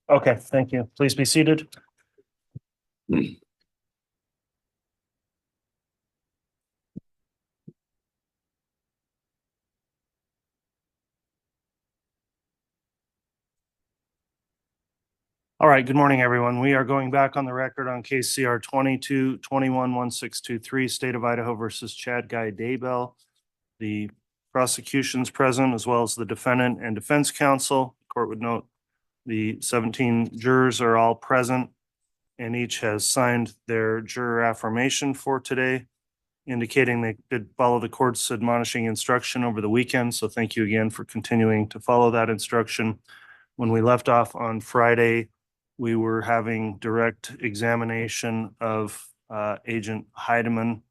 Okay, thank you. Please be seated. All right, good morning, everyone. We are going back on the record on case CR 22-21-1623, State of Idaho versus Chad Guy Daybell. The prosecution's present, as well as the defendant and defense counsel. Court would note the 17 jurors are all present and each has signed their juror affirmation for today, indicating they did follow the court's admonishing instruction over the weekend. So thank you again for continuing to follow that instruction. When we left off on Friday, we were having direct examination of Agent Heideman,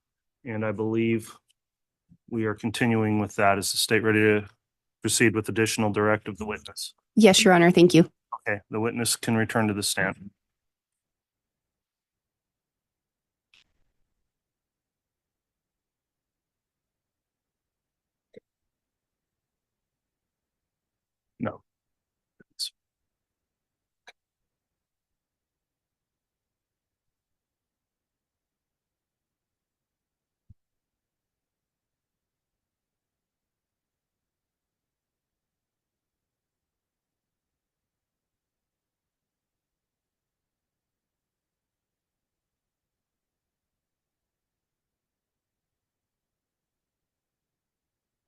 and I believe we are continuing with that. Is the state ready to proceed with additional direct of the witness? Yes, Your Honor. Thank you. Okay, the witness can return to the stand. No.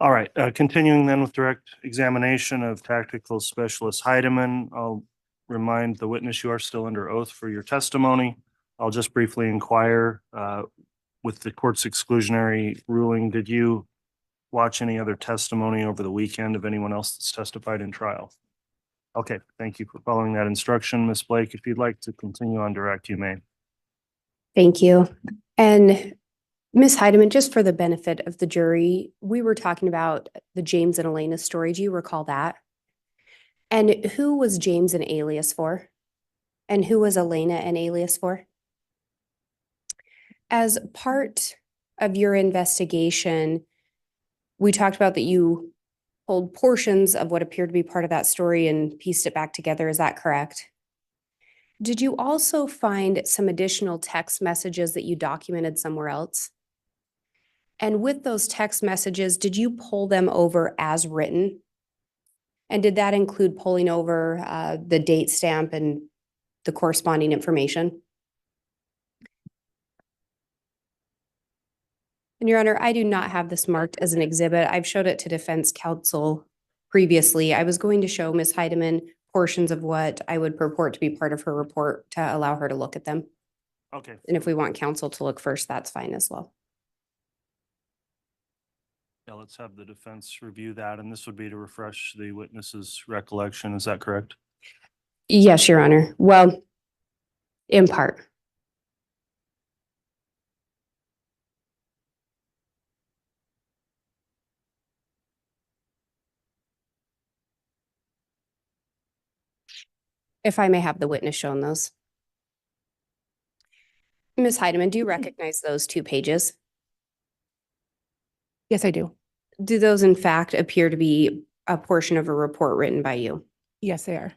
All right, continuing then with direct examination of tactical specialist Heideman. I'll remind the witness you are still under oath for your testimony. I'll just briefly inquire with the court's exclusionary ruling, did you watch any other testimony over the weekend of anyone else that's testified in trial? Okay, thank you for following that instruction. Ms. Blake, if you'd like to continue on direct, you may. Thank you. And Ms. Heideman, just for the benefit of the jury, we were talking about the James and Elena story. Do you recall that? And who was James an alias for? And who was Elena an alias for? As part of your investigation, we talked about that you pulled portions of what appeared to be part of that story and pieced it back together. Is that correct? Did you also find some additional text messages that you documented somewhere else? And with those text messages, did you pull them over as written? And did that include pulling over the date stamp and the corresponding information? And Your Honor, I do not have this marked as an exhibit. I've showed it to defense counsel previously. I was going to show Ms. Heideman portions of what I would purport to be part of her report to allow her to look at them. Okay. And if we want counsel to look first, that's fine as well. Yeah, let's have the defense review that, and this would be to refresh the witness's recollection. Is that correct? Yes, Your Honor. Well, in part. If I may have the witness shown those. Ms. Heideman, do you recognize those 2 pages? Yes, I do. Do those in fact appear to be a portion of a report written by you? Yes, they are.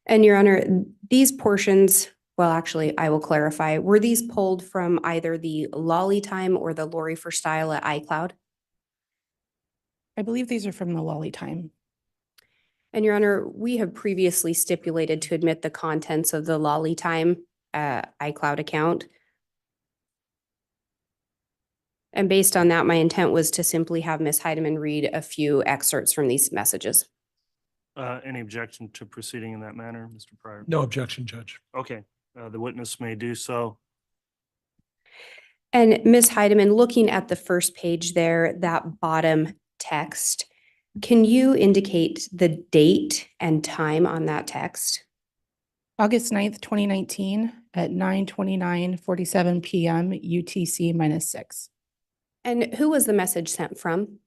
And Your Honor, these portions, well, actually, I will clarify, were these pulled from either the Lolly Time or the Lori for Style at iCloud? I believe these are from the Lolly Time. And Your Honor, we have previously stipulated to admit the contents of the Lolly Time iCloud account. And based on that, my intent was to simply have Ms. Heideman read a few excerpts from these messages. Any objection to proceeding in that manner, Mr. Pryor? No objection, Judge. Okay, the witness may do so. And Ms. Heideman, looking at the first page there, that bottom text, can you indicate the date and time on that text? August 9th, 2019 at 9:29:47 PM UTC -6. And who was the message sent from?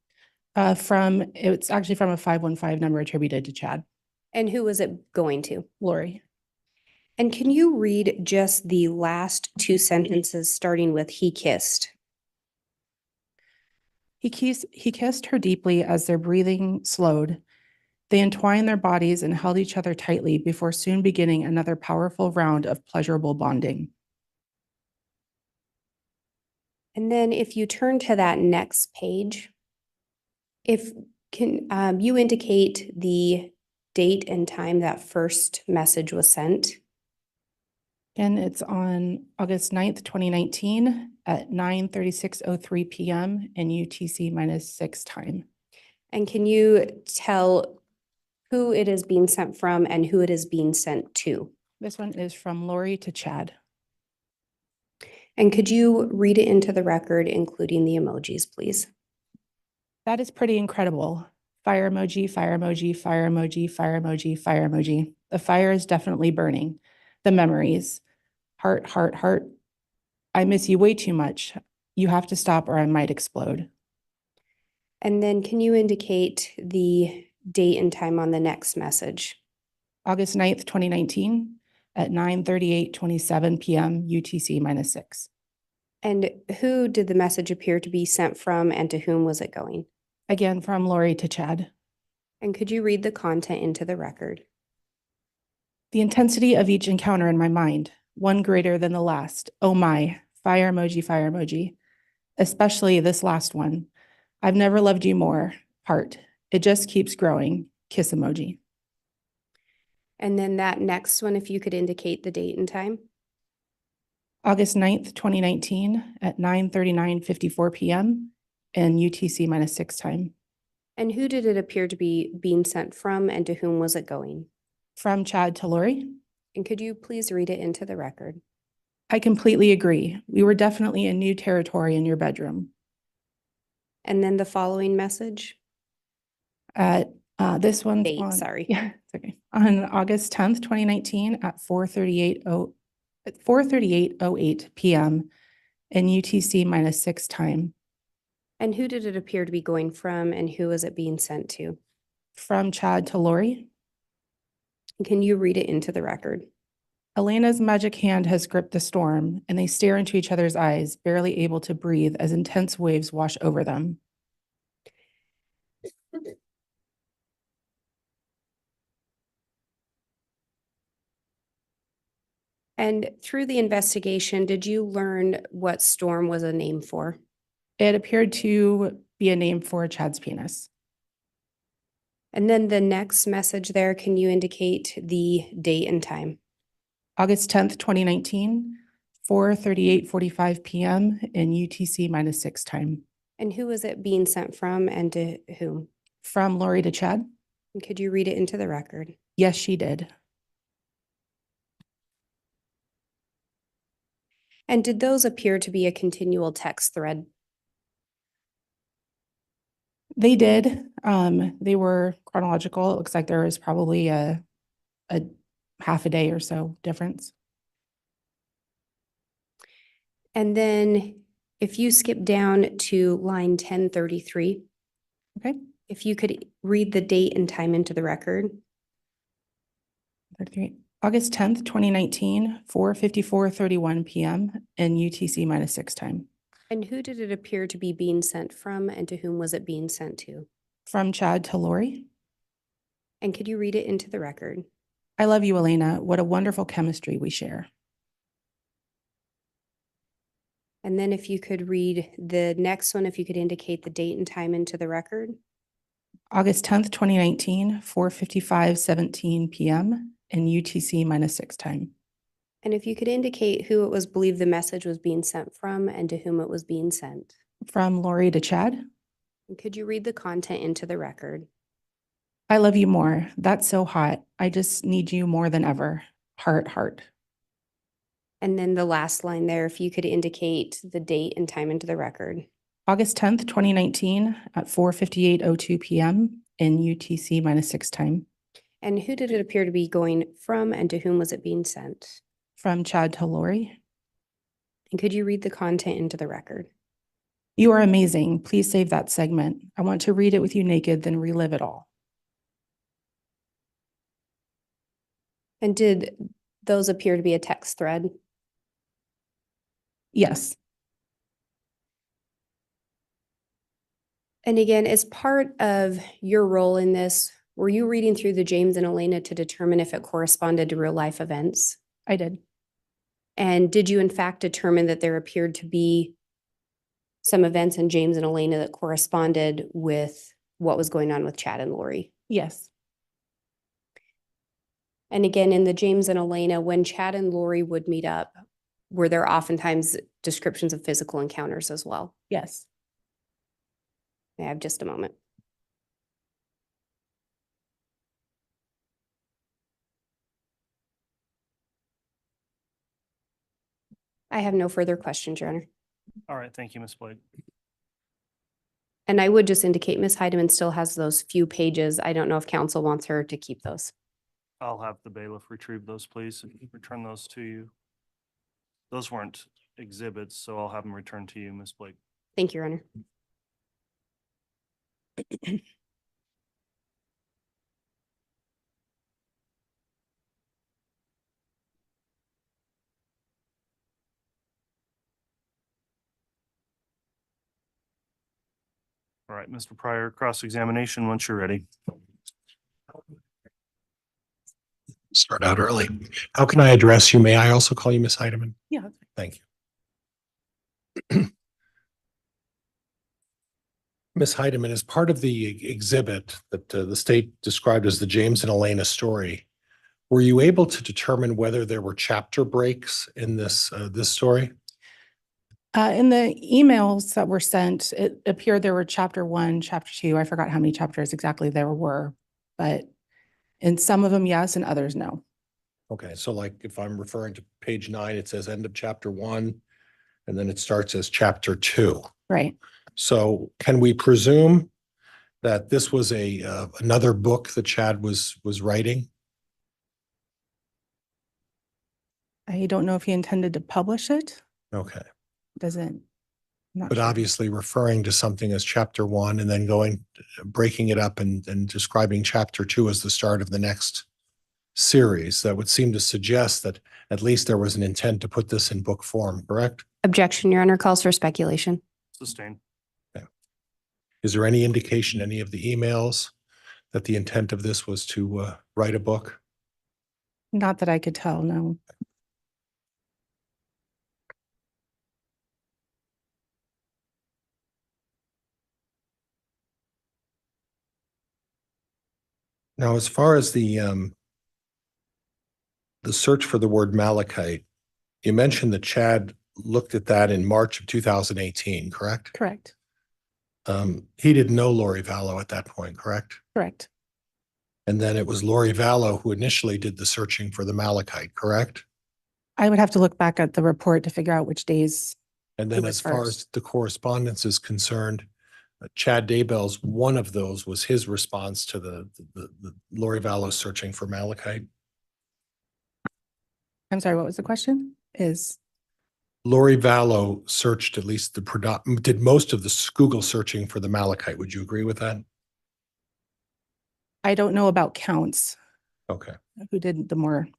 It's actually from a 515 number attributed to Chad. And who was it going to? Lori. And can you read just the last two sentences starting with "he kissed"? He kissed her deeply as their breathing slowed. They entwined their bodies and held each other tightly before soon beginning another powerful round of pleasurable bonding. And then if you turn to that next page, can you indicate the date and time that first message was sent? And it's on August 9th, 2019 at 9:36:03 PM in UTC -6 time. And can you tell who it is being sent from and who it is being sent to? This one is from Lori to Chad. And could you read it into the record, including the emojis, please? That is pretty incredible. Fire emoji, fire emoji, fire emoji, fire emoji, fire emoji. The fire is definitely burning. The memories. Heart, heart, heart. I miss you way too much. You have to stop or I might explode. And then can you indicate the date and time on the next message? August 9th, 2019 at 9:38:27 PM UTC -6. And who did the message appear to be sent from and to whom was it going? Again, from Lori to Chad. And could you read the content into the record? The intensity of each encounter in my mind, one greater than the last. Oh my, fire emoji, fire emoji. Especially this last one. I've never loved you more, heart. It just keeps growing. Kiss emoji. And then that next one, if you could indicate the date and time? August 9th, 2019 at 9:39:54 PM and UTC -6 time. And who did it appear to be being sent from and to whom was it going? From Chad to Lori. And could you please read it into the record? I completely agree. We were definitely in new territory in your bedroom. And then the following message? At this one's Date, on, sorry. yeah, it's okay. On August 10th, 2019 at 4:38:08 PM and UTC -6 time. And who did it appear to be going from and who was it being sent to? From Chad to Lori. And can you read it into the record? Elena's magic hand has gripped the storm, and they stare into each other's eyes, barely able to breathe as intense waves wash over them. And through the investigation, did you learn what storm was a name for? It appeared to be a name for Chad's penis. And then the next message there, can you indicate the date and time? August 10th, 2019, 4:38:45 PM in UTC -6 time. And who was it being sent from and to whom? From Lori to Chad. And could you read it into the record? Yes, she did. And did those appear to be a continual text thread? They did. They were chronological. It looks like there was probably a half a day or so difference. And then if you skip down to line 1033, Okay. if you could read the date and time into the record. 33. August 10th, 2019, 4:54:31 PM in UTC -6 time. And who did it appear to be being sent from and to whom was it being sent to? From Chad to Lori. And could you read it into the record? I love you, Elena. What a wonderful chemistry we share. And then if you could read the next one, if you could indicate the date and time into the record. August 10th, 2019, 4:55:17 PM in UTC -6 time. And if you could indicate who it was believed the message was being sent from and to whom it was being sent. From Lori to Chad. And could you read the content into the record? I love you more. That's so hot. I just need you more than ever. Heart, heart. And then the last line there, if you could indicate the date and time into the record. August 10th, 2019 at 4:58:02 PM in UTC -6 time. And who did it appear to be going from and to whom was it being sent? From Chad to Lori. And could you read the content into the record? You are amazing. Please save that segment. I want to read it with you naked, then relive it all. And did those appear to be a text thread? Yes, And again, as part of your role in this, were you reading through the James and Elena to determine if it corresponded to real life events? I did. And did you in fact determine that there appeared to be some events in James and Elena that corresponded with what was going on with Chad and Lori? Yes, And again, in the James and Elena, when Chad and Lori would meet up, were there oftentimes descriptions of physical encounters as well? yes. I have just a moment. I have no further questions, Your Honor. All right, thank you, Ms. Blake. And I would just indicate Ms. Heideman still has those few pages. I don't know if council wants her to keep those. I'll have the bailiff retrieve those, please, and return those to you. Those weren't exhibits, so I'll have them returned to you, Ms. Blake. Thank you, Your Honor. All right, Mr. Pryor, cross-examination once you're ready. Start out early. How can I address you? May I also call you Miss Heideman? Yeah. Thank you. Miss Heideman, as part of the exhibit that the state described as the James and Elena story, were you able to determine whether there were chapter breaks in this story? In the emails that were sent, it appeared there were chapter 1, chapter 2. I forgot how many chapters exactly there were, but in some of them, yes, and others, no. Okay, so like if I'm referring to page 9, it says end of chapter 1, and then it starts as chapter 2. Right. So can we presume that this was another book that Chad was writing? I don't know if he intended to publish it. Okay. Doesn't. Not But sure. obviously referring to something as chapter 1 and then breaking it up and describing chapter 2 as the start of the next series, that would seem to suggest that at least there was an intent to put this in book form, correct? Objection, Your Honor, calls for speculation. Sustained. Is there any indication, any of the emails, that the intent of this was to write a book? Not that I could tell, no. Now, as far as the search for the word Malachite, you mentioned that Chad looked at that in March of 2018, correct? Correct. He didn't know Lori Vallow at that point, correct? Correct. And then it was Lori Vallow who initially did the searching for the Malachite, correct? I would have to look back at the report to figure out which days. And Who then was as far as first? the correspondence is concerned, Chad Daybell's, one of those was his response to the Lori Vallow searching for Malachite. I'm sorry, what was the question? Lori Vallow searched at least did most of the Google searching for the Malachite. Would you agree with that? I don't know about counts. Okay. Who did the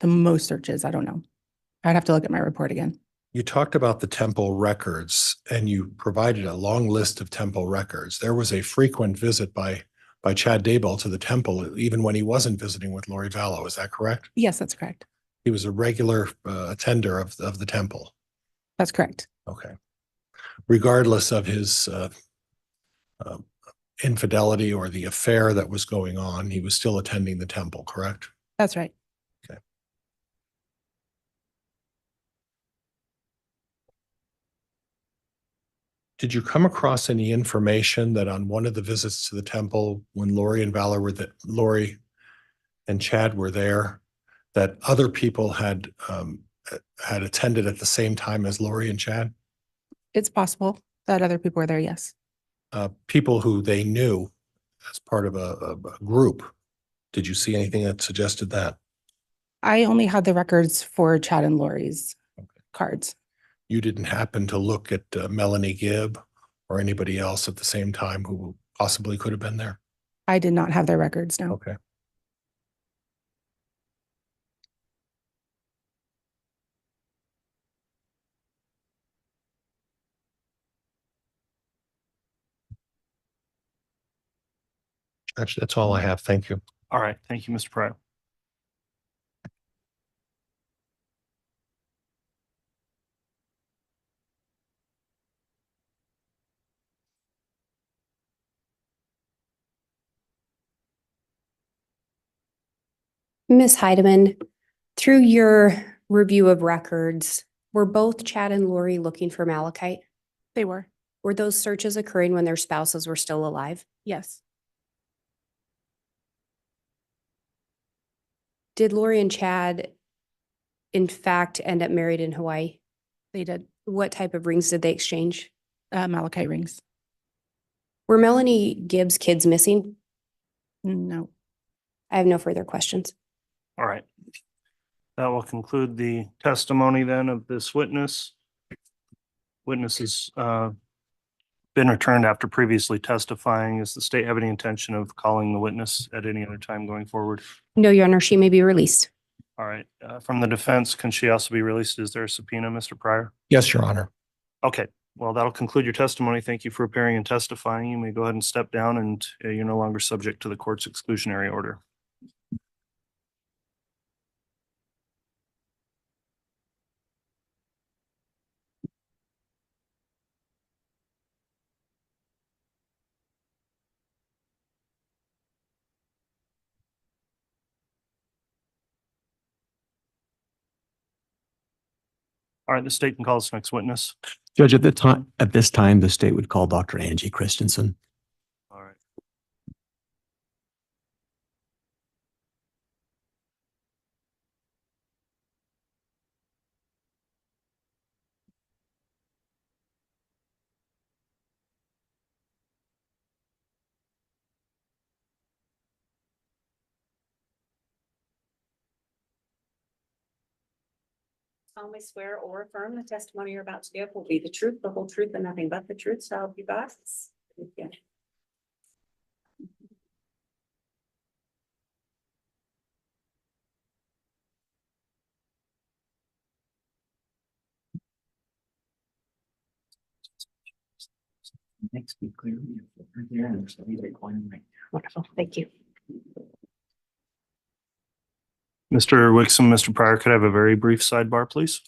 most searches? I don't know. I'd have to look at my report again. You talked about the temple records and you provided a long list of temple records. There was a frequent visit by Chad Daybell to the temple, even when he wasn't visiting with Lori Vallow. Is that correct? Yes, that's correct. He was a regular attender of the temple. That's correct. Okay. Regardless of his infidelity or the affair that was going on, he was still attending the temple, correct? That's right. Okay. Did you come across any information that on one of the visits to the temple, when Lori and Chad were there, that other people had attended at the same time as Lori and Chad? It's possible that other people were there, yes. People who they knew as part of a group. Did you see anything that suggested that? I only had the records for Chad and Lori's cards. You didn't happen to look at Melanie Gibb or anybody else at the same time who possibly could have been there? I did not have their records, no. Okay. That's all I have. Thank you. All right. Thank you, Mr. Pryor. Ms. Heideman, through your review of records, were both Chad and Lori looking for malachite? They were, Were those searches occurring when their spouses were still alive? yes. Did Lori and Chad, in fact, end up married in Hawaii? They did. What type of rings did they exchange? Malachite rings. Were Melanie Gibbs' kids missing? No. I have no further questions. All right. That will conclude the testimony then of this witness. Witness has been returned after previously testifying. Does the state have any intention of calling the witness at any other time going forward? No, Your Honor, she may be released. All right. From the defense, can she also be released? Is there a subpoena, Mr. Pryor? Yes, Your Honor. Okay. Well, that'll conclude your testimony. Thank you for appearing and testifying. You may go ahead and step down, and you're no longer subject to the court's exclusionary order. All right, the state can call its next witness. Judge, at this time, the state would call Dr. Angie Christensen. All right. Solemnly swear or affirm the testimony you're about to give will be the truth, the whole truth, and nothing but the truth. So help you God. Thank you. Next, be clear. Wonderful. Thank you. Mr. Wixom, Mr. Pryor, could I have a very brief sidebar, please?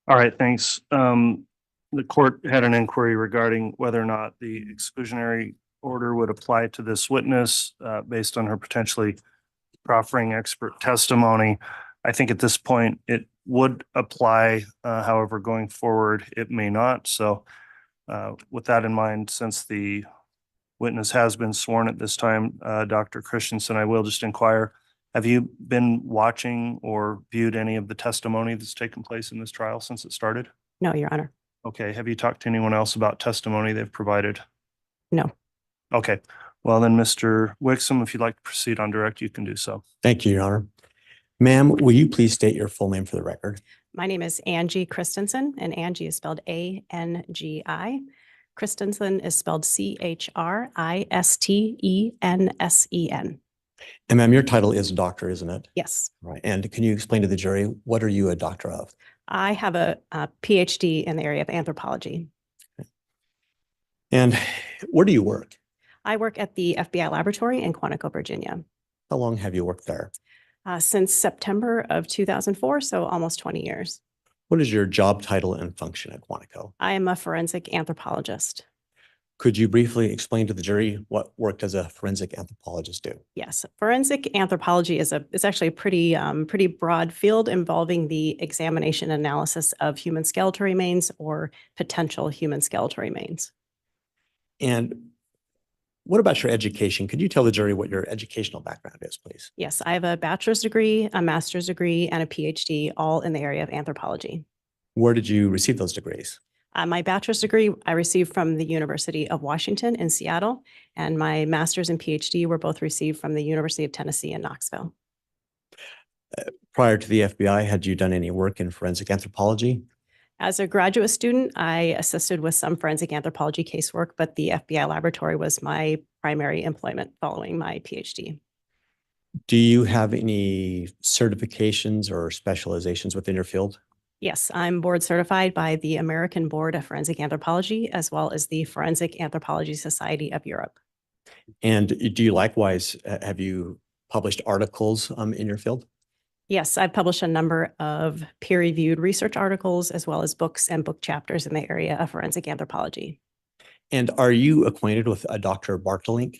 All right, thanks. The court had an inquiry regarding whether or not the exclusionary order would apply to this witness based on her potentially proffering expert testimony. I think at this point it would apply. However, going forward, it may not. So with that in mind, since the witness has been sworn at this time, Dr. Christensen, I will just inquire, have you been watching or viewed any of the testimony that's taken place in this trial since it started? No, Your Honor. Okay, have you talked to anyone else about testimony they've provided? No. Okay, well then, Mr. Wixom, if you'd like to proceed on direct, you can do so. Thank you, Your Honor. Ma'am, will you please state your full name for the record? My name is Angie Christensen, and Angie is spelled A-N-G-I. Christensen is spelled C-H-R-I-S-T-E-N-S-E-N. And ma'am, your title is doctor, isn't it? Yes, Right. And can you explain to the jury, what are you a doctor of? I have a PhD in the area of anthropology. And where do you work? I work at the FBI laboratory in Quantico, Virginia, How long have you worked there? since September of 2004, so almost 20 years. What is your job title and function at Quantico? I am a forensic anthropologist. Could you briefly explain to the jury what work does a forensic anthropologist do? Yes, forensic anthropology is actually a pretty broad field involving the examination and analysis of human skeletal remains or potential human skeletal remains. And what about your education? Could you tell the jury what your educational background is, please? Yes, I have a bachelor's degree, a master's degree, and a PhD, all in the area of anthropology. Where did you receive those degrees? My bachelor's degree I received from the University of Washington in Seattle, and my master's and PhD were both received from the University of Tennessee in Knoxville. Prior to the FBI, had you done any work in forensic anthropology? As a graduate student, I assisted with some forensic anthropology casework, but the FBI laboratory was my primary employment following my PhD. Do you have any certifications or specializations within your field? Yes, I'm board certified by the American Board of Forensic Anthropology, as well as the Forensic Anthropology Society of Europe. And do you likewise, have you published articles in your field? Yes, I've published a number of peer-reviewed research articles, as well as books and book chapters in the area of forensic anthropology. And are you acquainted with Dr. Bartelink?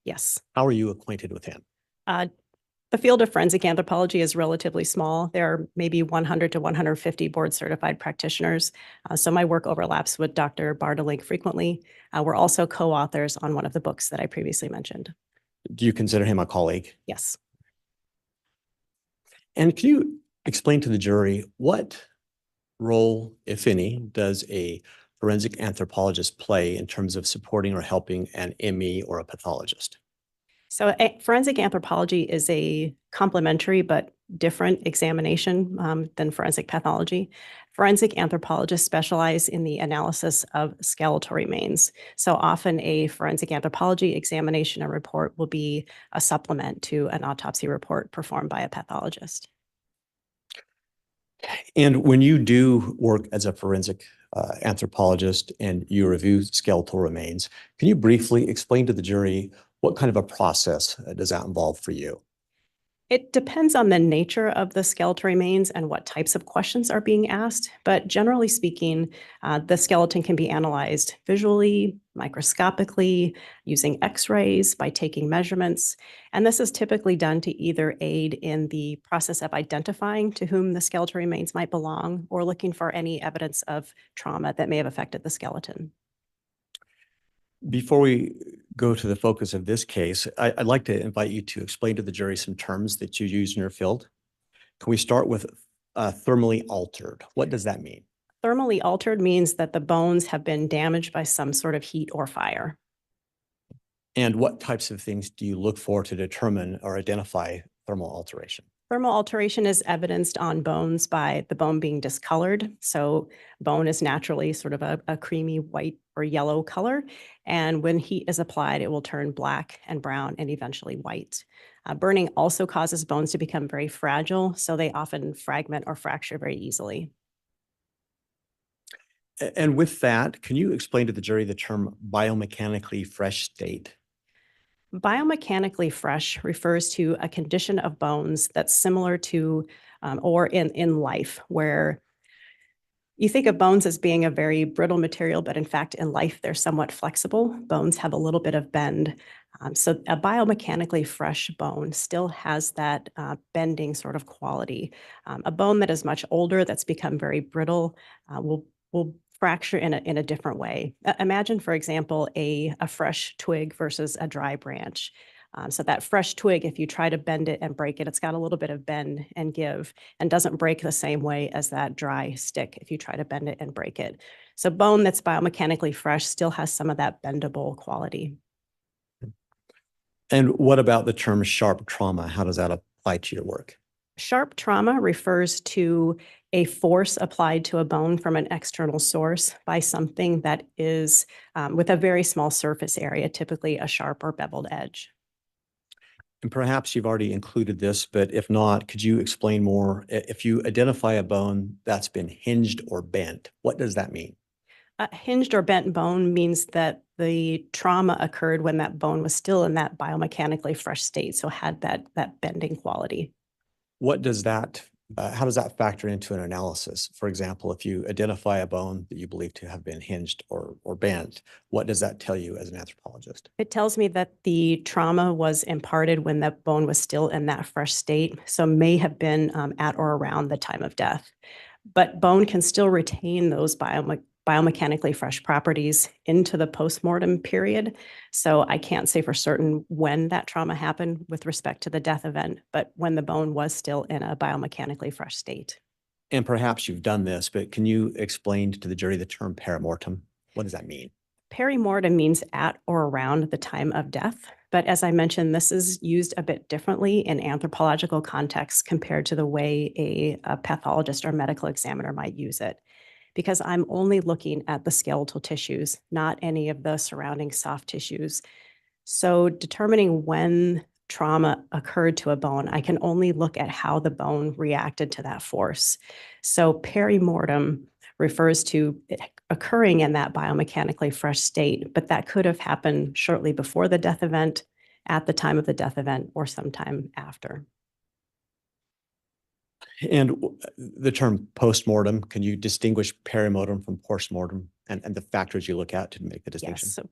Yes. How are you acquainted with him? The field of forensic anthropology is relatively small. There are maybe 100 to 150 board certified practitioners. So my work overlaps with Dr. Bartelink frequently. We're also co-authors on one of the books that I previously mentioned. Do you consider him a colleague? Yes. And can you explain to the jury what role, if any, does a forensic anthropologist play in terms of supporting or helping an ME or a pathologist? So forensic anthropology is a complementary but different examination than forensic pathology. Forensic anthropologists specialize in the analysis of skeletal remains. So often a forensic anthropology examination and report will be a supplement to an autopsy report performed by a pathologist. And when you do work as a forensic anthropologist and you review skeletal remains, can you briefly explain to the jury what kind of a process does that involve for you? It depends on the nature of the skeletal remains and what types of questions are being asked. But generally speaking, the skeleton can be analyzed visually, microscopically, using X-rays, by taking measurements. And this is typically done to either aid in the process of identifying to whom the skeletal remains might belong or looking for any evidence of trauma that may have affected the skeleton. Before we go to the focus of this case, I'd like to invite you to explain to the jury some terms that you use in your field. Can we start with thermally altered? What does that mean? Thermally altered means that the bones have been damaged by some sort of heat or fire. And what types of things do you look for to determine or identify thermal alteration? Thermal alteration is evidenced on bones by the bone being discolored. So bone is naturally sort of a creamy white or yellow color. And when heat is applied, it will turn black and brown and eventually white. Burning also causes bones to become very fragile, so they often fragment or fracture very easily. And with that, can you explain to the jury the term biomechanically fresh state? Biomechanically fresh refers to a condition of bones that's similar to or in life, where You think of bones as being a very brittle material, but in fact, in life, they're somewhat flexible. Bones have a little bit of bend. So a biomechanically fresh bone still has that bending sort of quality. A bone that is much older, that's become very brittle, will fracture in a different way. Imagine, for example, a fresh twig versus a dry branch. So that fresh twig, if you try to bend it and break it, it's got a little bit of bend and give and doesn't break the same way as that dry stick if you try to bend it and break it. So bone that's biomechanically fresh still has some of that bendable quality. And what about the term sharp trauma? How does that apply to your work? Sharp trauma refers to a force applied to a bone from an external source by something that is with a very small surface area, typically a sharp or beveled edge. And perhaps you've already included this, but if not, could you explain more? If you identify a bone that's been hinged or bent, what does that mean? A hinged or bent bone means that the trauma occurred when that bone was still in that biomechanically fresh state, so had that bending quality. What does that, how does that factor into an analysis? For example, if you identify a bone that you believe to have been hinged or bent, what does that tell you as an anthropologist? It tells me that the trauma was imparted when that bone was still in that fresh state, so may have been at or around the time of death. But bone can still retain those biomechanically fresh properties into the postmortem period. So I can't say for certain when that trauma happened with respect to the death event, but when the bone was still in a biomechanically fresh state. And perhaps you've done this, but can you explain to the jury the term perimortem? What does that mean? Perimortem means at or around the time of death. But as I mentioned, this is used a bit differently in anthropological contexts compared to the way a pathologist or medical examiner might use it. Because I'm only looking at the skeletal tissues, not any of the surrounding soft tissues. So determining when trauma occurred to a bone, I can only look at how the bone reacted to that force. So perimortem refers to it occurring in that biomechanically fresh state, but that could have happened shortly before the death event, at the time of the death event, or sometime after. And the term postmortem, can you distinguish perimortem from postmortem and the factors you look at to make the distinction? Yes, so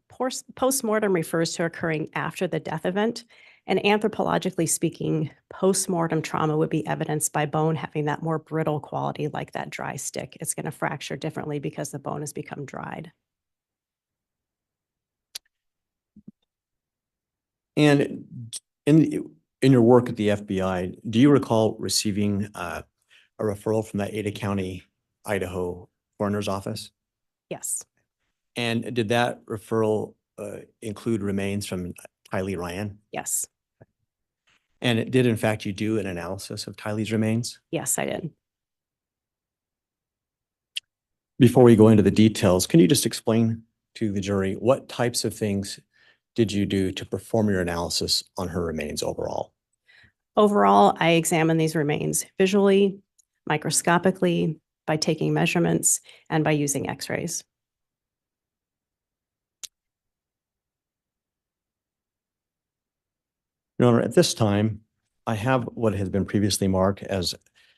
postmortem refers to occurring after the death event. And anthropologically speaking, postmortem trauma would be evidenced by bone having that more brittle quality, like that dry stick. It's going to fracture differently because the bone has become dried. And in your work at the FBI, do you recall receiving a referral from the Ada County, Idaho coroner's office? Yes, And did that referral include remains from Tylee Ryan? yes, And it did, in fact, you do an analysis of Tylee's remains? yes, I did. Before we go into the details, can you just explain to the jury what types of things did you do to perform your analysis on her remains overall? Overall, I examined these remains visually, microscopically, by taking measurements, and by using x-rays. Your Honor, at this time, I have what has been previously marked as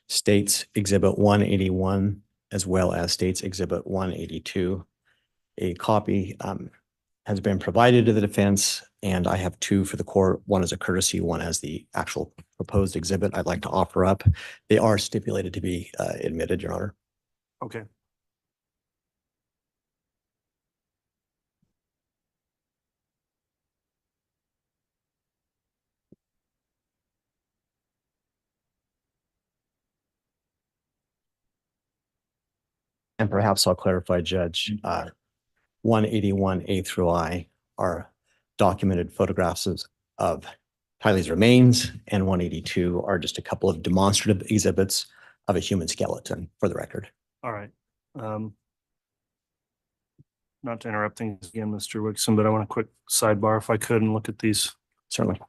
States Exhibit 181, as well as States Exhibit 182. A copy has been provided to the defense, and I have two for the court. One is a courtesy, one as the actual proposed exhibit I'd like to offer up. They are stipulated to be admitted, Your Honor. Okay. And perhaps I'll clarify, Judge, 181A through I are documented photographs of Tylee's remains, and 182 are just a couple of demonstrative exhibits of a human skeleton, for the record. All right. Not to interrupt things again, Mr. Wixon, but I want a quick sidebar if I could and look at these. Certainly.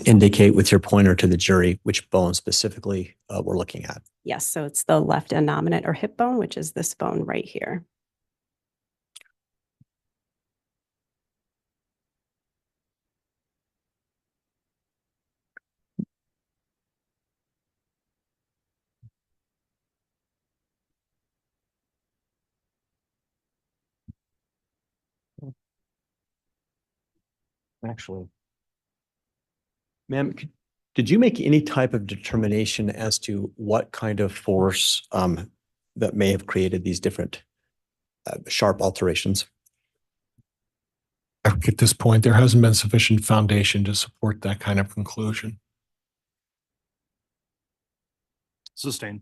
indicate with your pointer to the jury which bone specifically we're looking at? Yes, so it's the left innominate or hip bone, which is this bone right here. Actually. Ma'am, did you make any type of determination as to what kind of force that may have created these different sharp alterations? At this point, there hasn't been sufficient foundation to support that kind of conclusion. Sustained.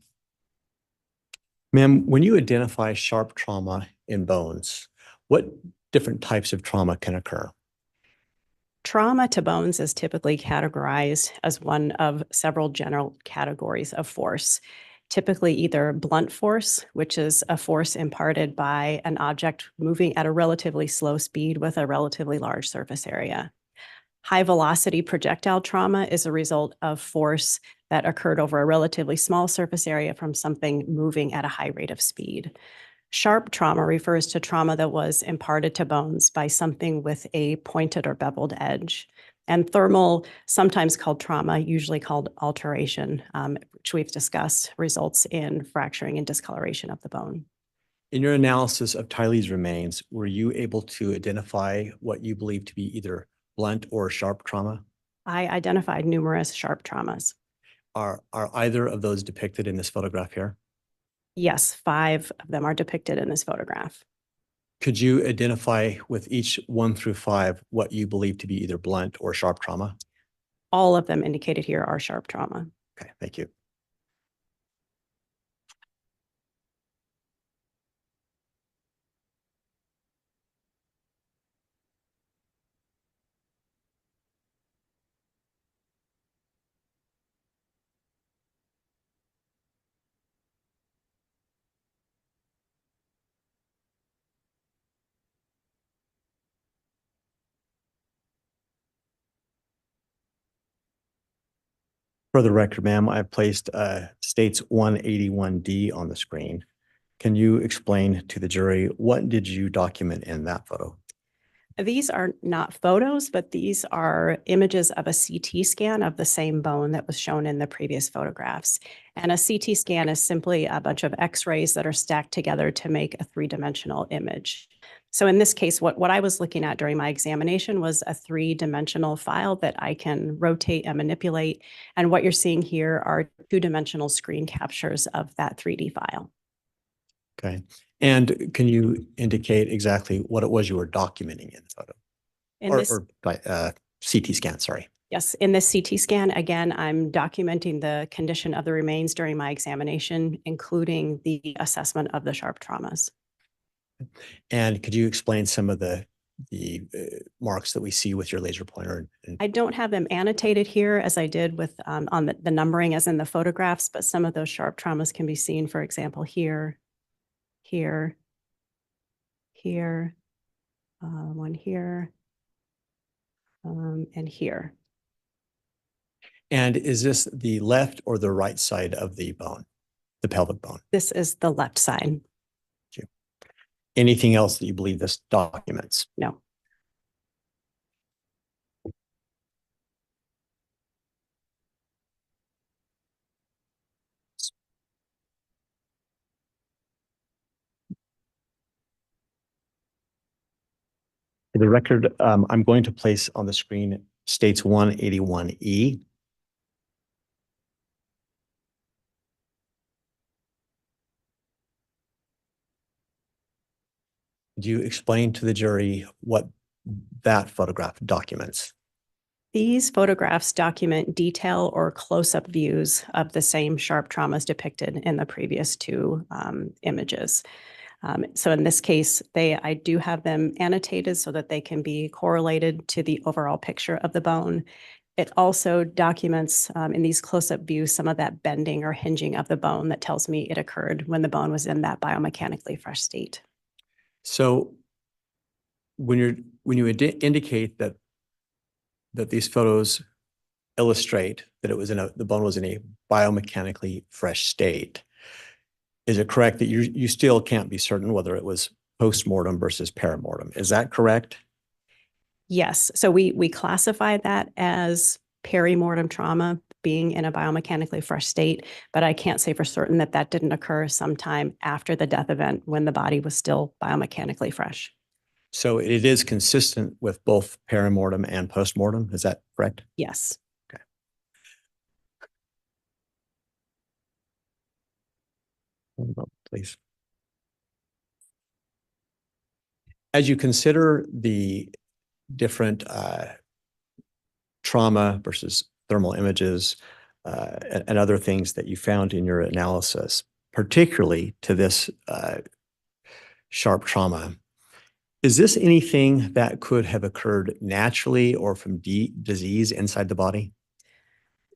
Ma'am, when you identify sharp trauma in bones, what different types of trauma can occur? Trauma to bones is typically categorized as one of several general categories of force. Typically either blunt force, which is a force imparted by an object moving at a relatively slow speed with a relatively large surface area. High velocity projectile trauma is a result of force that occurred over a relatively small surface area from something moving at a high rate of speed. Sharp trauma refers to trauma that was imparted to bones by something with a pointed or beveled edge. And thermal, sometimes called trauma, usually called alteration, which we've discussed, results in fracturing and discoloration of the bone. In your analysis of Tylee's remains, were you able to identify what you believe to be either blunt or sharp trauma? I identified numerous sharp traumas. Are either of those depicted in this photograph here? Yes, 5 of them are depicted in this photograph. Could you identify with each 1 through 5 what you believe to be either blunt or sharp trauma? All of them indicated here are sharp trauma. Okay, thank you. For the record, ma'am, I've placed states 181D on the screen. Can you explain to the jury what did you document in that photo? These are not photos, but these are images of a CT scan of the same bone that was shown in the previous photographs. And a CT scan is simply a bunch of X-rays that are stacked together to make a 3-dimensional image. So in this case, what I was looking at during my examination was a 3-dimensional file that I can rotate and manipulate. And what you're seeing here are 2-dimensional screen captures of that 3D file. Okay. And can you indicate exactly what it was you were documenting in the photo? In CT scan, sorry. Yes, in this CT scan, again, I'm documenting the condition of the remains during my examination, including the assessment of the sharp traumas. And could you explain some of the marks that we see with your laser pointer? I don't have them annotated here as I did with on the numbering as in the photographs, but some of those sharp traumas can be seen, for example, here, here, here, one here, and here. And is this the left or the right side of the bone, the pelvic bone? This is the left side. Anything else that you believe this documents? No. For the record, I'm going to place on the screen states 181E. Could you explain to the jury what that photograph documents? These photographs document detail or close-up views of the same sharp traumas depicted in the previous 2 images. So in this case, I do have them annotated so that they can be correlated to the overall picture of the bone. It also documents in these close-up views some of that bending or hinging of the bone that tells me it occurred when the bone was in that biomechanically fresh state. So when you indicate that these photos illustrate that it was the bone was in a biomechanically fresh state. Is it correct that you still can't be certain whether it was post-mortem versus perimortem? Is that correct? Yes, so we classify that as perimortem trauma, being in a biomechanically fresh state, but I can't say for certain that that didn't occur sometime after the death event when the body was still biomechanically fresh. So it is consistent with both perimortem and postmortem. Is that correct? Yes. One moment, please. As you consider the different trauma versus thermal images and other things that you found in your analysis, particularly to this sharp trauma, is this anything that could have occurred naturally or from disease inside the body?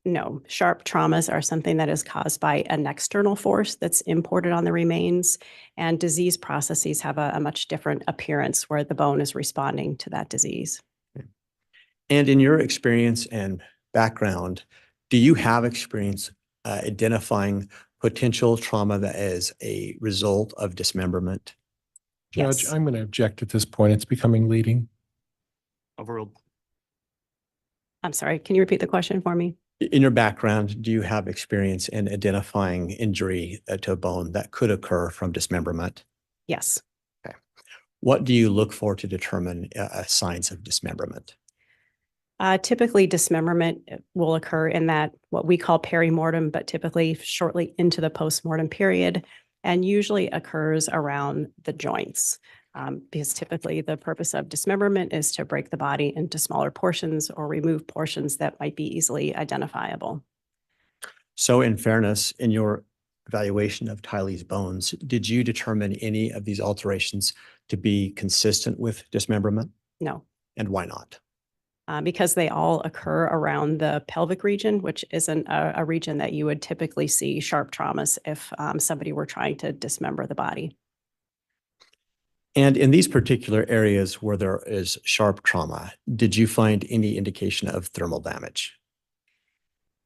No, sharp traumas are something that is caused by an external force that's imported on the remains, and disease processes have a much different appearance where the bone is responding to that disease. And in your experience and background, do you have experience identifying potential trauma that is a result of dismemberment? Judge, Yes. I'm going to object at this point. It's becoming leading. Overruled. I'm sorry, can you repeat the question for me? In your background, do you have experience in identifying injury to a bone that could occur from dismemberment? Yes. What do you look for to determine signs of dismemberment? Typically, dismemberment will occur in that what we call perimortem, but typically shortly into the postmortem period, and usually occurs around the joints. Because typically the purpose of dismemberment is to break the body into smaller portions or remove portions that might be easily identifiable. So in fairness, in your evaluation of Tylee's bones, did you determine any of these alterations to be consistent with dismemberment? No. And why not? Because they all occur around the pelvic region, which isn't a region that you would typically see sharp traumas if somebody were trying to dismember the body. And in these particular areas where there is sharp trauma, did you find any indication of thermal damage?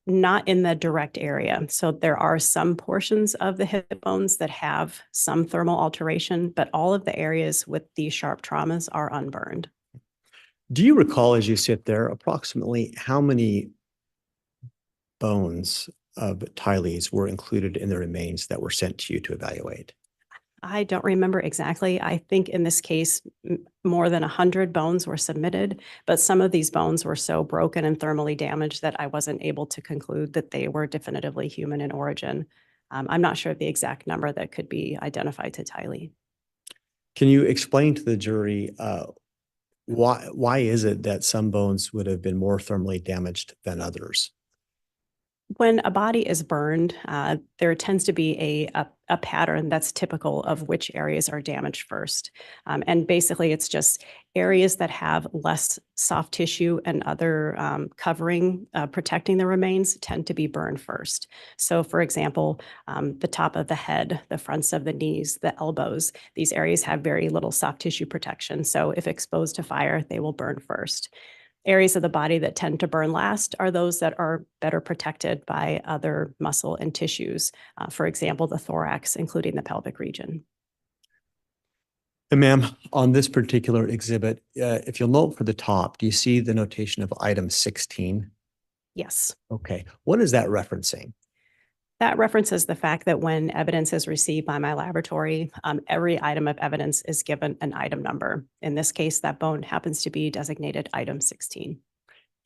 Not in the direct area. So there are some portions of the hip bones that have some thermal alteration, but all of the areas with these sharp traumas are unburned. Do you recall, as you sit there, approximately how many bones of Tylee's were included in the remains that were sent to you to evaluate? I don't remember exactly. I think in this case, more than 100 bones were submitted, but some of these bones were so broken and thermally damaged that I wasn't able to conclude that they were definitively human in origin. I'm not sure of the exact number that could be identified to Tylee. Can you explain to the jury why is it that some bones would have been more thermally damaged than others? When a body is burned, there tends to be a pattern that's typical of which areas are damaged first. And basically, it's just areas that have less soft tissue and other covering, protecting the remains tend to be burned first. So for example, the top of the head, the fronts of the knees, the elbows, these areas have very little soft tissue protection. So if exposed to fire, they will burn first. Areas of the body that tend to burn last are those that are better protected by other muscle and tissues. For example, the thorax, including the pelvic region. And ma'am, on this particular exhibit, if you'll note for the top, do you see the notation of item 16? Yes. Okay. What is that referencing? That references the fact that when evidence is received by my laboratory, every item of evidence is given an item number. In this case, that bone happens to be designated item 16.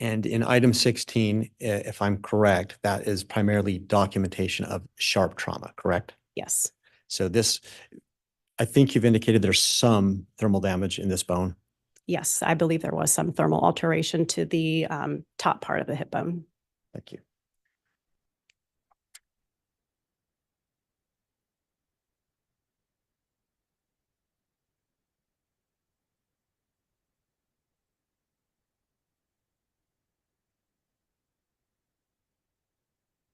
And in item 16, if I'm correct, that is primarily documentation of sharp trauma, correct? Yes. So this, I think you've indicated there's some thermal damage in this bone. Yes, I believe there was some thermal alteration to the top part of the hip bone. Thank you.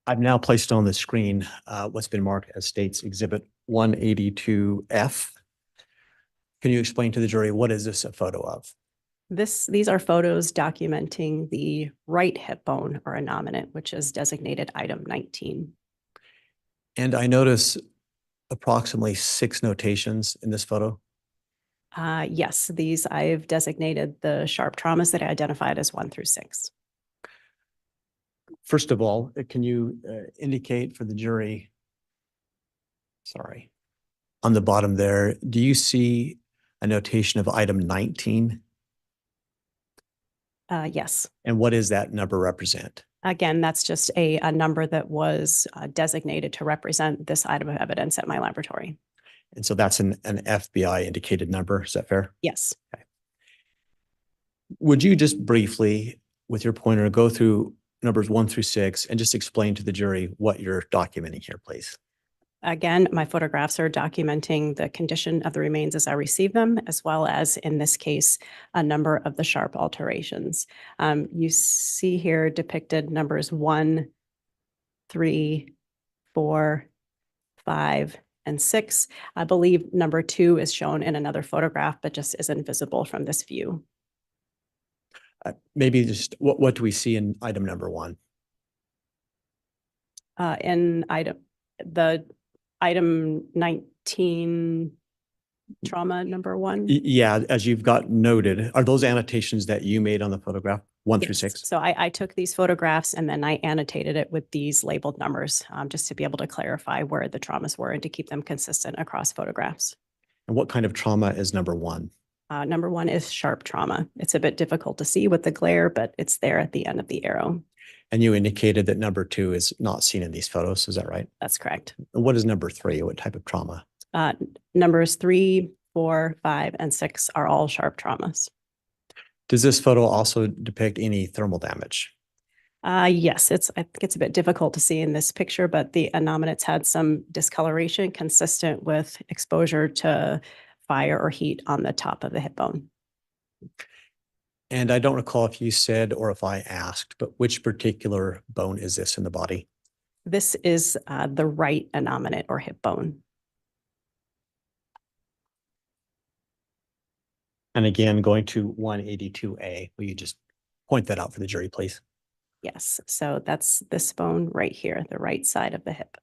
I've now placed on the screen what's been marked as State's Exhibit 182F. Can you explain to the jury what is this a photo of? These are photos documenting the right hip bone or innominate, which is designated item 19. And I notice approximately 6 notations in this photo. Yes, these I've designated the sharp traumas that I identified as 1 through 6. First of all, can you indicate for the jury, sorry, on the bottom there, do you see a notation of item 19? Yes. And what does that number represent? Again, that's just a number that was designated to represent this item of evidence at my laboratory. And so that's an FBI indicated number. Is that fair? Yes. Would you just briefly, with your pointer, go through numbers 1 through 6 and just explain to the jury what you're documenting here, please? Again, my photographs are documenting the condition of the remains as I receive them, as well as, in this case, a number of the sharp alterations. You see here depicted numbers 1, 3, 4, 5, and 6. I believe number 2 is shown in another photograph, but just isn't visible from this view. Maybe just what do we see in item number 1? In item 19 trauma number 1. Yeah, as you've got noted, are those annotations that you made on the photograph, 1 through Yes. 6? So I took these photographs and then I annotated it with these labeled numbers, just to be able to clarify where the traumas were and to keep them consistent across photographs. And what kind of trauma is number 1? Number 1 is sharp trauma. It's a bit difficult to see with the glare, but it's there at the end of the arrow. And you indicated that number 2 is not seen in these photos. Is that right? That's correct. And what is number 3? What type of trauma? Numbers 3, 4, 5, and 6 are all sharp traumas. Does this photo also depict any thermal damage? Yes, I think it's a bit difficult to see in this picture, but the innominates had some discoloration consistent with exposure to fire or heat on the top of the hip bone. And I don't recall if you said or if I asked, but which particular bone is this in the body? This is the right innominate or hip bone. And again, going to 182A, will you just point that out for the jury, please? Yes, so that's this bone right here, the right side of the hip.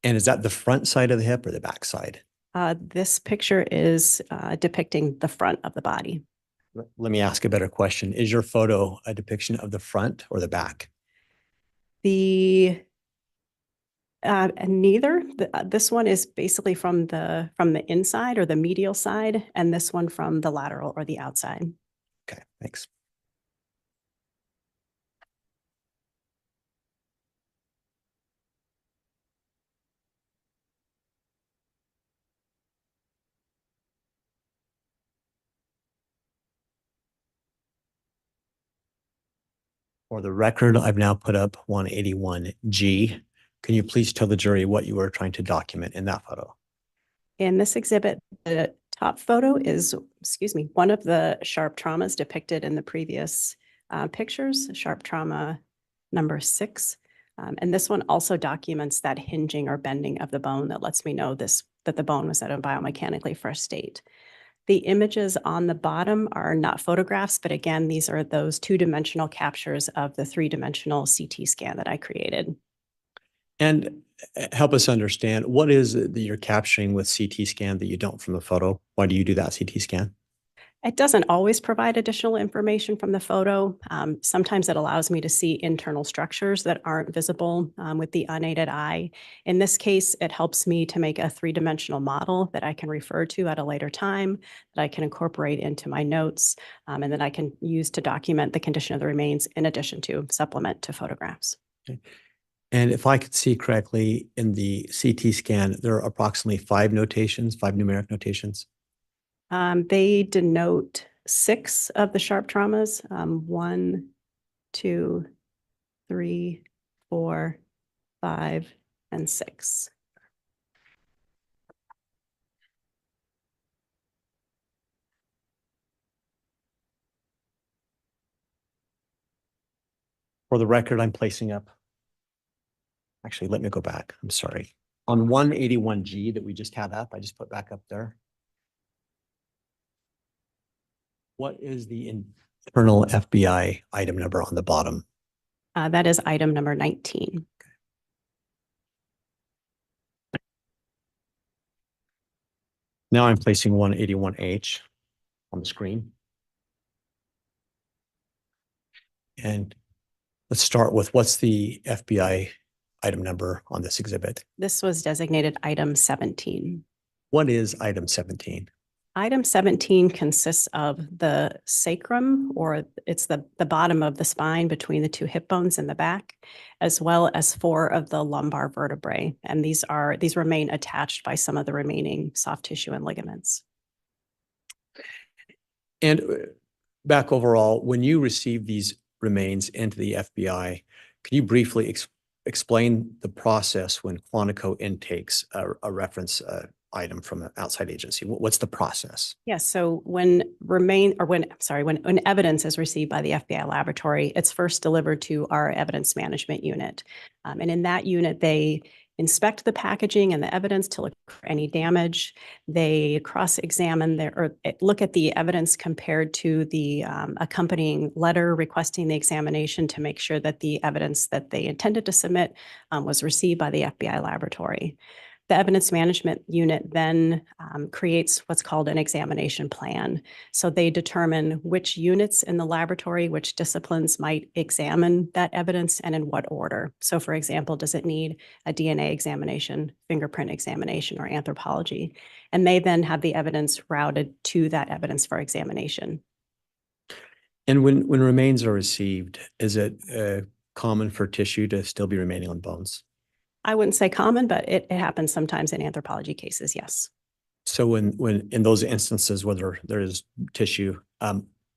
And is that the front side of the hip or the back side? This picture is depicting the front of the body. Let me ask a better question. Is your photo a depiction of the front or the back? Neither. This one is basically from the inside or the medial side, and this one from the lateral or the outside. Okay, thanks. For the record, I've now put up 181G. Can you please tell the jury what you were trying to document in that photo? In this exhibit, the top photo is, one of the sharp traumas depicted in the previous pictures, sharp trauma number 6. And this one also documents that hinging or bending of the bone that lets me know that the bone was at a biomechanically fresh state. The images on the bottom are not photographs, but again, these are those 2-dimensional captures of the 3-dimensional CT scan that I created. And help us understand, what is it that you're capturing with CT scan that you don't from the photo? Why do you do that CT scan? It doesn't always provide additional information from the photo. Sometimes it allows me to see internal structures that aren't visible with the unaided eye. In this case, it helps me to make a 3-dimensional model that I can refer to at a later time, that I can incorporate into my notes, and that I can use to document the condition of the remains in addition to supplement to photographs. Okay. And if I could see correctly in the CT scan, there are approximately 5 notations, 5 numeric notations. They denote 6 of the sharp traumas, 1, 2, 3, 4, 5, and 6. For the record, I'm placing up. Actually, let me go back. I'm sorry. On 181G that we just had up, I just put back up there. What is the internal FBI item number on the bottom? That is item number 19. Now I'm placing 181H on the screen. And let's start with what's the FBI item number on this exhibit? This was designated item 17. What is item 17? Item 17 consists of the sacrum, or it's the bottom of the spine between the two hip bones in the back, as well as 4 of the lumbar vertebrae. And these remain attached by some of the remaining soft tissue and ligaments. And back overall, when you receive these remains into the FBI, can you briefly explain the process when Quantico intakes a reference item from an outside agency? What's the process? Yes. So when evidence is received by the FBI laboratory, it's first delivered to our evidence management unit. And in that unit, they inspect the packaging and the evidence to look for any damage. They cross-examine look at the evidence compared to the accompanying letter requesting the examination to make sure that the evidence that they intended to submit was received by the FBI laboratory. The evidence management unit then creates what's called an examination plan. So they determine which units in the laboratory, which disciplines might examine that evidence and in what order. So for example, does it need a DNA examination, fingerprint examination, or anthropology? And they then have the evidence routed to that evidence for examination. And when remains are received, is it common for tissue to still be remaining on bones? I wouldn't say common, but it happens sometimes in anthropology cases, yes. So when in those instances, whether there is tissue,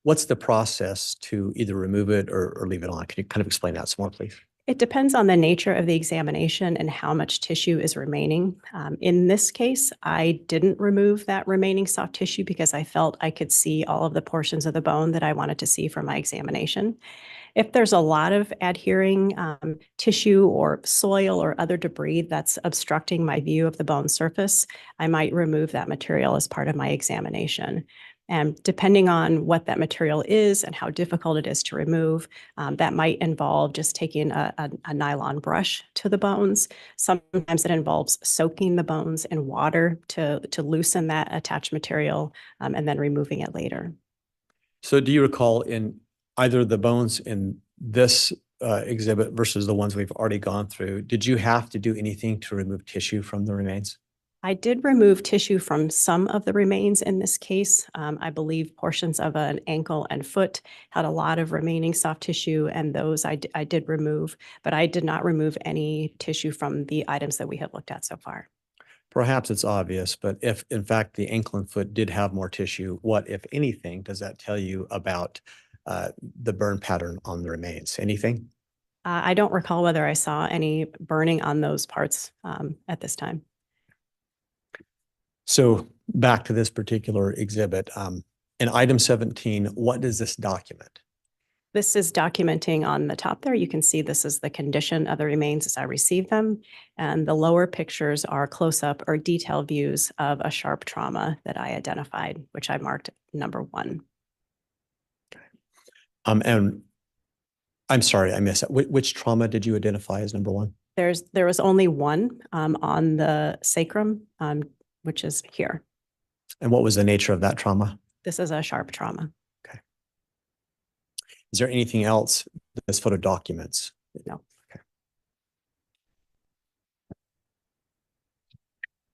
what's the process to either remove it or leave it on? Can you kind of explain that some more, please? It depends on the nature of the examination and how much tissue is remaining. In this case, I didn't remove that remaining soft tissue because I felt I could see all of the portions of the bone that I wanted to see for my examination. If there's a lot of adhering tissue or soil or other debris that's obstructing my view of the bone surface, I might remove that material as part of my examination. And depending on what that material is and how difficult it is to remove, that might involve just taking a nylon brush to the bones. Sometimes it involves soaking the bones in water to loosen that attached material and then removing it later. So do you recall in either the bones in this exhibit versus the ones we've already gone through, did you have to do anything to remove tissue from the remains? I did remove tissue from some of the remains in this case. I believe portions of an ankle and foot had a lot of remaining soft tissue, and those I did remove, but I did not remove any tissue from the items that we have looked at so far. Perhaps it's obvious, but if in fact the ankle and foot did have more tissue, what, if anything, does that tell you about the burn pattern on the remains? Anything? I don't recall whether I saw any burning on those parts at this time. So back to this particular exhibit, in item 17, what does this document? This is documenting on the top there. You can see this is the condition of the remains as I received them. And the lower pictures are close-up or detailed views of a sharp trauma that I identified, which I marked number 1. And I'm sorry, I missed that. Which trauma did you identify as number 1? There was only one on the sacrum, which is here. And what was the nature of that trauma? This is a sharp trauma. Okay. Is there anything else that this photo documents? No. Okay.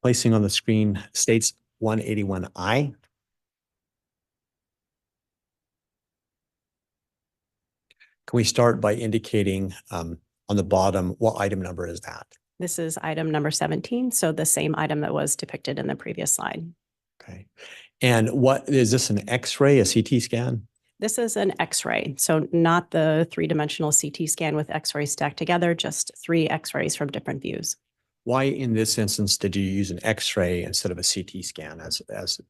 Placing on the screen states 181I. Can we start by indicating on the bottom, what item number is that? This is item number 17, so the same item that was depicted in the previous slide. Okay. And what is this, an X-ray, a CT scan? This is an X-ray, so not the 3-dimensional CT scan with X-rays stacked together, just 3 X-rays from different views. Why in this instance did you use an X-ray instead of a CT scan as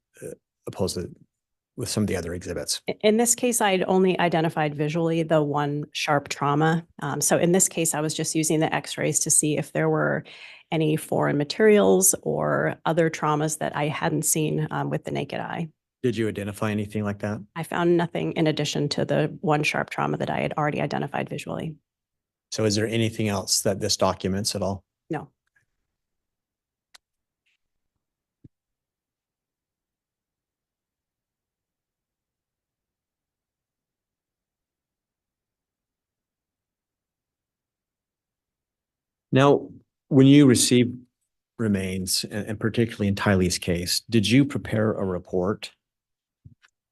opposed to with some of the other exhibits? In this case, I'd only identified visually the one sharp trauma. So in this case, I was just using the X-rays to see if there were any foreign materials or other traumas that I hadn't seen with the naked eye. Did you identify anything like that? I found nothing in addition to the one sharp trauma that I had already identified visually. So is there anything else that this documents at all? No. Now, when you received remains, and particularly in Tylee's case, did you prepare a report?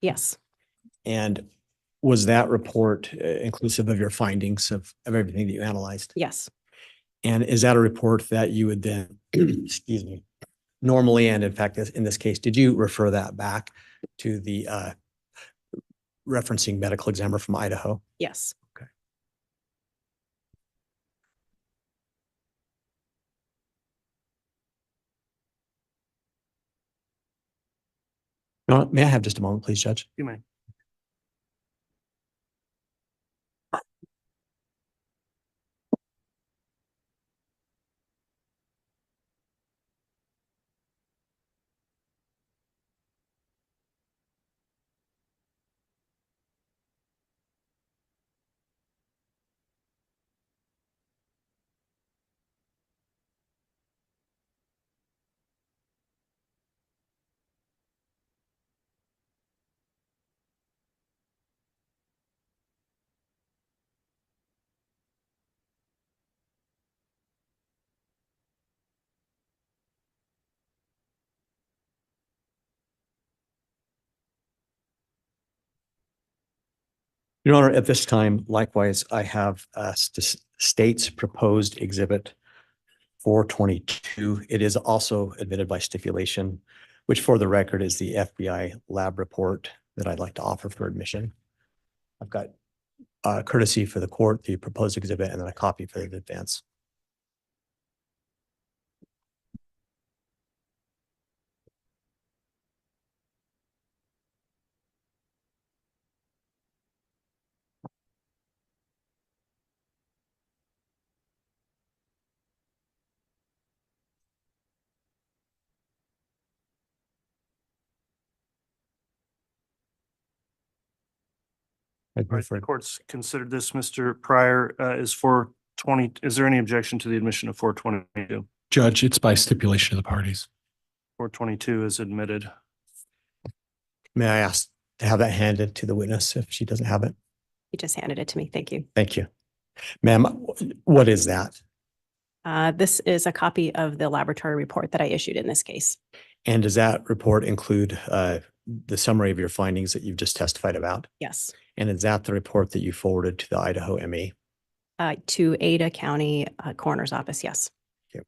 Yes. And was that report inclusive of your findings of everything that you analyzed? Yes. And is that a report that you would then, excuse me, normally, and in fact, in this case, did you refer that back to the referencing medical examiner from Idaho? Yes. May I have just a moment, please, Judge? You may. Your Honor, at this time, likewise, I have state's proposed exhibit 422. It is also admitted by stipulation, which for the record is the FBI lab report that I'd like to offer for admission. I've got courtesy for the court, the proposed exhibit, and then a copy for the defense. All right, the court's considered this, Mr. Pryor, is 420. Is there any objection to the admission of 422? Judge, it's by stipulation of the parties. 422 is admitted. May I ask to have that handed to the witness if she doesn't have it? You just handed it to me. Thank you. Thank you. Ma'am, what is that? This is a copy of the laboratory report that I issued in this case. And does that report include the summary of your findings that you've just testified about? Yes. And is that the report that you forwarded to the Idaho ME? To Ada County Coroner's Office. Yes. Okay.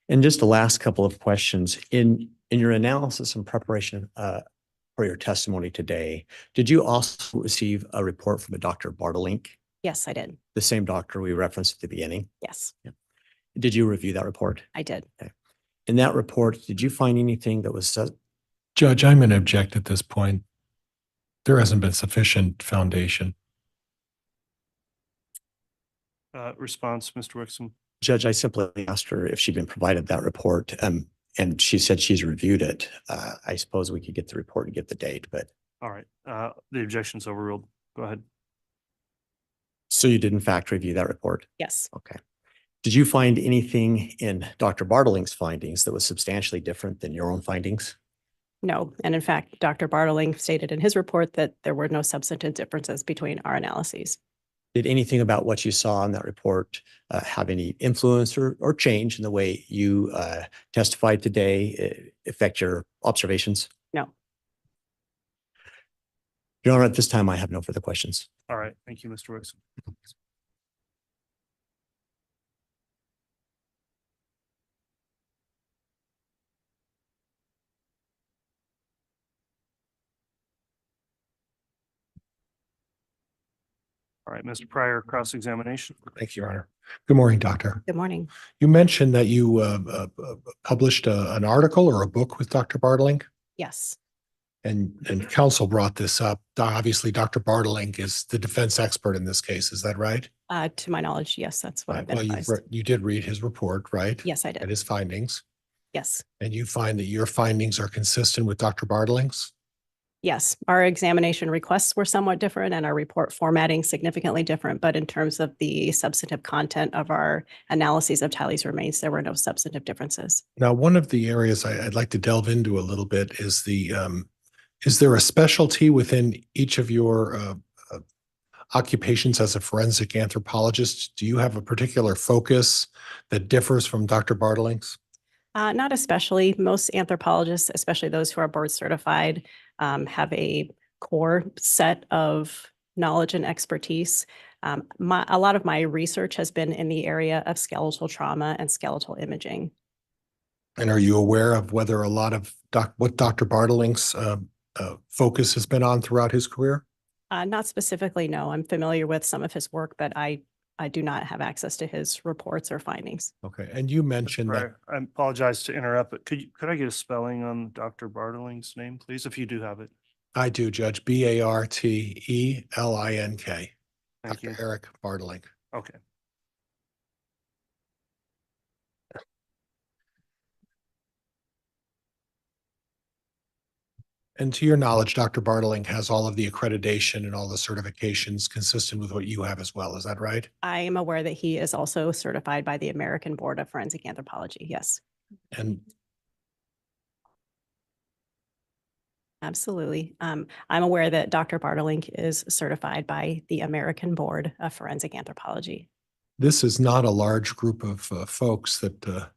And just the last couple of questions. In your analysis and preparation for your testimony today, did you also receive a report from a Dr. Bartelink? Yes, I did. The same doctor we referenced at the beginning? Yes, Did you review that report? I did. In that report, did you find anything that was Judge, I'm going to object at this point. There hasn't been sufficient foundation. Response, Mr. Wixom. Judge, I simply asked her if she'd been provided that report, and she said she's reviewed it. I suppose we could get the report and get the date, but. All right, the objection's overruled. Go ahead. So you did in fact review that report? Yes. Okay. Did you find anything in Dr. Bartelink's findings that was substantially different than your own findings? No. And in fact, Dr. Bartelink stated in his report that there were no substantive differences between our analyses. Did anything about what you saw in that report have any influence or change in the way you testified today affect your observations? No. Your Honor, at this time, I have no further questions. All right, thank you, Mr. Wixom. All right, Mr. Pryor, cross-examination. Thank you, Your Honor. Good morning, Doctor. Good morning. You mentioned that you published an article or a book with Dr. Bartelink, Yes. and counsel brought this up. Obviously, Dr. Bartelink is the defense expert in this case. Is that right? To my knowledge, yes, that's what I've been Well, advised. you did read his report, right? Yes, I And did. his findings. Yes. And you find that your findings are consistent with Dr. Bartelink's? Yes, our examination requests were somewhat different and our report formatting significantly different, but in terms of the substantive content of our analyses of Tylee's remains, there were no substantive differences. Now, one of the areas I'd like to delve into a little bit is is there a specialty within each of your occupations as a forensic anthropologist? Do you have a particular focus that differs from Dr. Bartling's? Not especially. Most anthropologists, especially those who are board certified, have a core set of knowledge and expertise. A lot of my research has been in the area of skeletal trauma and skeletal imaging. And are you aware of whether a lot of what Dr. Bartling's focus has been on throughout his career? Not specifically, no. I'm familiar with some of his work, but I do not have access to his reports or findings. Okay, and you Mr. mentioned that, Pryor, I apologize to interrupt, but could I get a spelling on Dr. Bartling's name, please, if you do have it? I do, Judge, Bartlink. Thank you. Dr. Eric Bartling. Okay. And to your knowledge, Dr. Bartling has all of the accreditation and all the certifications consistent with what you have as well. Is that right? I am aware that he is also certified by the American Board of Forensic Anthropology. Yes, And absolutely. I'm aware that Dr. Bartling is certified by the American Board of Forensic Anthropology. this is not a large group of folks that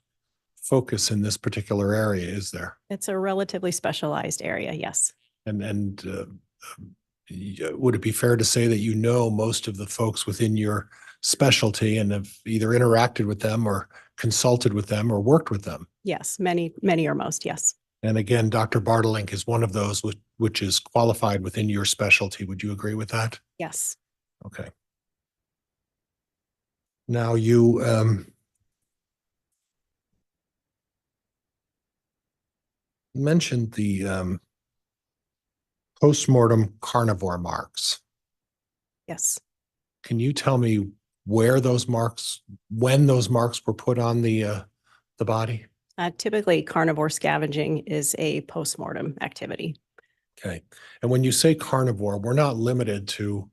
focus in this particular area, is there? It's a relatively specialized area. Yes. And would it be fair to say that you know most of the folks within your specialty and have either interacted with them or consulted with them or worked with them? Yes. Many or most. Yes. And again, Dr. Bartling is one of those which is qualified within your specialty. Would you agree with that? Yes. Okay. Now you mentioned the postmortem carnivore marks. Yes. Can you tell me where those marks, when those marks were put on the body? Typically, carnivore scavenging is a postmortem activity. Okay. And when you say carnivore, we're not limited to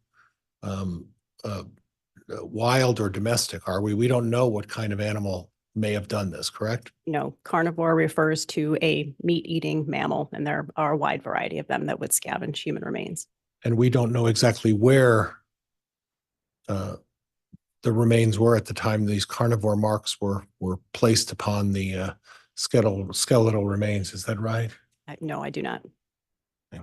wild or domestic, are we? We don't know what kind of animal may have done this, correct? No, carnivore refers to a meat-eating mammal, and there are a wide variety of them that would scavenge human remains. And we don't know exactly where the remains were at the time these carnivore marks were placed upon the skeletal remains. Is that right? No, I do not. Yeah.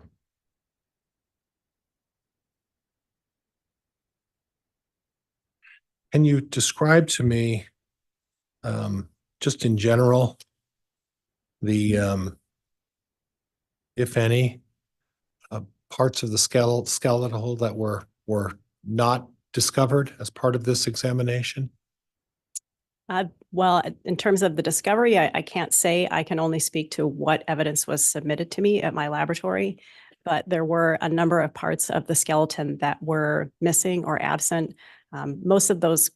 Can you describe to me, just in general, the, if any, parts of the skeletal that were not discovered as part of this examination? Well, in terms of the discovery, I can't say. I can only speak to what evidence was submitted to me at my laboratory. But there were a number of parts of the skeleton that were missing or absent. Most of those,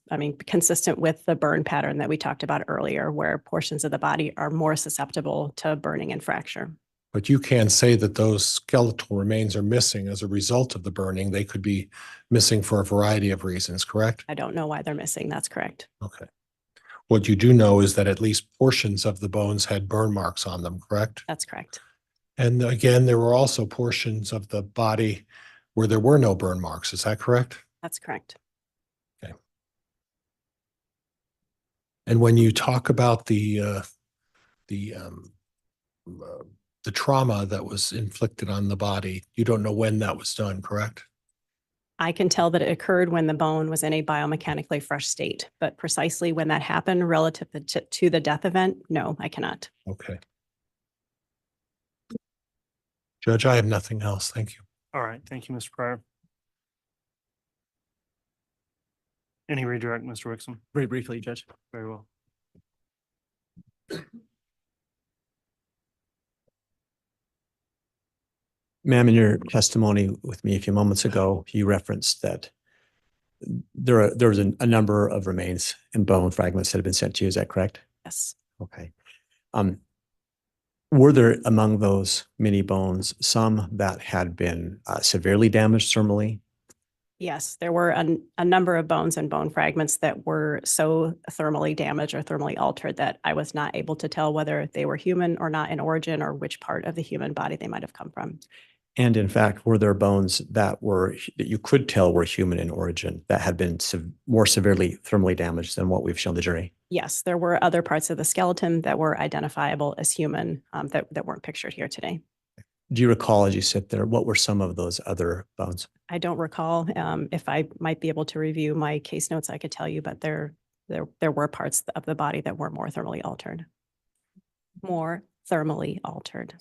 consistent with the burn pattern that we talked about earlier, where portions of the body are more susceptible to burning and fracture. But you can say that those skeletal remains are missing as a result of the burning. They could be missing for a variety of reasons, correct? I don't know why they're missing. That's correct. Okay. What you do know is that at least portions of the bones had burn marks on them, correct? That's correct. And again, there were also portions of the body where there were no burn marks. Is that correct? That's correct. Okay. And when you talk about the trauma that was inflicted on the body, you don't know when that was done, correct? I can tell that it occurred when the bone was in a biomechanically fresh state, but precisely when that happened relative to the death event, no, I cannot. Okay. Judge, I have nothing else. Thank you. All right. Thank you, Mr. Pryor. Any redirect, Mr. Wixom? Very briefly, Judge. Very well. Ma'am, in your testimony with me a few moments ago, you referenced that there was a number of remains and bone fragments that had been sent to you. Is that correct? Yes. Okay. Were there among those many bones, some that had been severely damaged thermally? Yes, there were a number of bones and bone fragments that were so thermally damaged or thermally altered that I was not able to tell whether they were human or not in origin or which part of the human body they might have come from. And in fact, were there bones that you could tell were human in origin that had been more severely thermally damaged than what we've shown the jury? Yes, there were other parts of the skeleton that were identifiable as human that weren't pictured here today. Do you recall as you sit there, what were some of those other bones? I don't recall. If I might be able to review my case notes, I could tell you, but there were parts of the body that were more thermally altered. More thermally altered.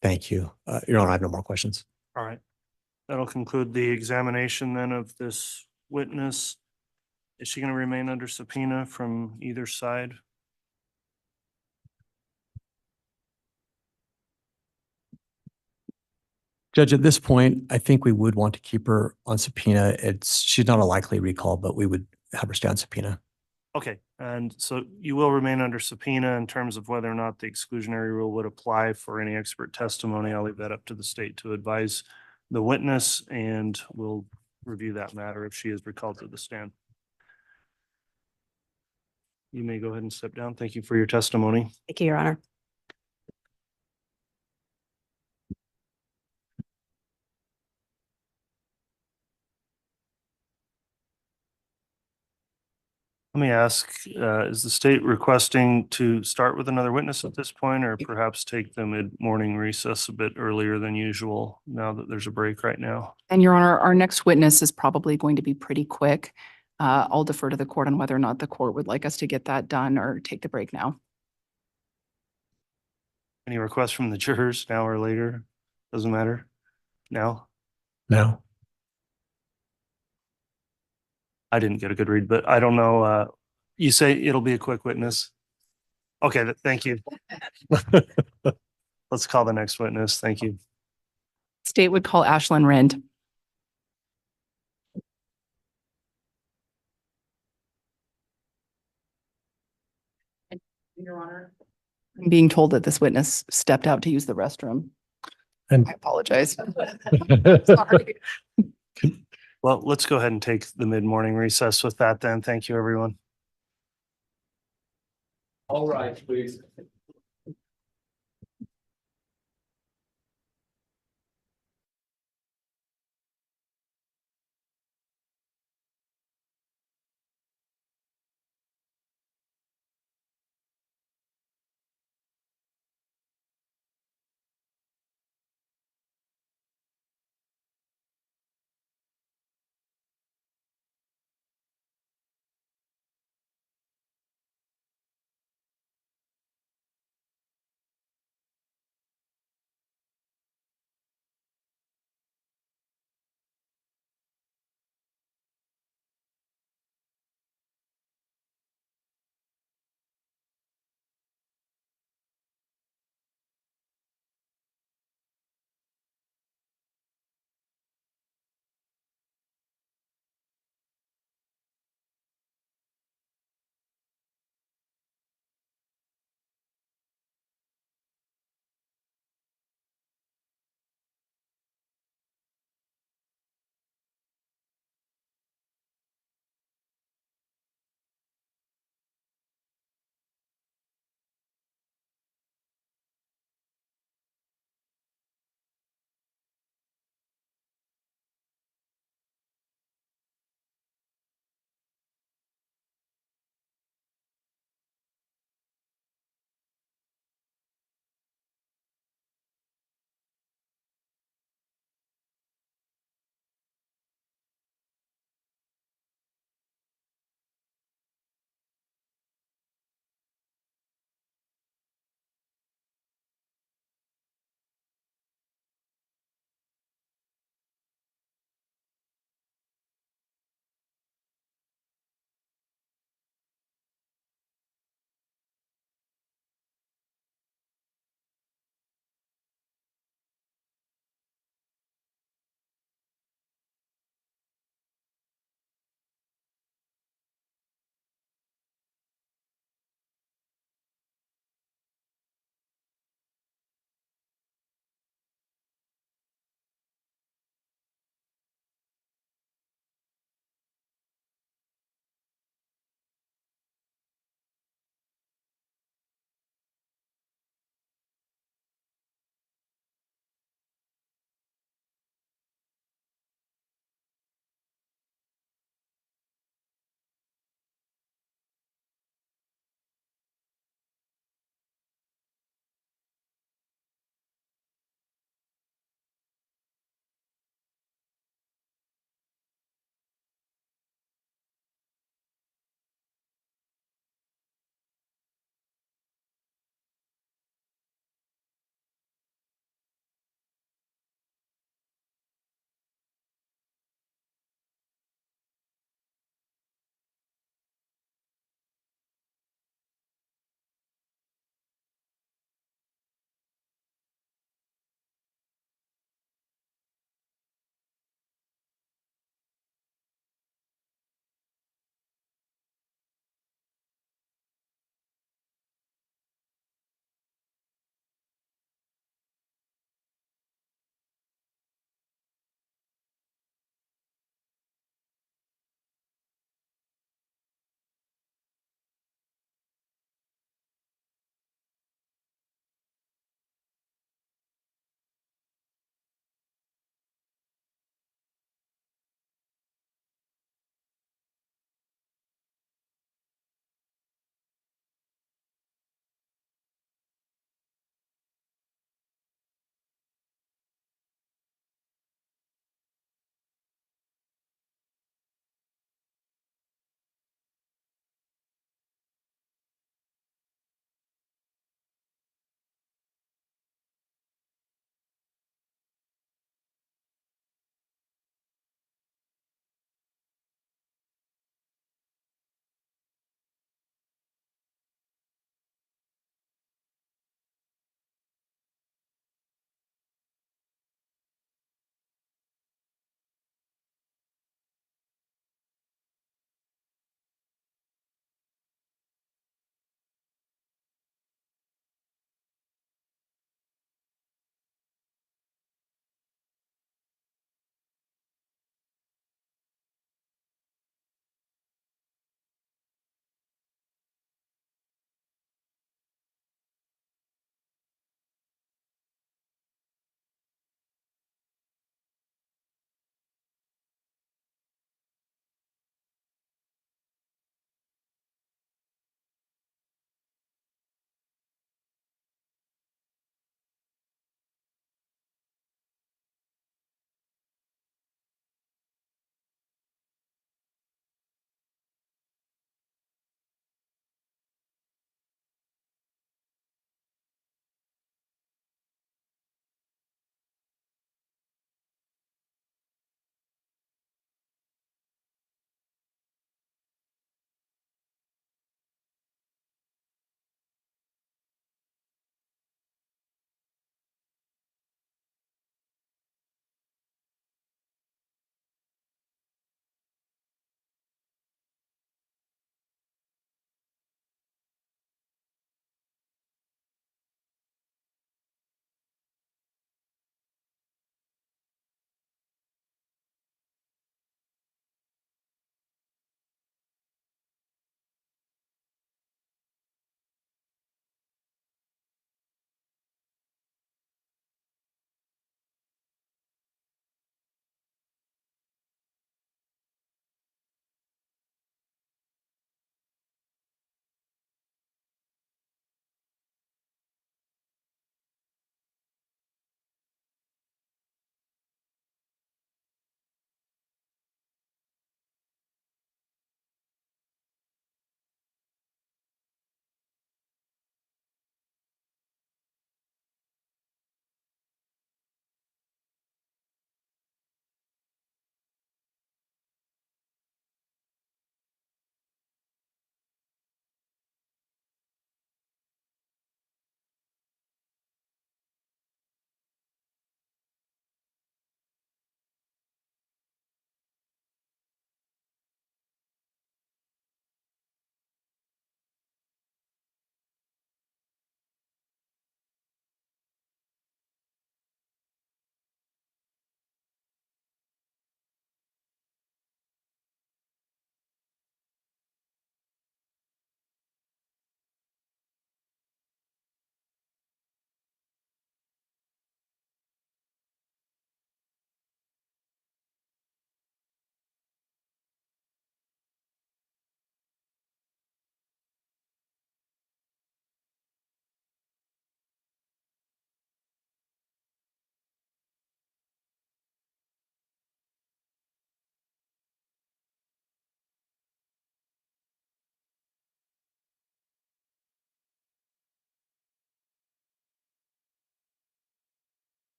Thank you. Your Honor, I have no more questions. All right. That'll conclude the examination then of this witness. Is she going to remain under subpoena from either side? Judge, at this point, I think we would want to keep her on subpoena. She's not a likely recall, but we would have her stay on subpoena. Okay, and so you will remain under subpoena in terms of whether or not the exclusionary rule would apply for any expert testimony. I'll leave that up to the state to advise the witness, and we'll review that matter if she is recalled to the stand. You may go ahead and step down. Thank you for your testimony. Thank you, Your Honor. Let me ask, is the state requesting to start with another witness at this point, or perhaps take the mid-morning recess a bit earlier than usual now that there's a break right now? And Your Honor, our next witness is probably going to be pretty quick. I'll defer to the court on whether or not the court would like us to get that done or take the break now. Any requests from the jurors now or later? Doesn't matter. Now? No. I didn't get a good read, but I don't know. You say it'll be a quick witness? Okay, thank you. Let's call the next witness. Thank you. State would call Ashlin Ren. Your Honor, I'm being told that this witness stepped out to use the restroom. And I apologize. Sorry. Well, let's go ahead and take the mid-morning recess with that then. Thank you, everyone. All right, please.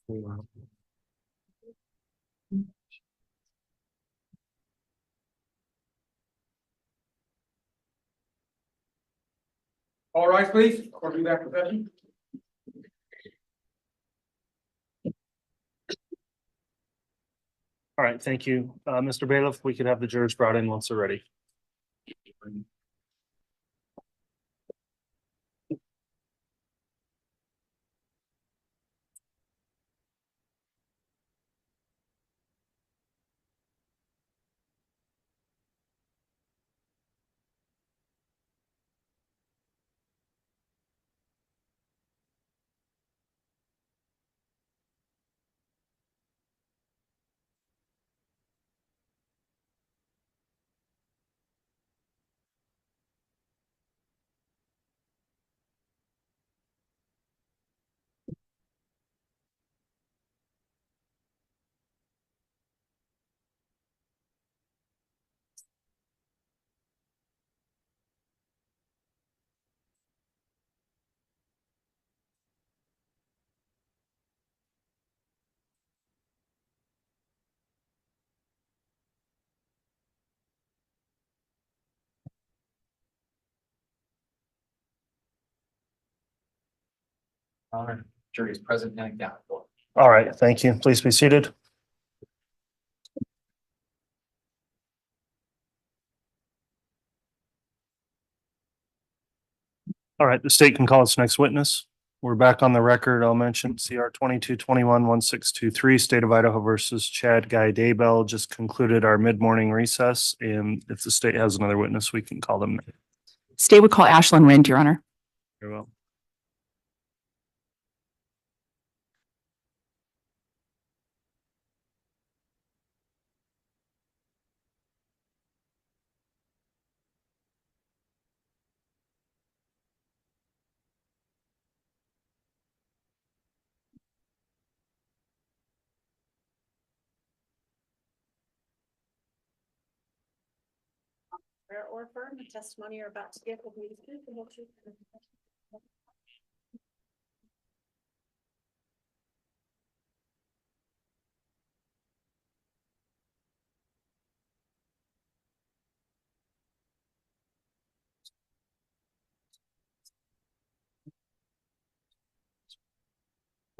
All right, please. Or do that profession. All right, thank you. Mr. Bailiff, we could have the jurors brought in once they're ready. Jury is present and accounted for. All right, thank you. Please be seated. All right, the state can call its next witness. We're back on the record. I'll mention CR 2221-1623, State of Idaho versus Chad Guy Daybell just concluded our mid-morning recess. And if the state has another witness, we can call them. State would call Ashlin Ren, Your Honor. Very well. Swear or affirm the testimony you're about to give will be the truth, the whole truth, and nothing but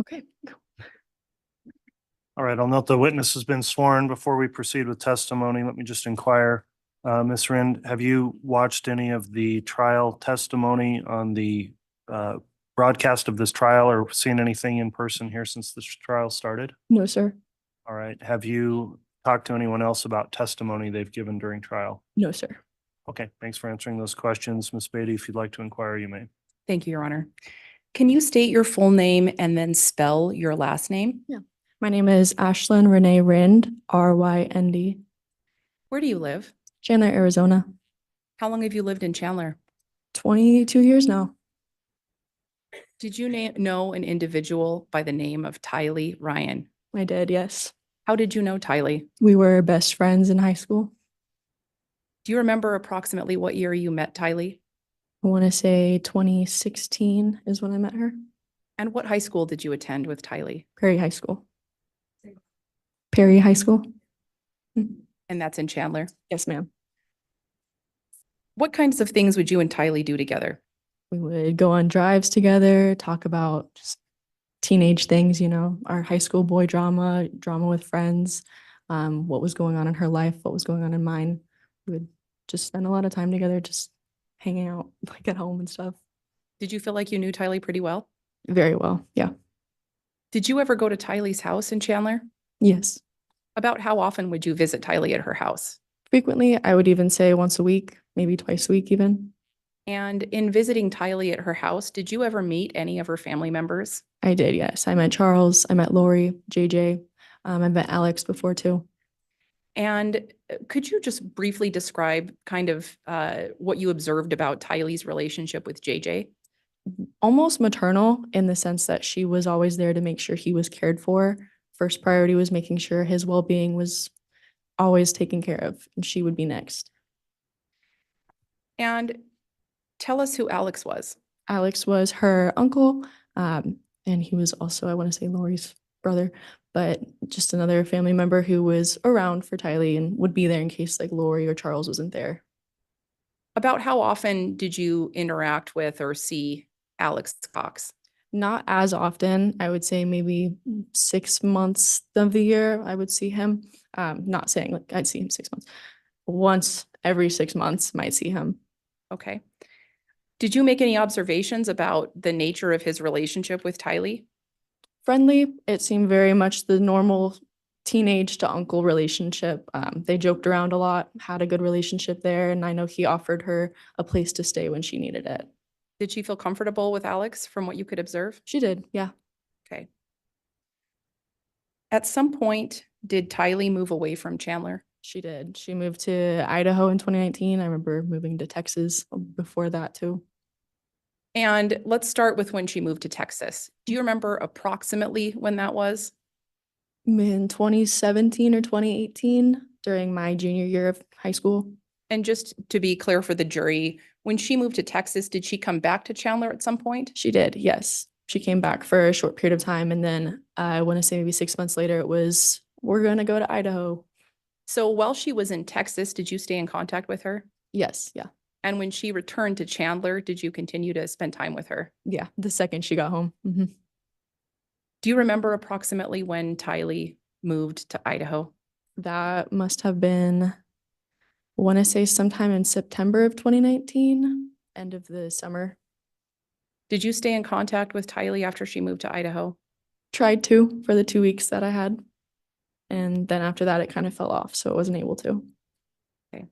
the truth. Okay. All right, I'll note the witness has been sworn. Before we proceed with testimony, let me just inquire. Ms. Ren, have you watched any of the trial testimony on the broadcast of this trial or seen anything in person here since this trial started? No, sir. All right, have you talked to anyone else about testimony they've given during trial? No, sir. Okay, thanks for answering those questions. Ms. Beatty, if you'd like to inquire, you may. Thank you, Your Honor. Can you state your full name and then spell your last name? My name is Ashlin Renee Rind, RYND, Where do you live? Chandler, Arizona. How long have you lived in Chandler? 22 years now. Did you know an individual by the name of Tylee Ryan? I did, yes. How did you know Tylee? We were best friends in high school. Do you remember approximately what year you met Tylee? I want to say 2016 is when I met her. And what high school did you attend with Tylee? Perry High School. Perry High School. And that's in Chandler. Yes, ma'am. What kinds of things would you and Tylee do together? We would go on drives together, talk about just teenage things, you know, our high school boy drama, drama with friends, what was going on in her life, what was going on in mine. We would just spend a lot of time together, just hanging out like at home and stuff. Did you feel like you knew Tylee pretty well? Very well. Yeah. Did you ever go to Tylee's house in Chandler? Yes. About how often would you visit Tylee at her house? Frequently, I would even say once a week, maybe twice a week even. And in visiting Tylee at her house, did you ever meet any of her family members? I did, yes. I met Charles, I met Lori, JJ. I met Alex before too. And could you just briefly describe kind of what you observed about Tylee's relationship with JJ? Almost maternal in the sense that she was always there to make sure he was cared for. First priority was making sure his well-being was always taken care of, and she would be next. And tell us who Alex was. Alex was her uncle, and he was also, I want to say, Lori's brother, but just another family member who was around for Tylee and would be there in case like Lori or Charles wasn't there. About how often did you interact with or see Alex Cox? Not as often. I would say maybe 6 months of the year I would see him. Not saying like I'd see him 6 months. Once every 6 months might see him. Okay. Did you make any observations about the nature of his relationship with Tylee? Friendly. It seemed very much the normal teenage to uncle relationship. They joked around a lot, had a good relationship there, and I know he offered her a place to stay when she needed it. Did she feel comfortable with Alex from what you could observe? She did, yeah. Okay. At some point, did Tylee move away from Chandler? She did. She moved to Idaho in 2019. I remember moving to Texas before that too. And let's start with when she moved to Texas. Do you remember approximately when that was? In 2017 or 2018 during my junior year of high school. And just to be clear for the jury, when she moved to Texas, did she come back to Chandler at some point? She did, yes. She came back for a short period of time. And then I want to say maybe 6 months later, it was, we're going to go to Idaho. So while she was in Texas, did you stay in contact with her? Yes, yeah. And when she returned to Chandler, did you continue to spend time with her? Yeah, the second she got home. Mhm. Do you remember approximately when Tylee moved to Idaho? That must have been, I want to say sometime in September of 2019, end of the summer. Did you stay in contact with Tylee after she moved to Idaho? Tried to for the 2 weeks that I had. And then after that, it kind of fell off, so I wasn't able to. Okay.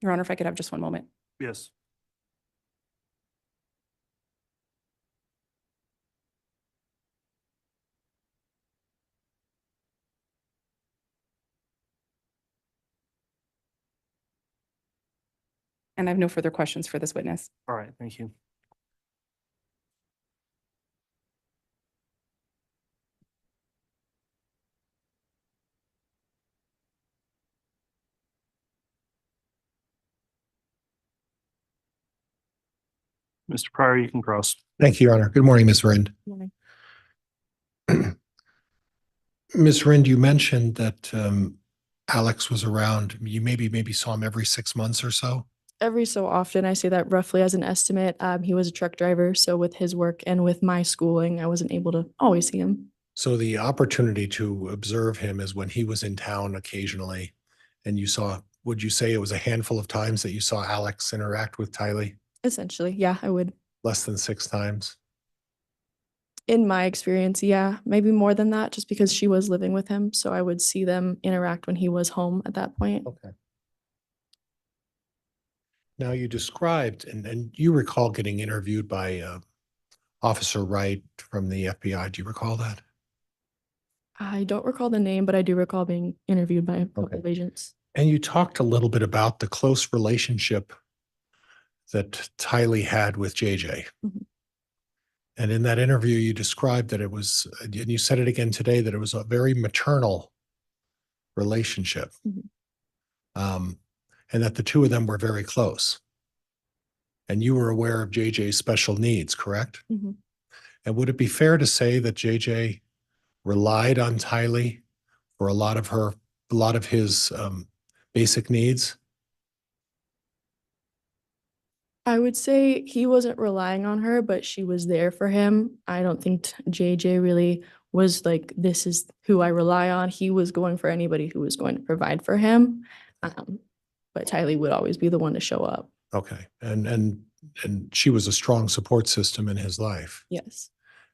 Your Honor, if I could have just one moment. Yes. And I have no further questions for this witness. All right, thank you. Mr. Pryor, you can cross. Thank you, Your Honor. Good morning, Ms. Rind. Morning. Ms. Rind, you mentioned that Alex was around. You maybe saw him every 6 months or so. Every so often, I say that roughly as an estimate. He was a truck driver, so with his work and with my schooling, I wasn't able to always see him. So the opportunity to observe him is when he was in town occasionally, and you saw, would you say it was a handful of times that you saw Alex interact with Tylee? Essentially, yeah, I would. Less than 6 times? In my experience, yeah, maybe more than that, just because she was living with him. So I would see them interact when he was home at that point. Okay. Now you described, and you recall getting interviewed by Officer Wright from the FBI. Do you recall that? I don't recall the name, but I do recall being interviewed by a couple Okay. of agents. And you talked a little bit about the close relationship that Tylee had with JJ. Mhm. And in that interview, you described that it was, and you said it again today, that it was a very maternal relationship. Mhm. And that the two of them were very close. And you were aware of JJ's special needs, correct? Mhm. And would it be fair to say that JJ relied on Tylee for a lot of his basic needs? I would say he wasn't relying on her, but she was there for him. I don't think JJ really was like, this is who I rely on. He was going for anybody who was going to provide for him. But Tylee would always be the one to show up. Okay. And she was a strong support system in his life. Yes.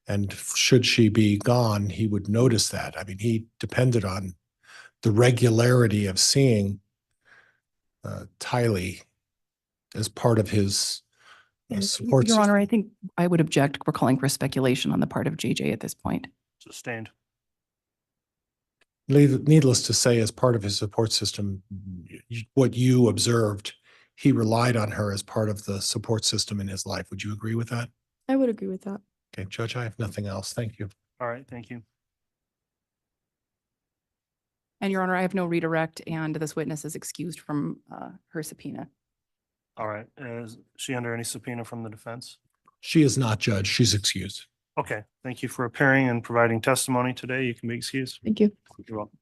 And should she be gone, he would notice that. I mean, he depended on the regularity of seeing Tylee as part of his support Your system. Honor, I think I would object. We're calling for speculation on the part of JJ at this point. Sustained. Needless to say, as part of his support system, what you observed, he relied on her as part of the support system in his life. Would you agree with that? I would agree with that. Okay, Judge, I have nothing else. Thank you. All right, thank you. And Your Honor, I have no redirect, and this witness is excused from her subpoena. All right, is she under any subpoena from the defense? She is not, Judge. She's excused. Okay, thank you for appearing and providing testimony today. You can be excused. Thank you. You're welcome.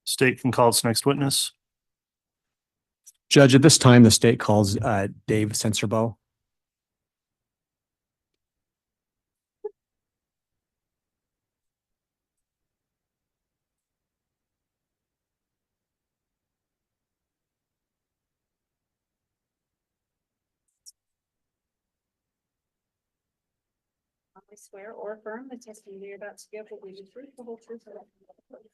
State can call its next witness. Judge, at this time, the state calls Dave Senserbo. I swear or affirm the testimony you're about to give will be the truth, the whole truth, and nothing but the truth.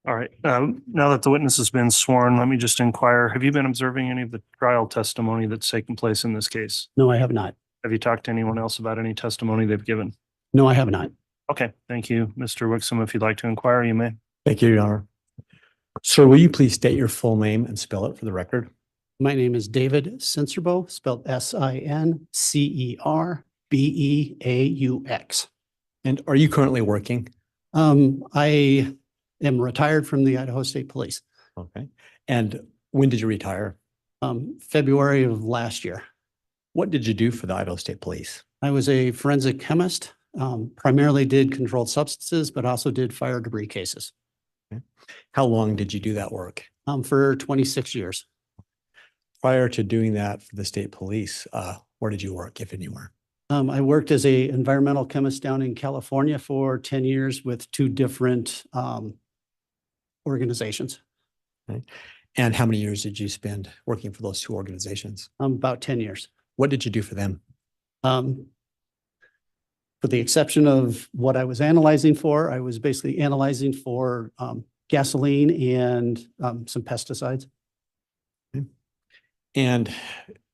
All right, now that the witness has been sworn, let me just inquire, have you been observing any of the trial testimony that's taken place in this case? No, I have not. Have you talked to anyone else about any testimony they've given? No, I have not. Okay, thank you. Mr. Wixom, if you'd like to inquire, you may. Thank you, Your Honor. Sir, will you please state your full name and spell it for the record? My name is David Senserbo, spelled Sincerbeaux. And are you currently working? I am retired from the Idaho State Police, Okay. And when did you retire? February of last year. What did you do for the Idaho State Police? I was a forensic chemist, primarily did controlled substances, but also did fire debris cases, How long did you do that work? for 26 years. Prior to doing that for the state police, where did you work, if anywhere? I worked as a environmental chemist down in California for 10 years with two different organizations, And how many years did you spend working for those two organizations? about 10 years. What did you do for them? For the exception of what I was analyzing for, I was basically analyzing for gasoline and some pesticides. And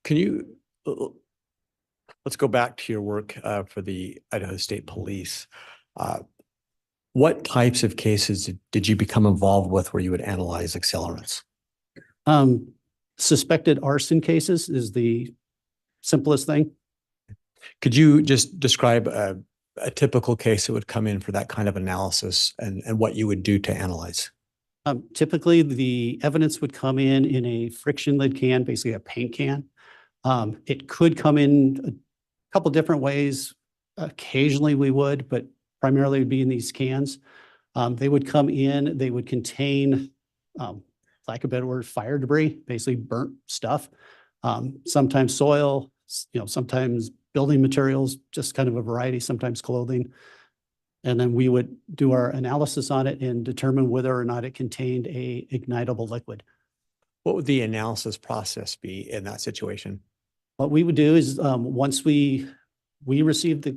can you, let's go back to your work for the Idaho State Police. What types of cases did you become involved with where you would analyze accelerants? Suspected arson cases is the simplest thing. Could you just describe a typical case that would come in for that kind of analysis and what you would do to analyze? Typically, the evidence would come in a friction lid can, basically a paint can. It could come in a couple different ways. Occasionally we would, but primarily would be in these cans. They would come in, they would contain, lack of a better word, fire debris, basically burnt stuff. Sometimes soil, sometimes building materials, just kind of a variety, sometimes clothing. And then we would do our analysis on it and determine whether or not it contained a ignitable liquid. What would the analysis process be in that situation? What we would do is once we received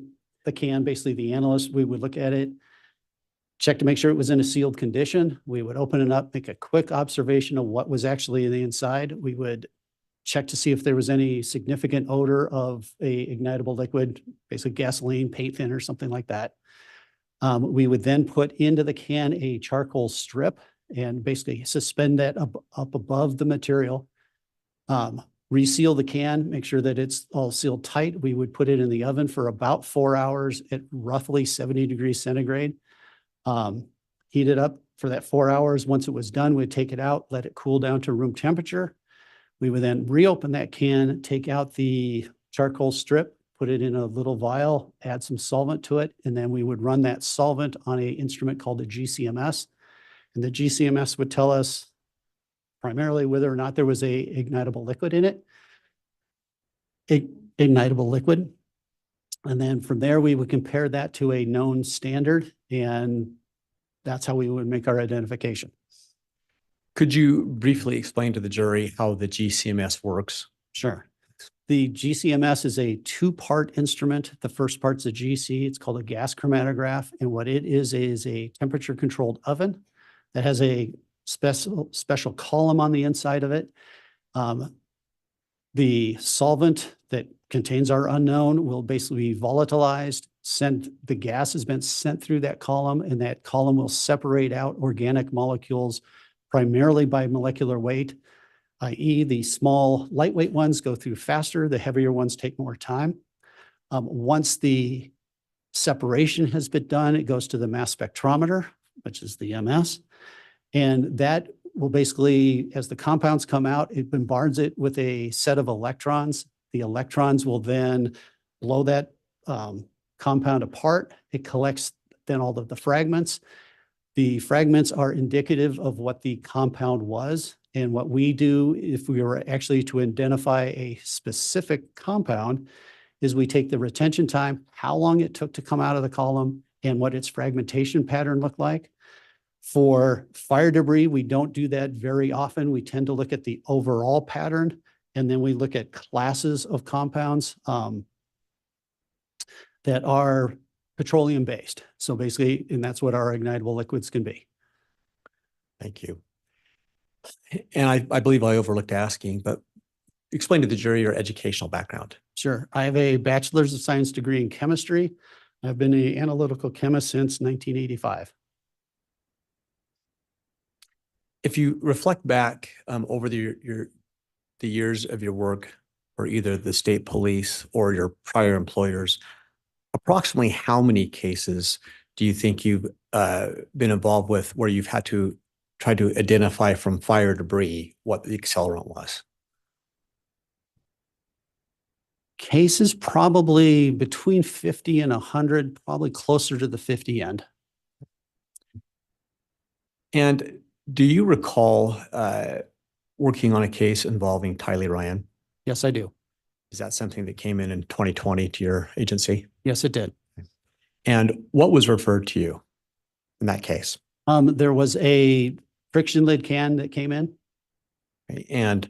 the can, basically the analyst, we would look at it, check to make sure it was in a sealed condition. We would open it up, make a quick observation of what was actually in the inside. We would check to see if there was any significant odor of a ignitable liquid, basically gasoline, paint thinner, something like that. We would then put into the can a charcoal strip and basically suspend that up above the material. Reseal the can, make sure that it's all sealed tight. We would put it in the oven for about 4 hours at roughly 70 degrees centigrade. Heat it up for that 4 hours. Once it was done, we'd take it out, let it cool down to room temperature. We would then reopen that can, take out the charcoal strip, put it in a little vial, add some solvent to it, and then we would run that solvent on an instrument called a GCMS. And the GCMS would tell us primarily whether or not there was a ignitable liquid in it. Ignitable liquid. And then from there, we would compare that to a known standard, and that's how we would make our identification. Could you briefly explain to the jury how the GCMS works? Sure. The GCMS is a two-part instrument. The first part's a GC. It's called a gas chromatograph. And what it is a temperature-controlled oven that has a special column on the inside of it. The solvent that contains our unknown will basically be volatilized, the gas has been sent through that column, and that column will separate out organic molecules primarily by molecular weight, i.e. the small lightweight ones go through faster, the heavier ones take more time. Once the separation has been done, it goes to the mass spectrometer, which is the MS, and that will basically, as the compounds come out, it bombards it with a set of electrons. The electrons will then blow that compound apart. It collects then all of the fragments. The fragments are indicative of what the compound was. And what we do, if we were actually to identify a specific compound, is we take the retention time, how long it took to come out of the column, and what its fragmentation pattern looked like. For fire debris, we don't do that very often. We tend to look at the overall pattern, and then we look at classes of compounds that are petroleum-based. So basically, and that's what our ignitable liquids can be. Thank you. And I believe I overlooked asking, but explain to the jury your educational background. Sure. I have a bachelor's of science degree in chemistry. I've been an analytical chemist since 1985. If you reflect back over the years of your work for either the state police or your prior employers, approximately how many cases do you think you've been involved with where you've had to try to identify from fire debris what the accelerant was? Cases probably between 50 and 100, probably closer to the 50 end. And do you recall working on a case involving Tylee Ryan? Yes, I do. Is that something that came in 2020 to your agency? Yes, it did. And what was referred to you in that case? There was a friction lid can that came in. Okay. And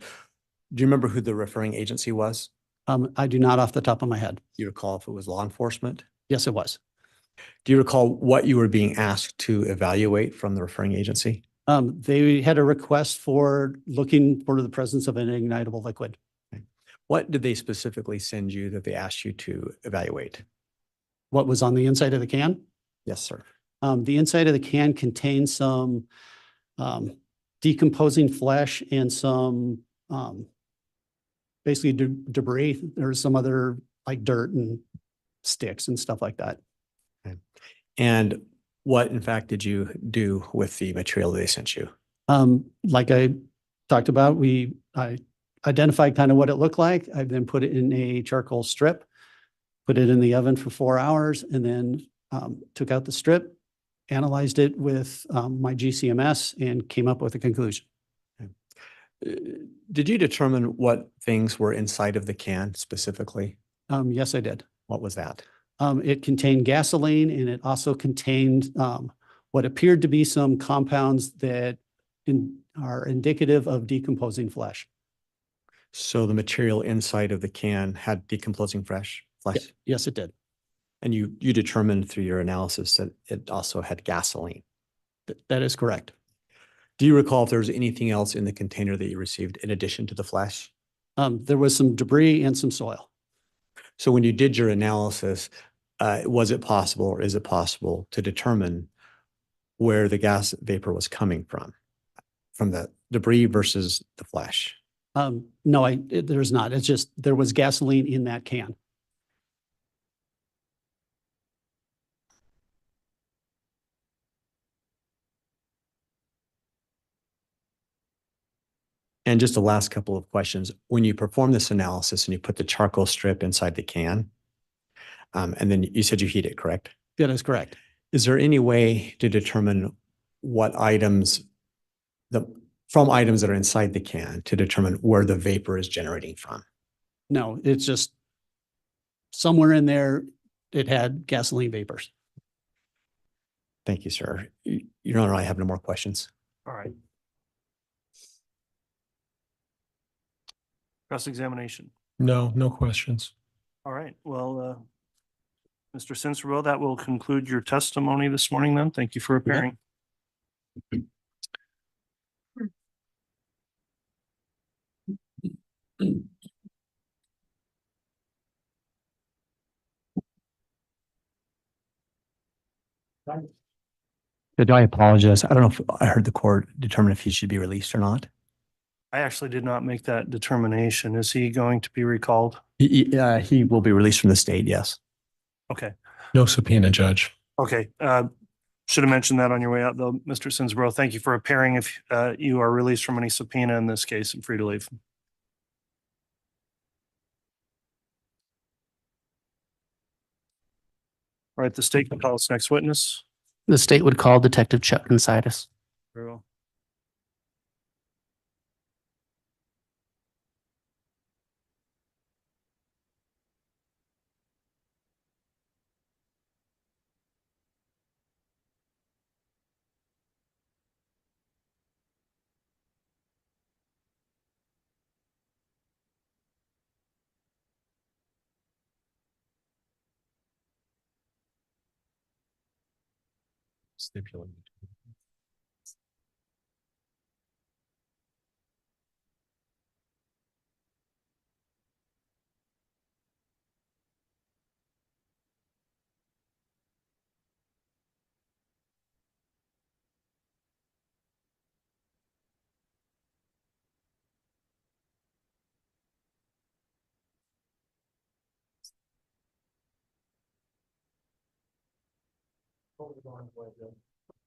do you remember who the referring agency was? I do not off the top of my head. Do you recall if it was law enforcement? Yes, it was. Do you recall what you were being asked to evaluate from the referring agency? They had a request for looking for the presence of an ignitable liquid. Okay. What did they specifically send you that they asked you to evaluate? What was on the inside of the can? Yes, sir. The inside of the can contains some decomposing flesh and some basically debris. There's some other like dirt and sticks and stuff like that. Okay. And what, in fact, did you do with the material they sent you? Like I talked about, I identified kind of what it looked like. I then put it in a charcoal strip, put it in the oven for 4 hours, and then took out the strip, analyzed it with my GCMS, and came up with a conclusion. Did you determine what things were inside of the can specifically? Yes, I did. What was that? It contained gasoline, and it also contained what appeared to be some compounds that are indicative of decomposing flesh. So the material inside of the can had decomposing flesh? Yes, it did. And you determined through your analysis that it also had gasoline? That is correct. Do you recall if there was anything else in the container that you received in addition to the flesh? There was some debris and some soil. So when you did your analysis, was it possible or is it possible to determine where the gas vapor was coming from the debris versus the flesh? No, there's not. It's just there was gasoline in that can. And just the last couple of questions. When you perform this analysis and you put the charcoal strip inside the can, and then you said you heat it, correct? That is correct. Is there any way to determine what items, from items that are inside the can, to determine where the vapor is generating from? No, it's just somewhere in there, it had gasoline vapors. Thank you, sir. Your Honor, I have no more questions. All right. Cross-examination. No, no questions. All right. Well, Mr. Senserbo, that will conclude your testimony this morning then. Thank you for appearing. Judge, I apologize. I don't know if I heard the court determine if he should be released or not. I actually did not make that determination. Is he going to be recalled? He will be released from the state, yes. Okay. No subpoena, Judge. Okay. Should have mentioned that on your way out, though, Mr. Sinsborough. Thank you for appearing. If you are released from any subpoena in this case and free to leave. All right, the state can call its next witness. The state would call Detective Chuck Considus. Very well. Stipulated.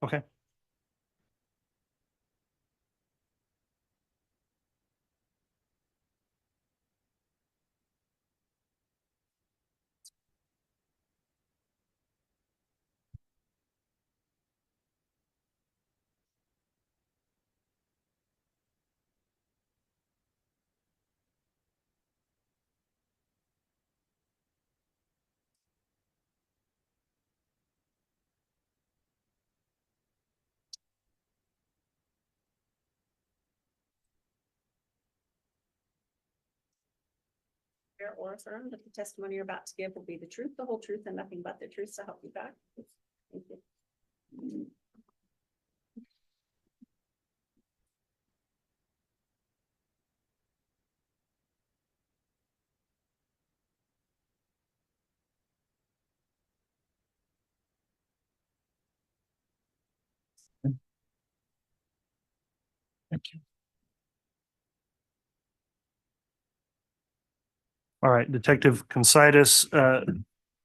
Okay. Swear or affirm that the testimony you're about to give will be the truth, the whole truth, and nothing but the truth, so help you God. Thank you. Thank you. All right, Detective Considus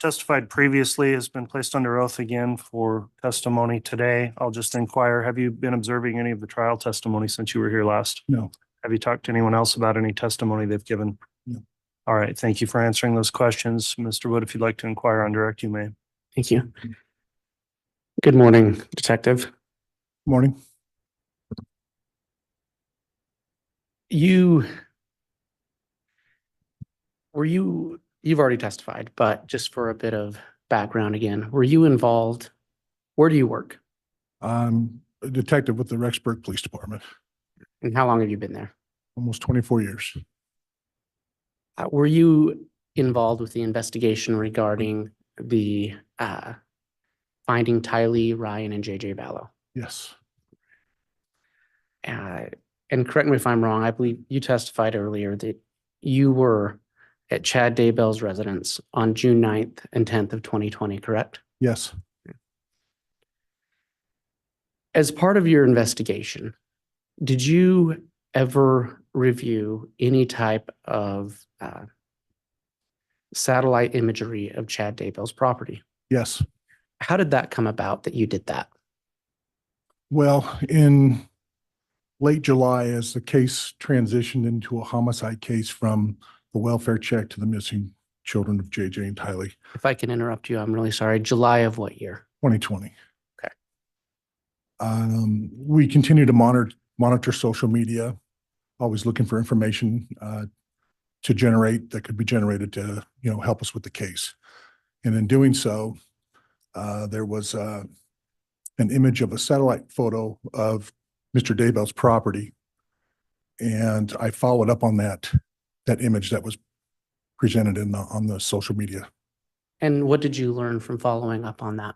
testified previously, has been placed under oath again for testimony today. I'll just inquire, have you been observing any of the trial testimony since you were here last? No. Have you talked to anyone else about any testimony they've given? No. All right, thank you for answering those questions. Mr. Wood, if you'd like to inquire on direct, you may. Thank you. Good morning, Detective. Morning. You've already testified, but just for a bit of background again, were you involved? Where do you work? I'm a detective with the Rexburg Police Department, And how long have you been there? almost 24 years. Were you involved with the investigation regarding the finding Tylee Ryan and JJ Vallow? Yes, And correct me if I'm wrong, I believe you testified earlier that you were at Chad Daybell's residence on June 9th and 10th of 2020, correct? yes. As part of your investigation, did you ever review any type of satellite imagery of Chad Daybell's property? Yes. How did that come about that you did that? Well, in late July, as the case transitioned into a homicide case from the welfare check to the missing children of JJ and Tylee, If I can interrupt you, I'm really sorry. July of what year? 2020. Okay. We continue to monitor social media, always looking for information that could be generated to, help us with the case. And in doing so, there was an image of a satellite photo of Mr. Daybell's property. And I followed up on that image that was presented on the social media. And what did you learn from following up on that?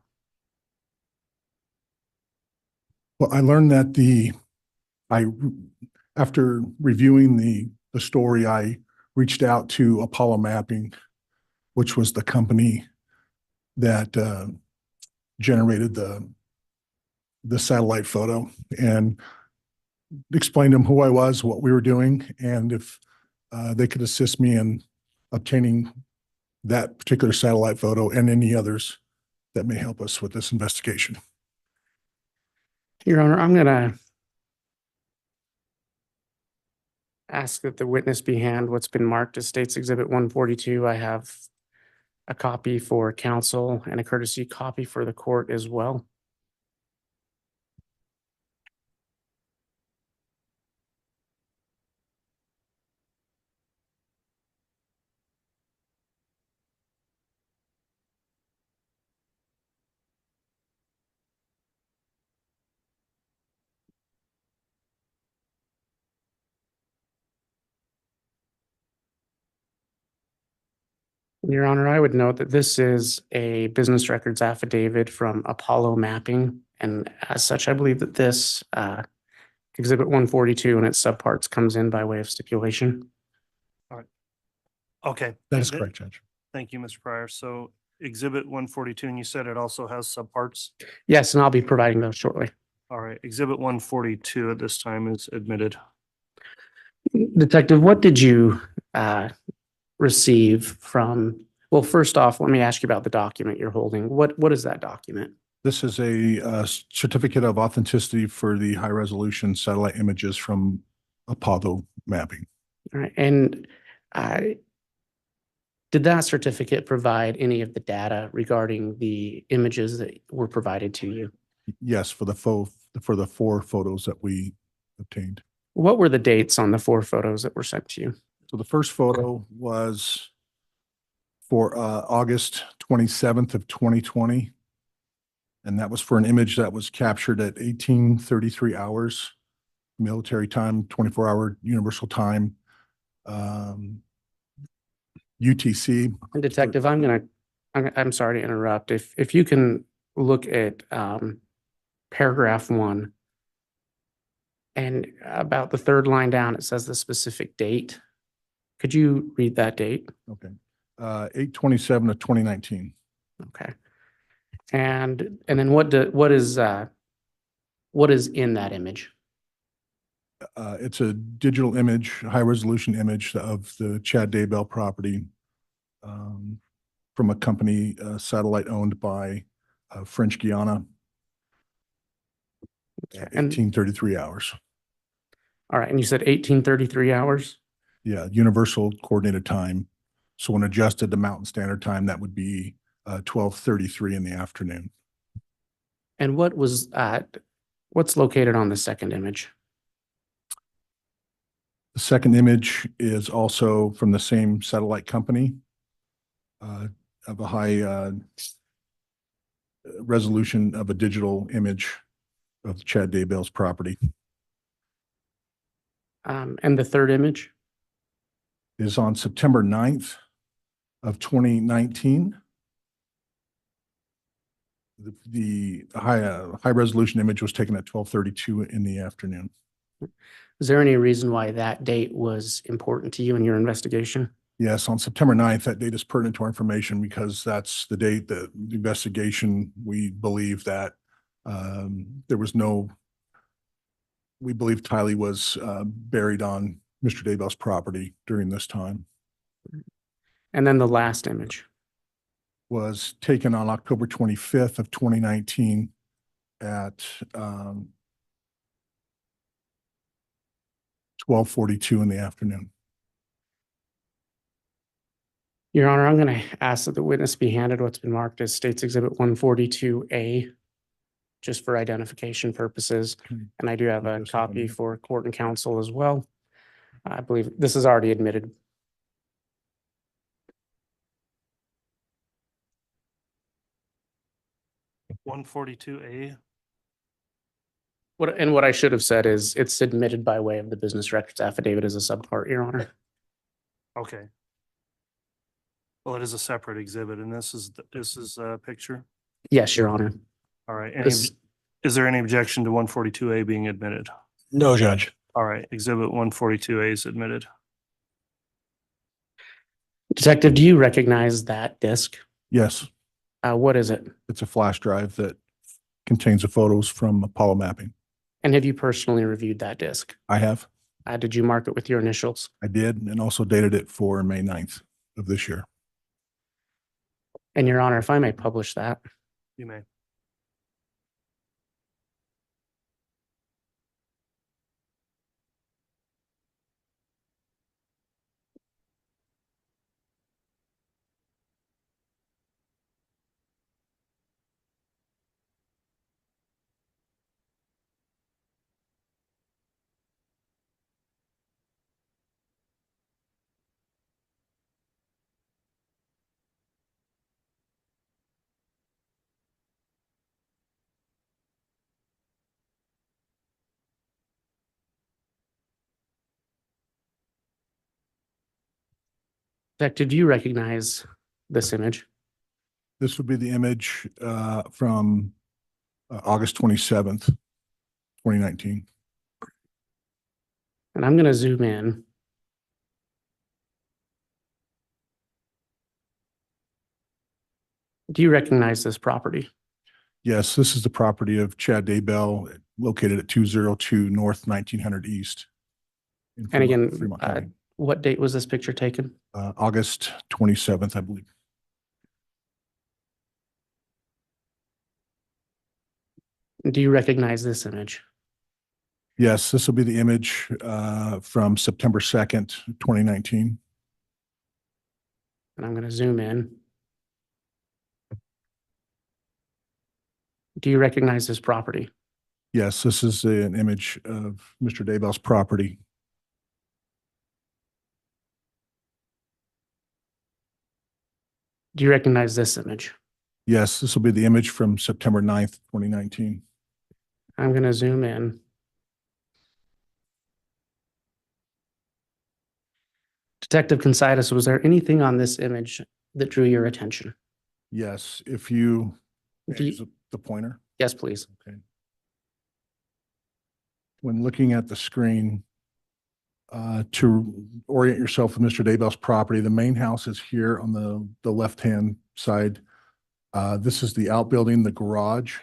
Well, I learned that after reviewing the the story, I reached out to Apollo Mapping, which was the company that generated the satellite photo, and explained to them who I was, what we were doing, and if they could assist me in obtaining that particular satellite photo and any others that may help us with this investigation. Your Honor, I'm gonna ask that the witness be handed what's been marked as State's Exhibit 142. I have a copy for counsel and a courtesy copy for the court as well. Your Honor, I would note that this is a business records affidavit from Apollo Mapping, and as such, I believe that this Exhibit 142 and its subparts comes in by way of stipulation. Okay. That is correct, Judge. Thank you, Mr. Pryor. So Exhibit 142, and you said it also has subparts? Yes, and I'll be providing those shortly. All right, Exhibit 142 at this time is admitted. Detective, what did you receive from, well, first off, let me ask you about the document you're holding. What is that document? This is a certificate of authenticity for the high resolution satellite images from Apollo Mapping. All right, and did that certificate provide any of the data regarding the images that were provided to you? Yes, for the four photos that we obtained. What were the dates on the 4 photos that were sent to you? So the first photo was for August 27th of 2020. And that was for an image that was captured at 18:33 hours, military time, 24-hour universal time, UTC. And Detective, I'm sorry to interrupt. If you can look at paragraph 1, and about the 3rd line down, it says the specific date. Could you read that date? Okay. 8/27 of 2019. Okay. And then what is in that image? It's a digital image, high resolution image of the Chad Daybell property from a company, satellite owned by French Guiana at And- 18:33 hours. All right, and you said 18:33 hours? Yeah, universal coordinated time. So when adjusted to Mountain Standard Time, that would be 12:33 in the afternoon. And what's located on the second image? The second image is also from the same satellite company of a high resolution of a digital image of Chad Daybell's property. And the third image? Is on September 9th of 2019. The high resolution image was taken at 12:32 in the afternoon. Is there any reason why that date was important to you in your investigation? Yes, on September 9th, that date is pertinent to our information because that's the date that the investigation, we believe that we believe Tylee was buried on Mr. Daybell's property during this time. And then the last image? Was taken on October 25th of 2019 at 12:42 in the afternoon. Your Honor, I'm going to ask that the witness be handed what's been marked as State's Exhibit 142A, just for identification purposes. And I do have a copy for court and counsel as well. I believe this is already admitted. (142A). What I should have said is it's submitted by way of the business records affidavit as a subpart, Your Honor. Okay. Well, it is a separate exhibit, and this is a picture. Yes, Your Honor. All right. This- Is there any objection to 142A being admitted? No, Judge. All right, Exhibit 142A is admitted. Detective, do you recognize that disc? Yes, What is it? it's a flash drive that contains the photos from Apollo mapping. And have you personally reviewed that disc? I have. Did you mark it with your initials? I did, and also dated it for May 9th of this year. And Your Honor, if I may publish that. You may. Detective, do you recognize this image? This would be the image from August 27th, 2019. And I'm going to zoom in. Do you recognize this property? Yes, this is the property of Chad Daybell, located at 202 North 1900 East. in And Fremont- again, Fremont County. what date was this picture taken? August 27th, I believe. Do you recognize this image? Yes, this will be the image from September 2nd, 2019. And I'm going to zoom in. Do you recognize this property? Yes, this is an image of Mr. Daybell's property. Do you recognize this image? Yes, this will be the image from September 9th, 2019. I'm going to zoom in. Detective Consitus, was there anything on this image that drew your attention? Yes, if you, Do you- is it the pointer? Yes, please. Okay. When looking at the screen, to orient yourself with Mr. Daybell's property, the main house is here on the left-hand side. This is the outbuilding, the garage,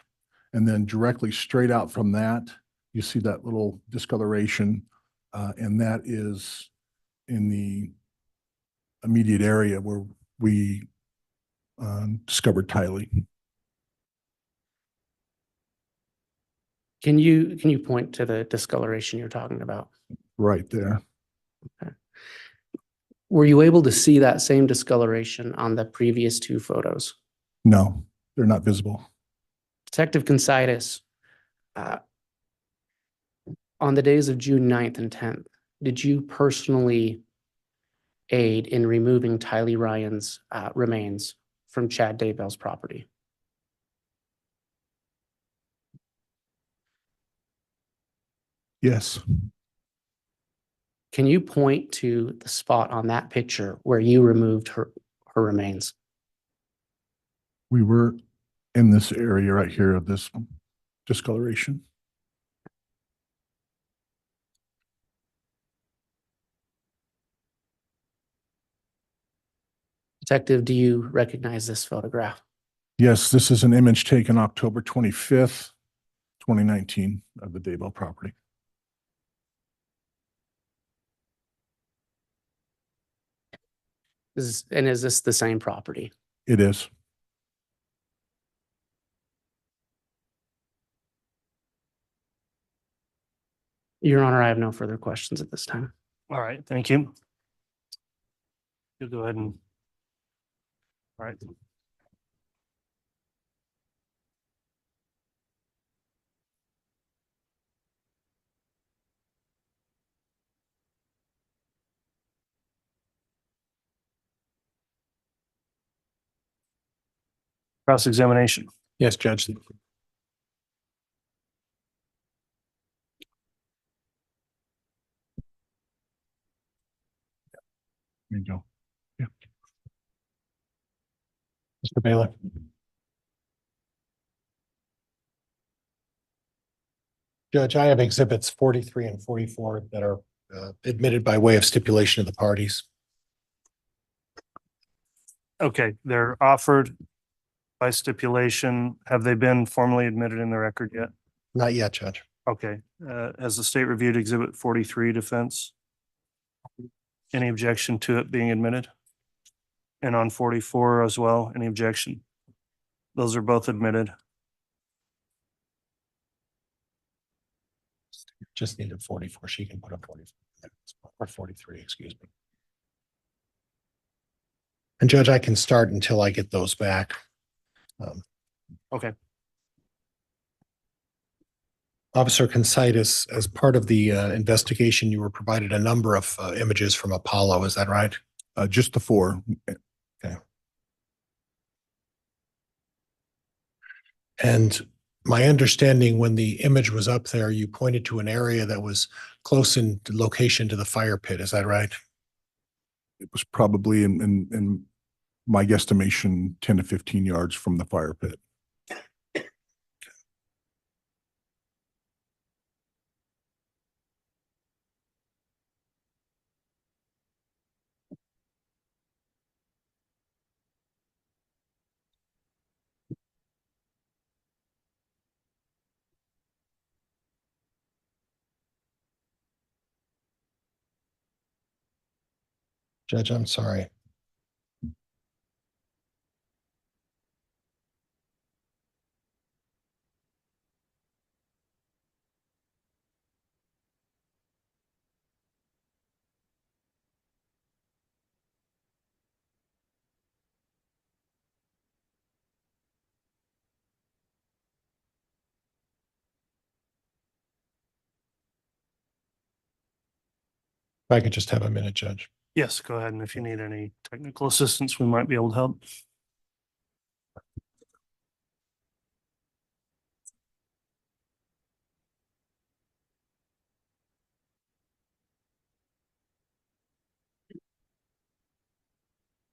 and then directly straight out from that, you see that little discoloration, and that is in the immediate area where we discovered Tylee. Can you point to the discoloration you're talking about? Right there. Were you able to see that same discoloration on the previous two photos? No, they're not visible. Detective Consitus, on the days of June 9th and 10th, did you personally aid in removing Tylee Ryan's remains from Chad Daybell's property? Yes, Can you point to the spot on that picture where you removed her remains? we were in this area right here of this discoloration. Detective, do you recognize this photograph? Yes, this is an image taken October 25th, 2019 of the Daybell property. Is this the same property? It is. Your Honor, I have no further questions at this time. All right, thank you. You go ahead and. All right. Cross-examination. Yes, Judge. There you go. Yeah. Mr. Bailiff. Judge, I have exhibits 43 and 44 that are admitted by way of stipulation of the parties. Okay, they're offered by stipulation. Have they been formally admitted in the record yet? Not yet, Judge. Okay, has the state reviewed Exhibit 43 defense? Any objection to it being admitted? And on 44 as well, any objection? Those are both admitted. Just needed 44. She can put up 44 or 43, excuse me. And Judge, I can start until I get those back. Okay. Officer Consitus, as part of the investigation, you were provided a number of images from Apollo. Is that right? Just the four. And my understanding, when the image was up there, you pointed to an area that was close in location to the fire pit. Is that right? It was probably in my guesstimation, 10 to 15 yards from the fire pit. Judge, I'm sorry. If I could just have a minute, Judge. Yes, go ahead. And if you need any technical assistance, we might be able to help.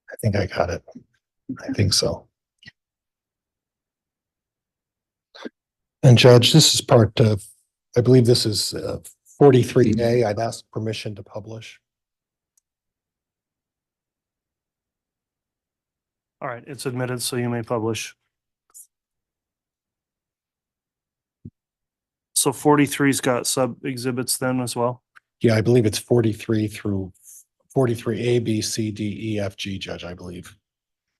I think I got it. I think so. And Judge, this is part of, I believe this is 43A. I've asked permission to publish. All right, it's admitted, so you may publish. So 43's got sub exhibits then as well? Yeah, I believe it's 43 through 43A, B, C, D, E, F, G, Judge, I believe.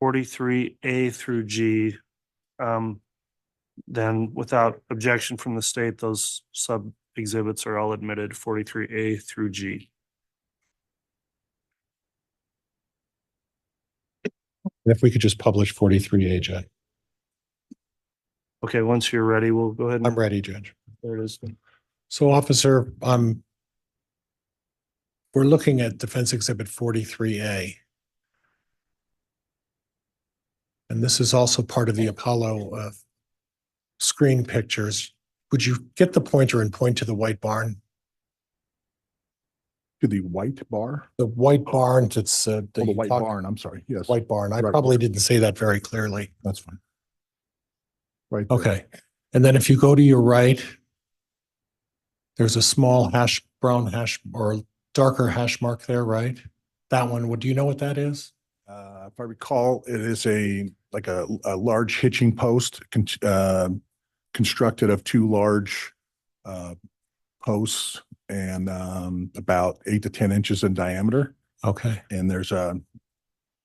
43A through G. Then without objection from the state, those sub exhibits are all admitted, 43A through G. If we could just publish 43A, Judge. Okay, once you're ready, we'll go ahead. I'm ready, Judge. There it is. So Officer, we're looking at Defense Exhibit 43A. And this is also part of the Apollo screen pictures. Would you get the pointer and point to the white barn? To the white bar? The white barn, it's Oh, the white barn, I'm sorry, yes. White barn. I Right. probably didn't say that very clearly. That's fine. Right. there. Okay. And then if you go to your right, there's a small brown hash or darker hash mark there, right? That one, do you know what that is? If I recall, it is a large hitching post constructed of two large posts and about 8 to 10 inches in diameter. Okay. And there's a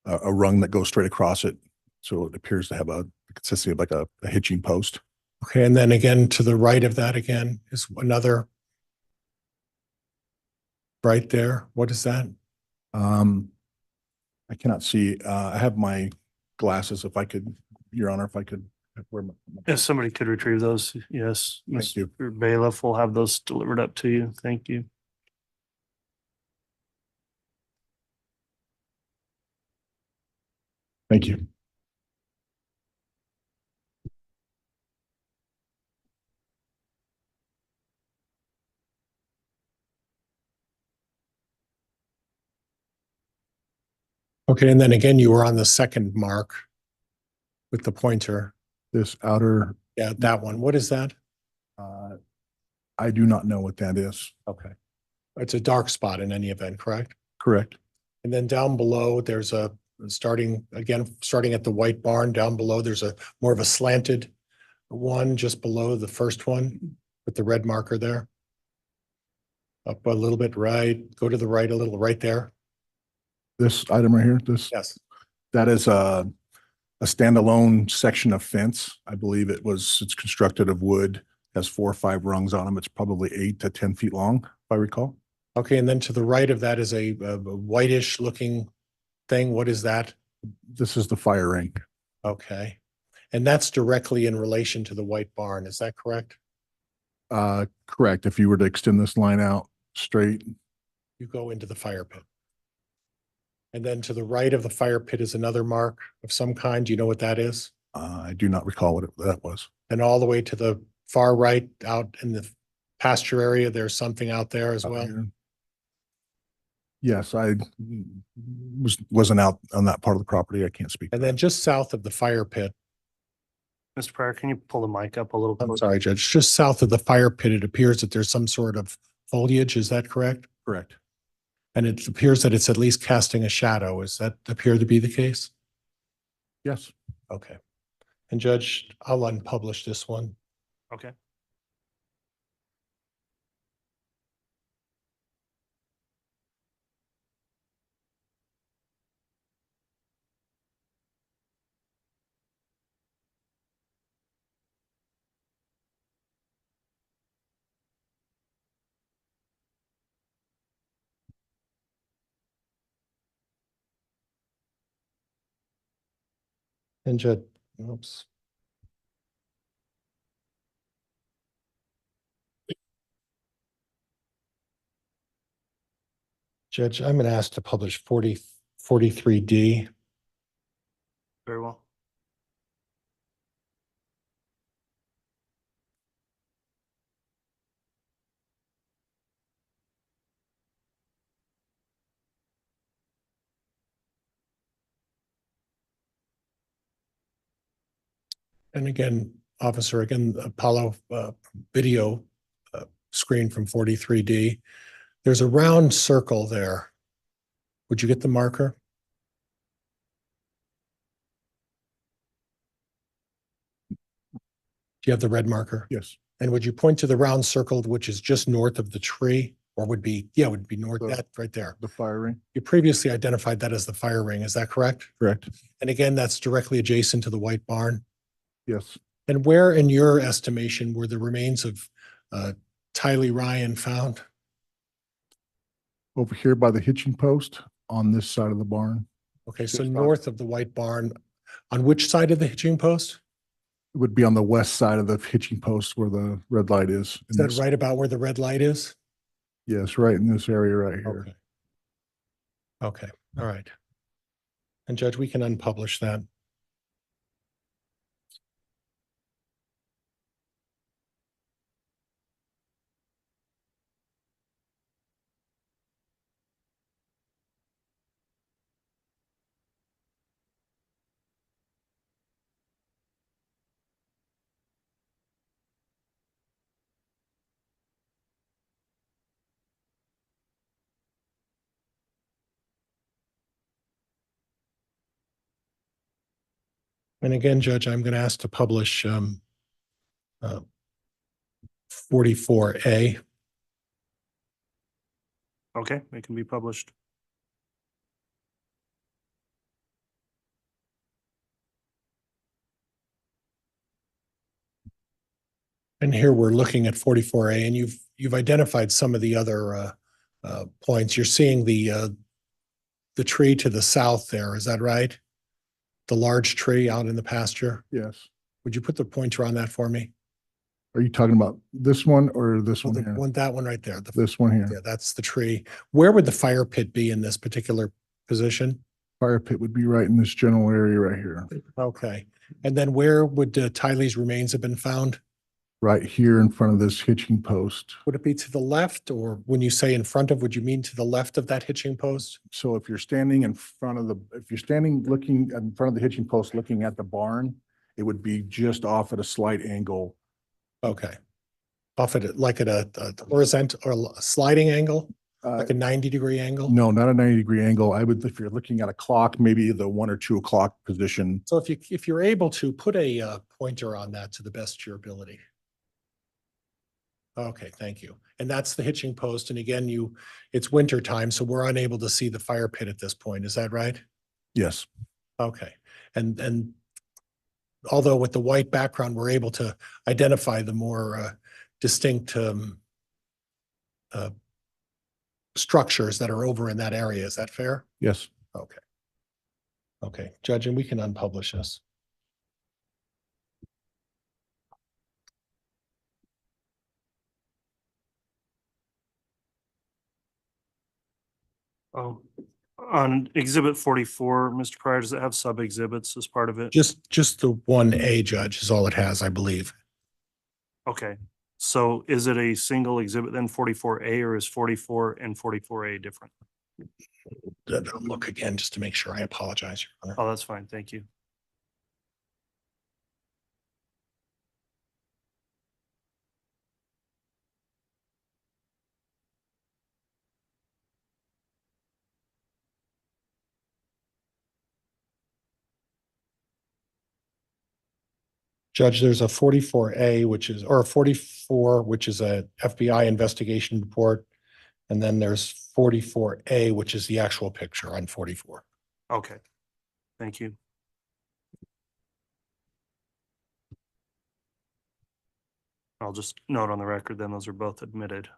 rung that goes straight across it. So it appears to have a consistency of like a hitching post. Okay. And then again, to the right of that again is another right there. What is that? I cannot see. I have my glasses. If I could, Your Honor, if I could. If somebody could retrieve those, yes. Thank you. Mr. Bailiff will have those delivered up to you. Thank you. Thank you. Okay. And then again, you were on the second mark with the pointer. This outer, Yeah, that one. What is that? I do not know what that is. Okay. It's a dark spot in any event, correct? Correct. And then down below, there's a starting at the white barn down below, there's a more of a slanted one just below the first one with the red marker there. Up a little bit right, go to the right a little, right there. This item right here, Yes. that is a standalone section of fence. I believe it's constructed of wood, has 4 or 5 rungs on them. It's probably 8 to 10 feet long, if I recall. Okay, and then to the right of that is a whitish looking thing. What is that? This is the fire ring. Okay. And that's directly in relation to the white barn. Is that correct? Correct. If you were to extend this line out straight, You go into the fire pit. And then to the right of the fire pit is another mark of some kind. Do you know what that is? I do not recall what that was. And all the way to the far right out in the pasture area, there's something out there as well. Yes, I wasn't out on that part of the property. I can't speak. And then just south of the fire pit, Mr. Pryor, can you pull the mic up a little? I'm closer? sorry, Judge, just south of the fire pit, it appears that there's some sort of foliage. Is that correct? Correct. And it appears that it's at least casting a shadow. Does that appear to be the case? Yes. Okay. And Judge, I'll unpublish this one. Okay. And Judge, oops. Judge, I'm going to ask to publish 43D. Very well. And again, officer, again, Apollo video screen from 43D. There's a round circle there. Would you get the marker? Do you have the red marker? Yes. And would you point to the round circle, which is just north of the tree, or would be, yeah, would be north, The- that right there. The fire ring. You previously identified that as the fire ring. Is that correct? Correct. And again, that's directly adjacent to the white barn. Yes. And where, in your estimation, were the remains of Tylee Ryan found? Over here by the hitching post on this side of the barn. Okay, so Just north of the white barn, on which side of the hitching post? It would be on the west side of the hitching post where the red light is. Is that right about where the red light is? Yes, right in this area right here. Okay. Okay, all right. And Judge, we can unpublish that. And again, Judge, I'm going to ask to publish 44A. Okay, it can be published. And here we're looking at 44A, and you've identified some of the other points. You're seeing the tree to the south there, is that right? The large tree out in the pasture? Yes. Would you put the pointer on that for me? Are you talking about this one or this one here? That one right there. This one here. Yeah, that's the tree. Where would the fire pit be in this particular position? Fire pit would be right in this general area right here. Okay. And then where would Tylee's remains have been found? Right here in front of this hitching post. Would it be to the left, or when you say in front of, would you mean to the left of that hitching post? So if you're standing in front of if you're standing looking in front of the hitching post, looking at the barn, it would be just off at a slight angle. Okay. Off at like at a horizontal or a sliding angle? Like a 90-degree angle? No, not a 90-degree angle. I would, if you're looking at a clock, maybe the 1 or 2 o'clock position. So if you're able to put a pointer on that to the best of your ability. Okay, thank you. And that's the hitching post. And again, it's winter time, so we're unable to see the fire pit at this point. Is that right? Yes. Okay. And although with the white background, we're able to identify the more distinct structures that are over in that area. Is that fair? Yes. Okay. Okay, Judge, and we can unpublish this. Oh, on exhibit 44, Mr. Pryor, does it have sub exhibits as part of it? Just the 1A, Judge, is all it has, I believe. Okay, so is it a single exhibit then 44A, or is 44 and 44A different? I'll look again just to make sure. I apologize, Your Honor. Oh, that's fine. Thank you. Judge, there's a 44A, or a 44, which is a FBI investigation report. And then there's 44A, which is the actual picture on 44. Okay, thank you. I'll just note on the record then those are both admitted.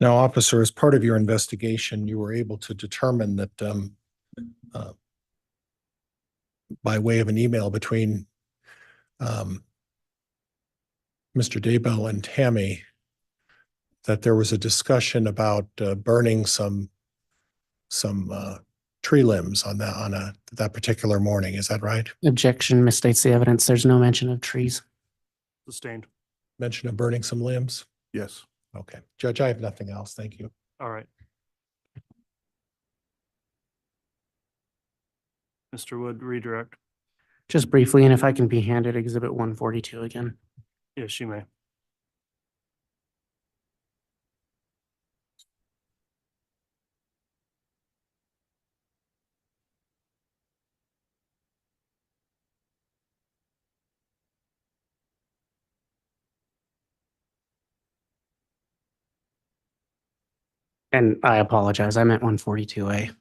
Now, officer, as part of your investigation, you were able to determine that by way of an email between Mr. Daybell and Tammy, that there was a discussion about burning some tree limbs on that particular morning. Is that right? Objection misstates the evidence. There's no mention of trees. Sustained. Mention of burning some limbs? Yes. Okay. Judge, I have nothing else. Thank you. All right. Mr. Wood, redirect. Just briefly, and if I can be handed exhibit 142 again. Yes, you may. And I apologize. I meant 142A.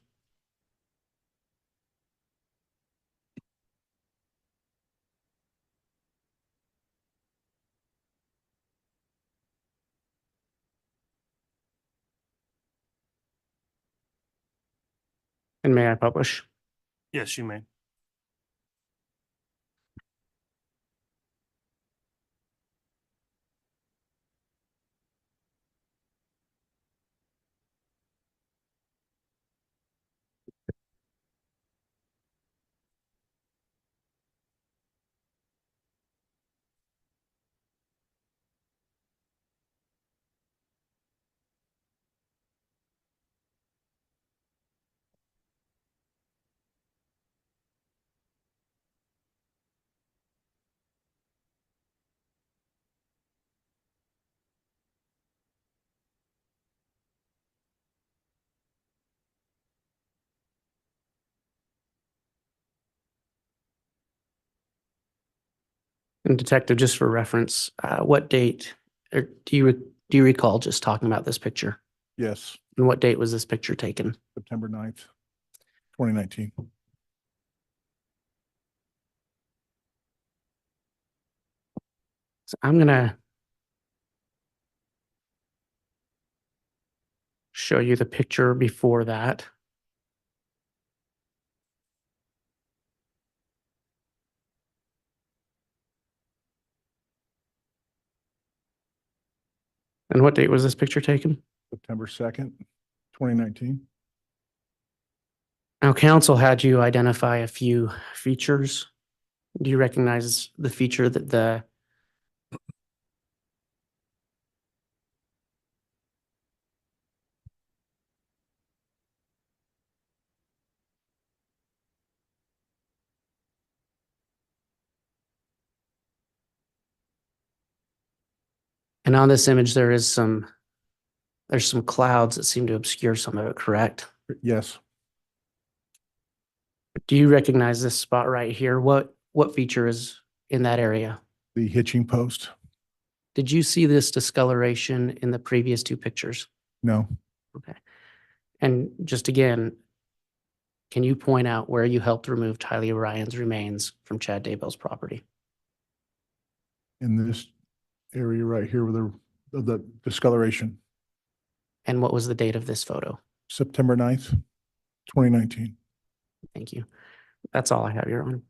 And may I publish? Yes, you may. And detective, just for reference, what date, or do you recall just talking about this picture? Yes. And what date was this picture taken? September 9th, 2019. So I'm gonna show you the picture before that. And what date was this picture taken? September 2nd, 2019. Now, council had you identify a few features. Do you recognize the feature that the And on this image, there's some clouds that seem to obscure some of it, correct? Yes, Do you recognize this spot right here? What feature is in that area? the hitching post. Did you see this discoloration in the previous two pictures? No, Okay. And just again, can you point out where you helped remove Tylee Ryan's remains from Chad Daybell's property? in this area right here with the discoloration, And what was the date of this photo? September 9th, 2019. Thank you. That's all I have, Your Honor.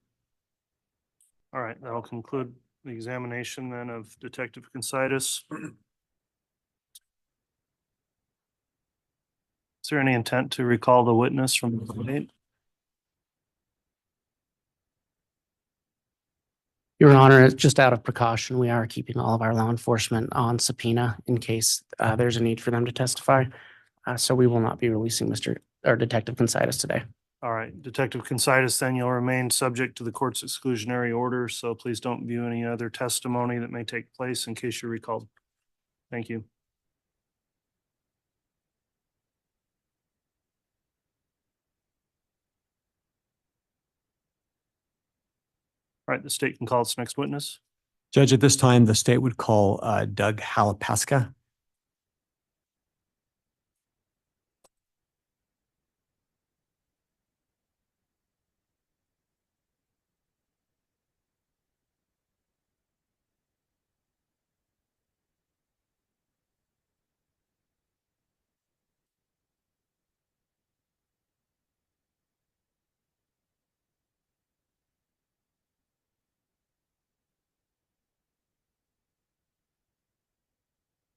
All right, that'll conclude the examination then of Detective Consitus. Is there any intent to recall the witness from the date? Your Honor, just out of precaution, we are keeping all of our law enforcement on subpoena in case there's a need for them to testify. So we will not be releasing Detective Consitus today. All right, Detective Consitus, then you'll remain subject to the court's exclusionary order, so please don't view any other testimony that may take place in case you're recalled. Thank you. All right, the state can call its next witness. Judge, at this time, the state would call Doug Halapaska.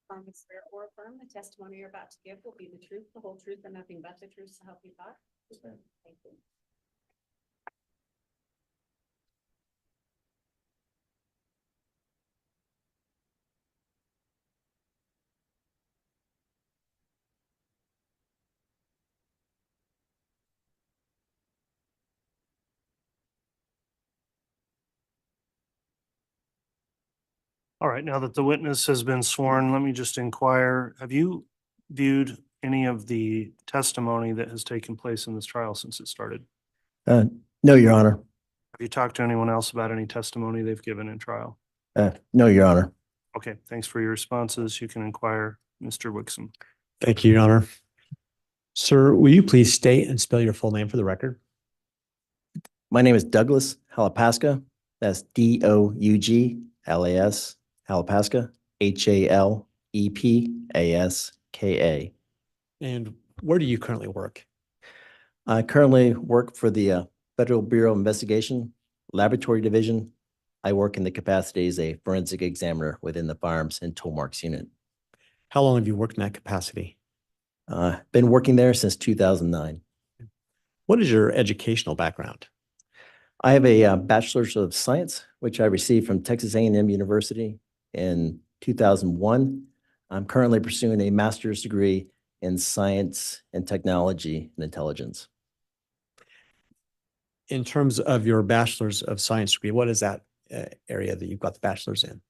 Promise, swear or affirm the testimony you're about to give will be the truth, the whole truth, and nothing but the truth, so help you God. Thank you. All right, now that the witness has been sworn, let me just inquire, have you viewed any of the testimony that has taken place in this trial since it started? No, Your Honor. Have you talked to anyone else about any testimony they've given in trial? No, Your Honor. Okay, thanks for your responses. You can inquire, Mr. Wixom. Thank you, Your Honor. Sir, will you please state and spell your full name for the record? My name is Douglas Halapaska. That's Douglas, Halapaska, Halepaska. And where do you currently work? I currently work for the Federal Bureau of Investigation, Laboratory Division. I work in the capacity as a forensic examiner within the Firearms and Tool Marks Unit. How long have you worked in that capacity? Been working there since 2009. What is your educational background? I have a Bachelor's of Science, which I received from Texas A&M University in 2001. I'm currently pursuing a master's degree in Science and Technology and Intelligence. In terms of your Bachelor's of Science degree, what is that area that you've got the bachelor's in?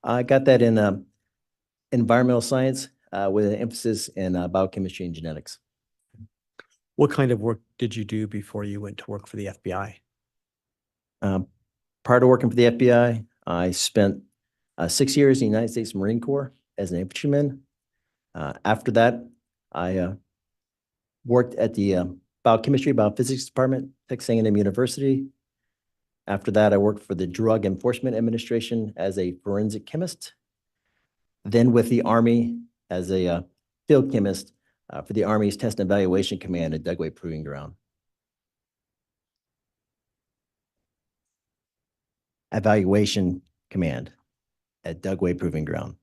I got that in environmental science with an emphasis in biochemistry and genetics. What kind of work did you do before you went to work for the FBI? Prior to working for the FBI, I spent 6 years in the United States Marine Corps as an infantryman. After that, I worked at the biochemistry, biophysics department, Texas A&M University. After that, I worked for the Drug Enforcement Administration as a forensic chemist. Then with the Army as a field chemist for the Army's Test and Evaluation Command at Dugway Proving Ground. Evaluation Command at Dugway Proving Ground.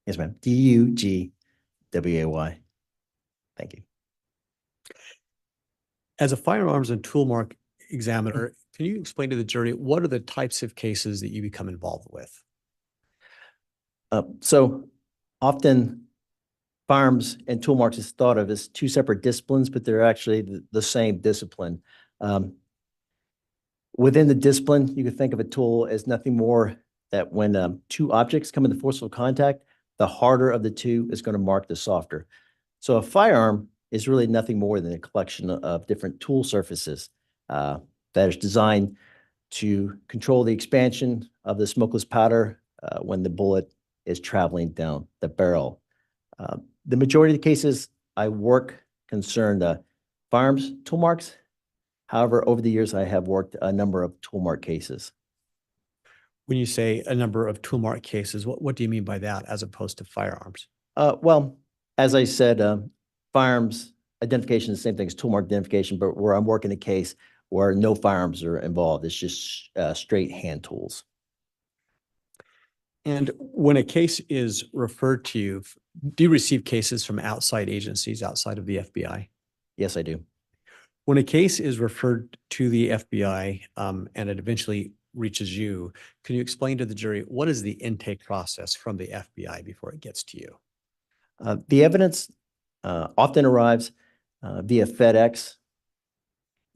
Yes, ma'am. Dugway. Thank you. As a firearms and tool mark examiner, can you explain to the jury what are the types of cases that you become involved with? So often firearms and tool marks is thought of as two separate disciplines, but they're actually the same discipline. Within the discipline, you can think of a tool as nothing more that when two objects come into forceful contact, the harder of the two is going to mark the softer. So a firearm is really nothing more than a collection of different tool surfaces that is designed to control the expansion of the smokeless powder when the bullet is traveling down the barrel. The majority of the cases I work concerned firearms tool marks. However, over the years, I have worked a number of tool mark cases. When you say a number of tool mark cases, what do you mean by that as opposed to firearms? Well, as I said, firearms identification is the same thing as tool mark identification, but where I'm working a case where no firearms are involved, it's just straight hand tools. And when a case is referred to you, do you receive cases from outside agencies outside of the FBI? Yes, I do. When a case is referred to the FBI and it eventually reaches you, can you explain to the jury what is the intake process from the FBI before it gets to you? The evidence often arrives via FedEx.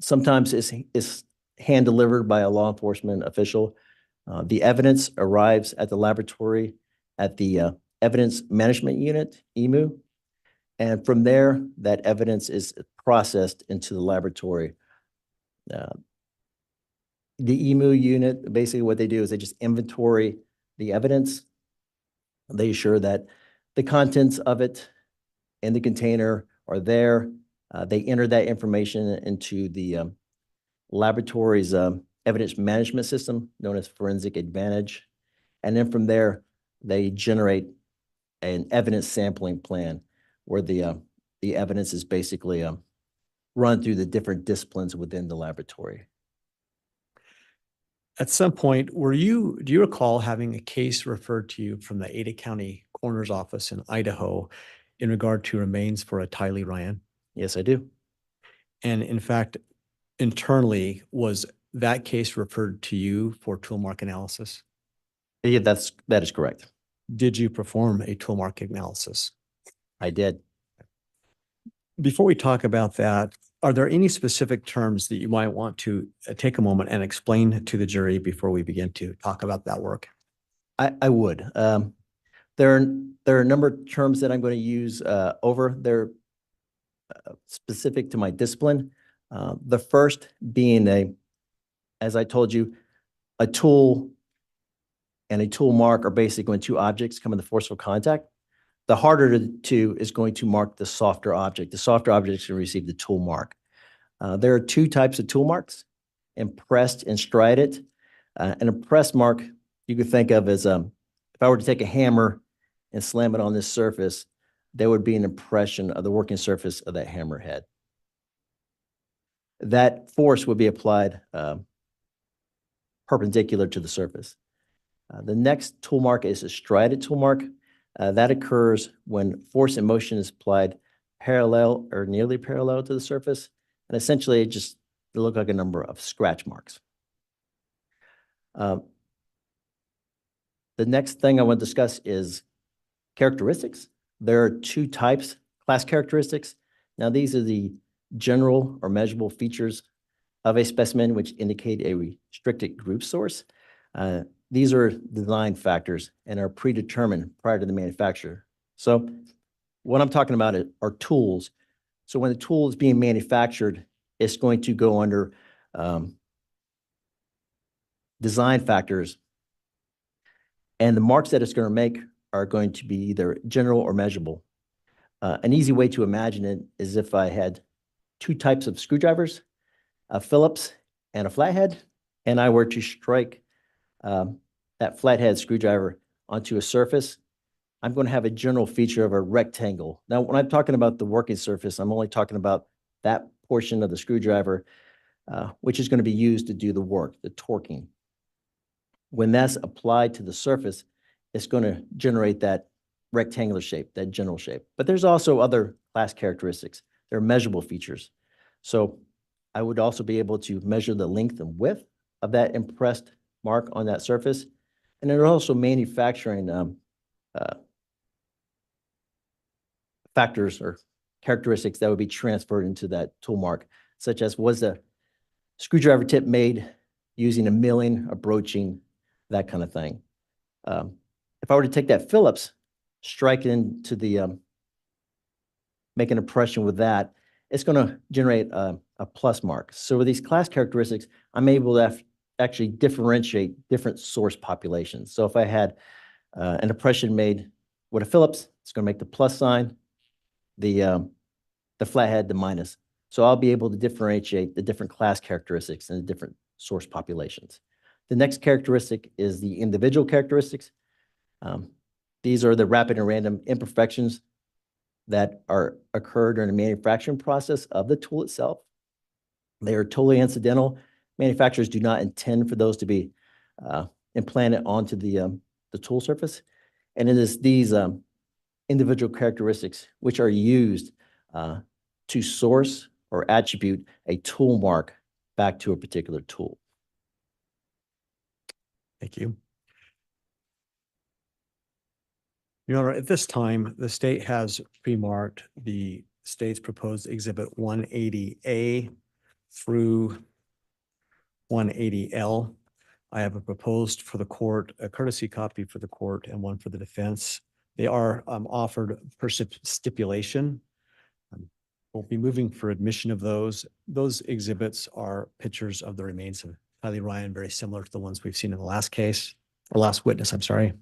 Sometimes it's hand delivered by a law enforcement official. The evidence arrives at the laboratory at the Evidence Management Unit, EMU. And from there, that evidence is processed into the laboratory. The EMU unit, basically what they do is they just inventory the evidence. They assure that the contents of it in the container are there. They enter that information into the laboratory's evidence management system known as Forensic Advantage. And then from there, they generate an evidence sampling plan where the evidence is basically run through the different disciplines within the laboratory. At some point, do you recall having a case referred to you from the Ada County Coroner's Office in Idaho in regard to remains for a Tylee Ryan? Yes, I do. And in fact, internally, was that case referred to you for tool mark analysis? Yeah, that is correct. Did you perform a tool mark analysis? I did. Before we talk about that, are there any specific terms that you might want to take a moment and explain to the jury before we begin to talk about that work? I would. There are a number of terms that I'm going to use they're specific to my discipline. The first being as I told you, a tool and a tool mark are basically when two objects come into forceful contact. The harder of the two is going to mark the softer object. The softer object is going to receive the tool mark. There are two types of tool marks, impressed and strided. An impressed mark you could think of as if I were to take a hammer and slam it on this surface, there would be an impression of the working surface of that hammer head. That force would be applied perpendicular to the surface. The next tool mark is a strided tool mark. That occurs when force and motion is applied parallel or nearly parallel to the surface. And essentially, it just look like a number of scratch marks. The next thing I want to discuss is characteristics. There are two types, class characteristics. Now, these are the general or measurable features of a specimen which indicate a restricted group source. These are design factors and are predetermined prior to the manufacturer. So what I'm talking about are tools. So when the tool is being manufactured, it's going to go under design factors. And the marks that it's going to make are going to be either general or measurable. An easy way to imagine it is if I had two types of screwdrivers, a Phillips and a flathead, and I were to strike that flathead screwdriver onto a surface, I'm going to have a general feature of a rectangle. Now, when I'm talking about the working surface, I'm only talking about that portion of the screwdriver, which is going to be used to do the work, the torquing. When that's applied to the surface, it's going to generate that rectangular shape, that general shape. But there's also other class characteristics. There are measurable features. So I would also be able to measure the length and width of that impressed mark on that surface. And there are also manufacturing factors or characteristics that would be transferred into that tool mark, such as was the screwdriver tip made using a milling, a broaching, that kind of thing. If I were to take that Phillips, strike it into the, make an impression with that, it's going to generate a plus mark. So with these class characteristics, I'm able to actually differentiate different source populations. So if I had an impression made with a Phillips, it's going to make the plus sign, the flathead, the minus. So I'll be able to differentiate the different class characteristics and the different source populations. The next characteristic is the individual characteristics. These are the rapid and random imperfections that occur during the manufacturing process of the tool itself. They are totally incidental. Manufacturers do not intend for those to be implanted onto the tool surface. And it is these individual characteristics which are used to source or attribute a tool mark back to a particular tool. Thank you. Your Honor, at this time, the state has pre-marked the state's proposed Exhibit 180A through 180L. I have a proposed for the court, a courtesy copy for the court, and one for the defense. They are offered per stipulation. We'll be moving for admission of those. Those exhibits are pictures of the remains of Tylee Ryan, very similar to the ones we've seen in the last case, or last witness, I'm sorry.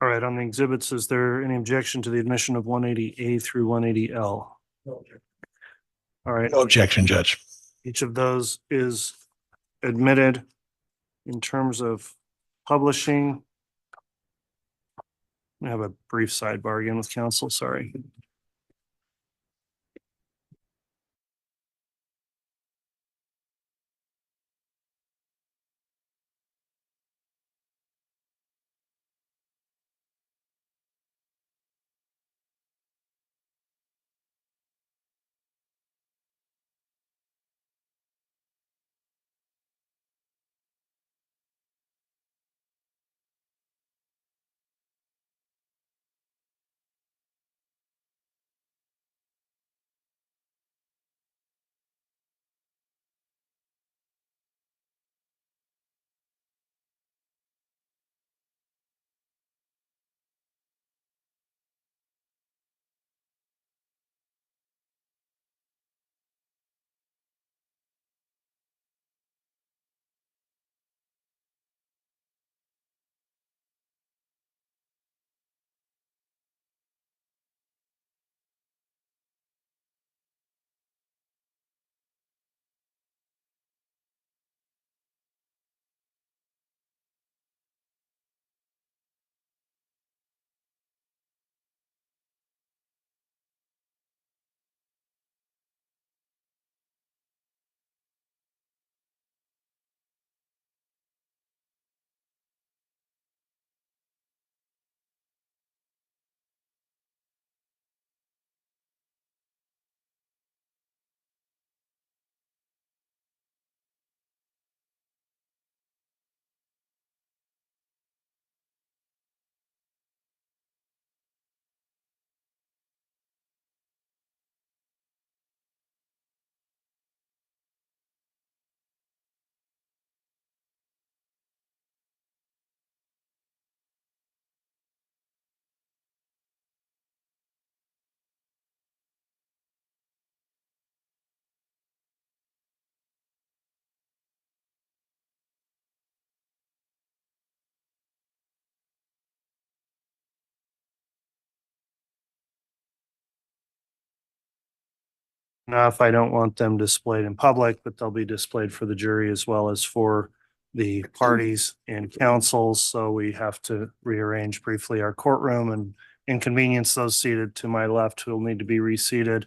All right, on the exhibits, is there any objection to the admission of 180A through 180L? All right. No objection, Judge. Each of those is admitted in terms of publishing. I have a brief sidebar again with counsel, sorry. enough. I don't want them displayed in public, but they'll be displayed for the jury as well as for the parties and counsels. So we have to rearrange briefly our courtroom and inconvenience those seated to my left who will need to be reseated.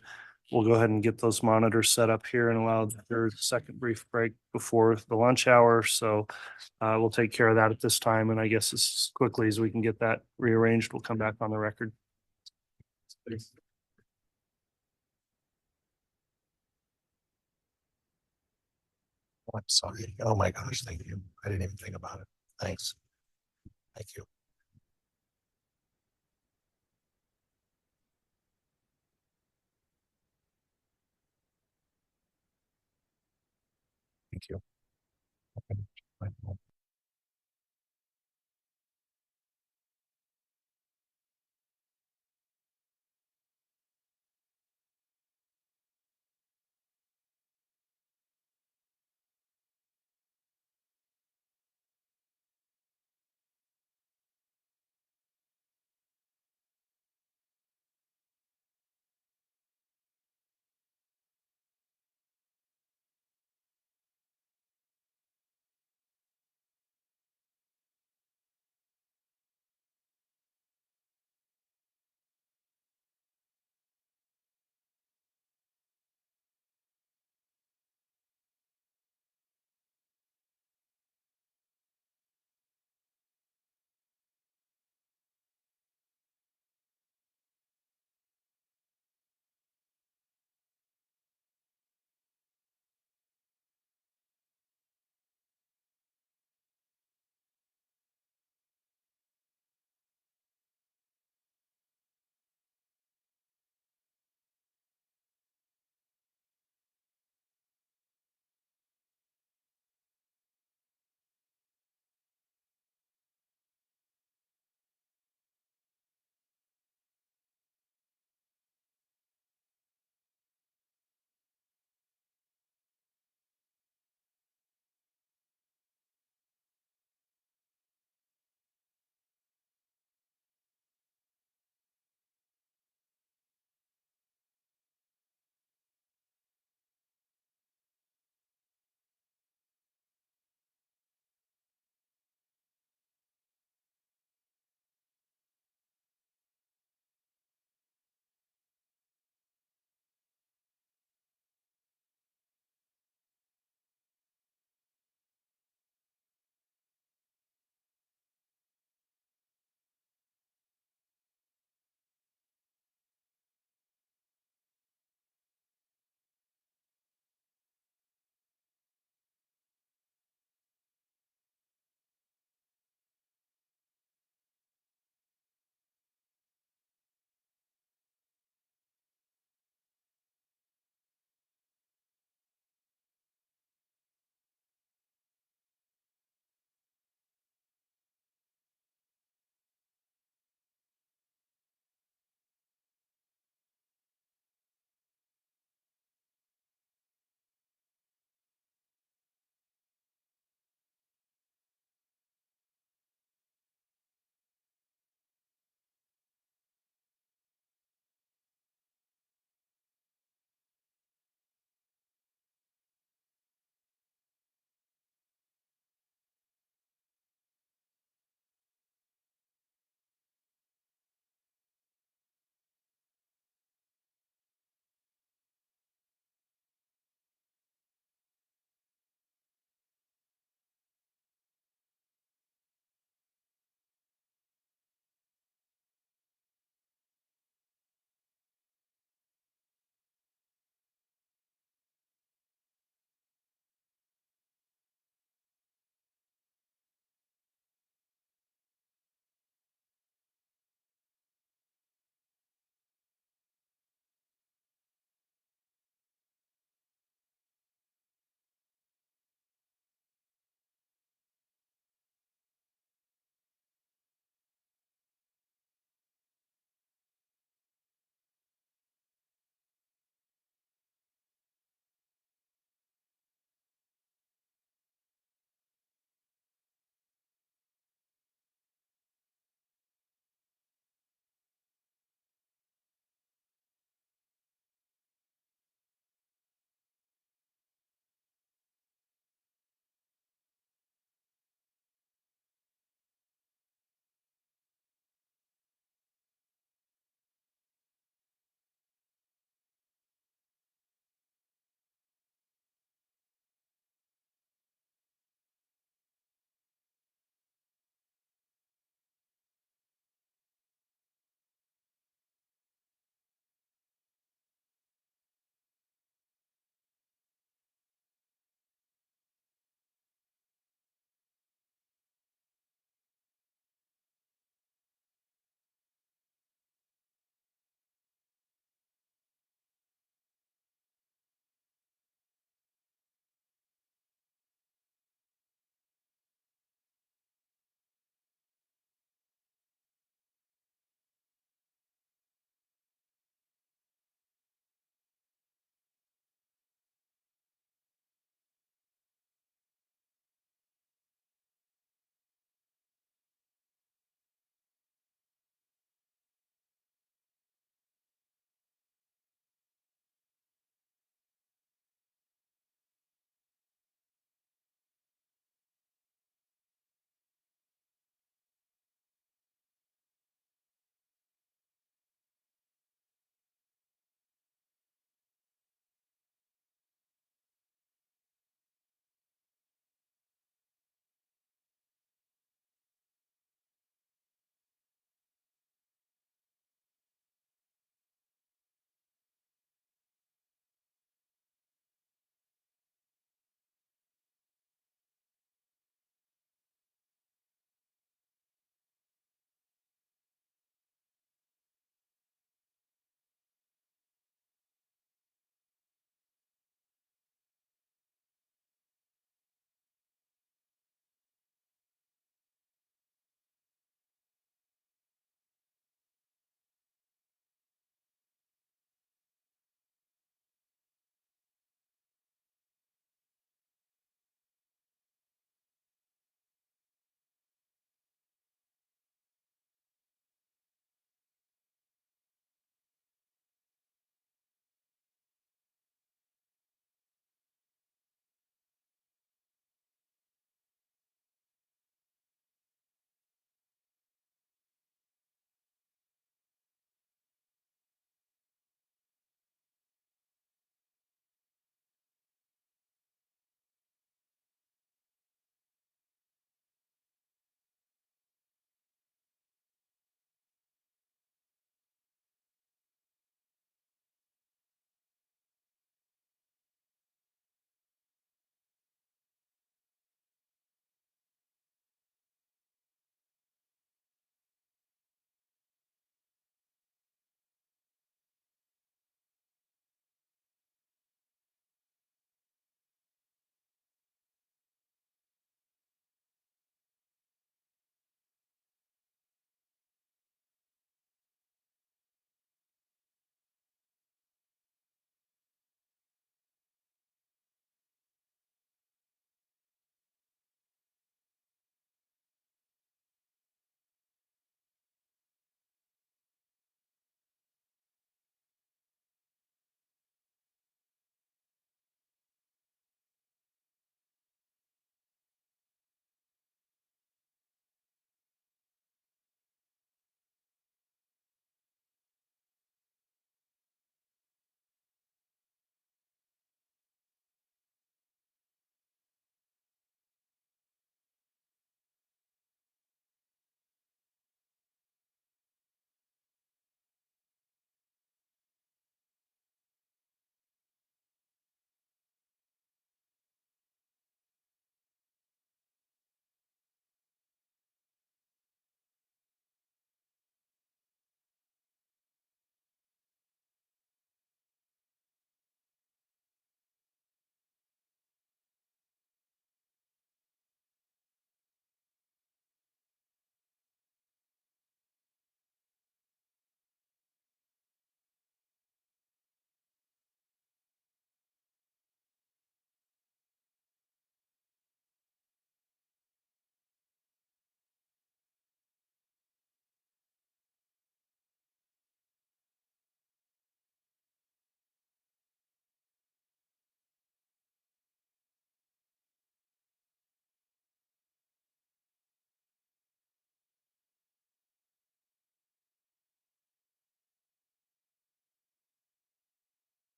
We'll go ahead and get those monitors set up here and allow their second brief break before the lunch hour. So we'll take care of that at this time. And I guess as quickly as we can get that rearranged, we'll come back on the record. I'm sorry. Oh my gosh, thank you. I didn't even think about it. Thanks. Thank you. Thank you. Okay.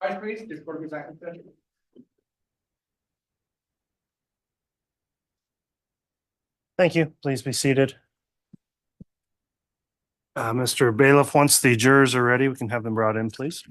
Rise, please, this court is back in session. Thank you. Please be seated. Mr. Bailiff, once the jurors are ready, we can have them brought in, please.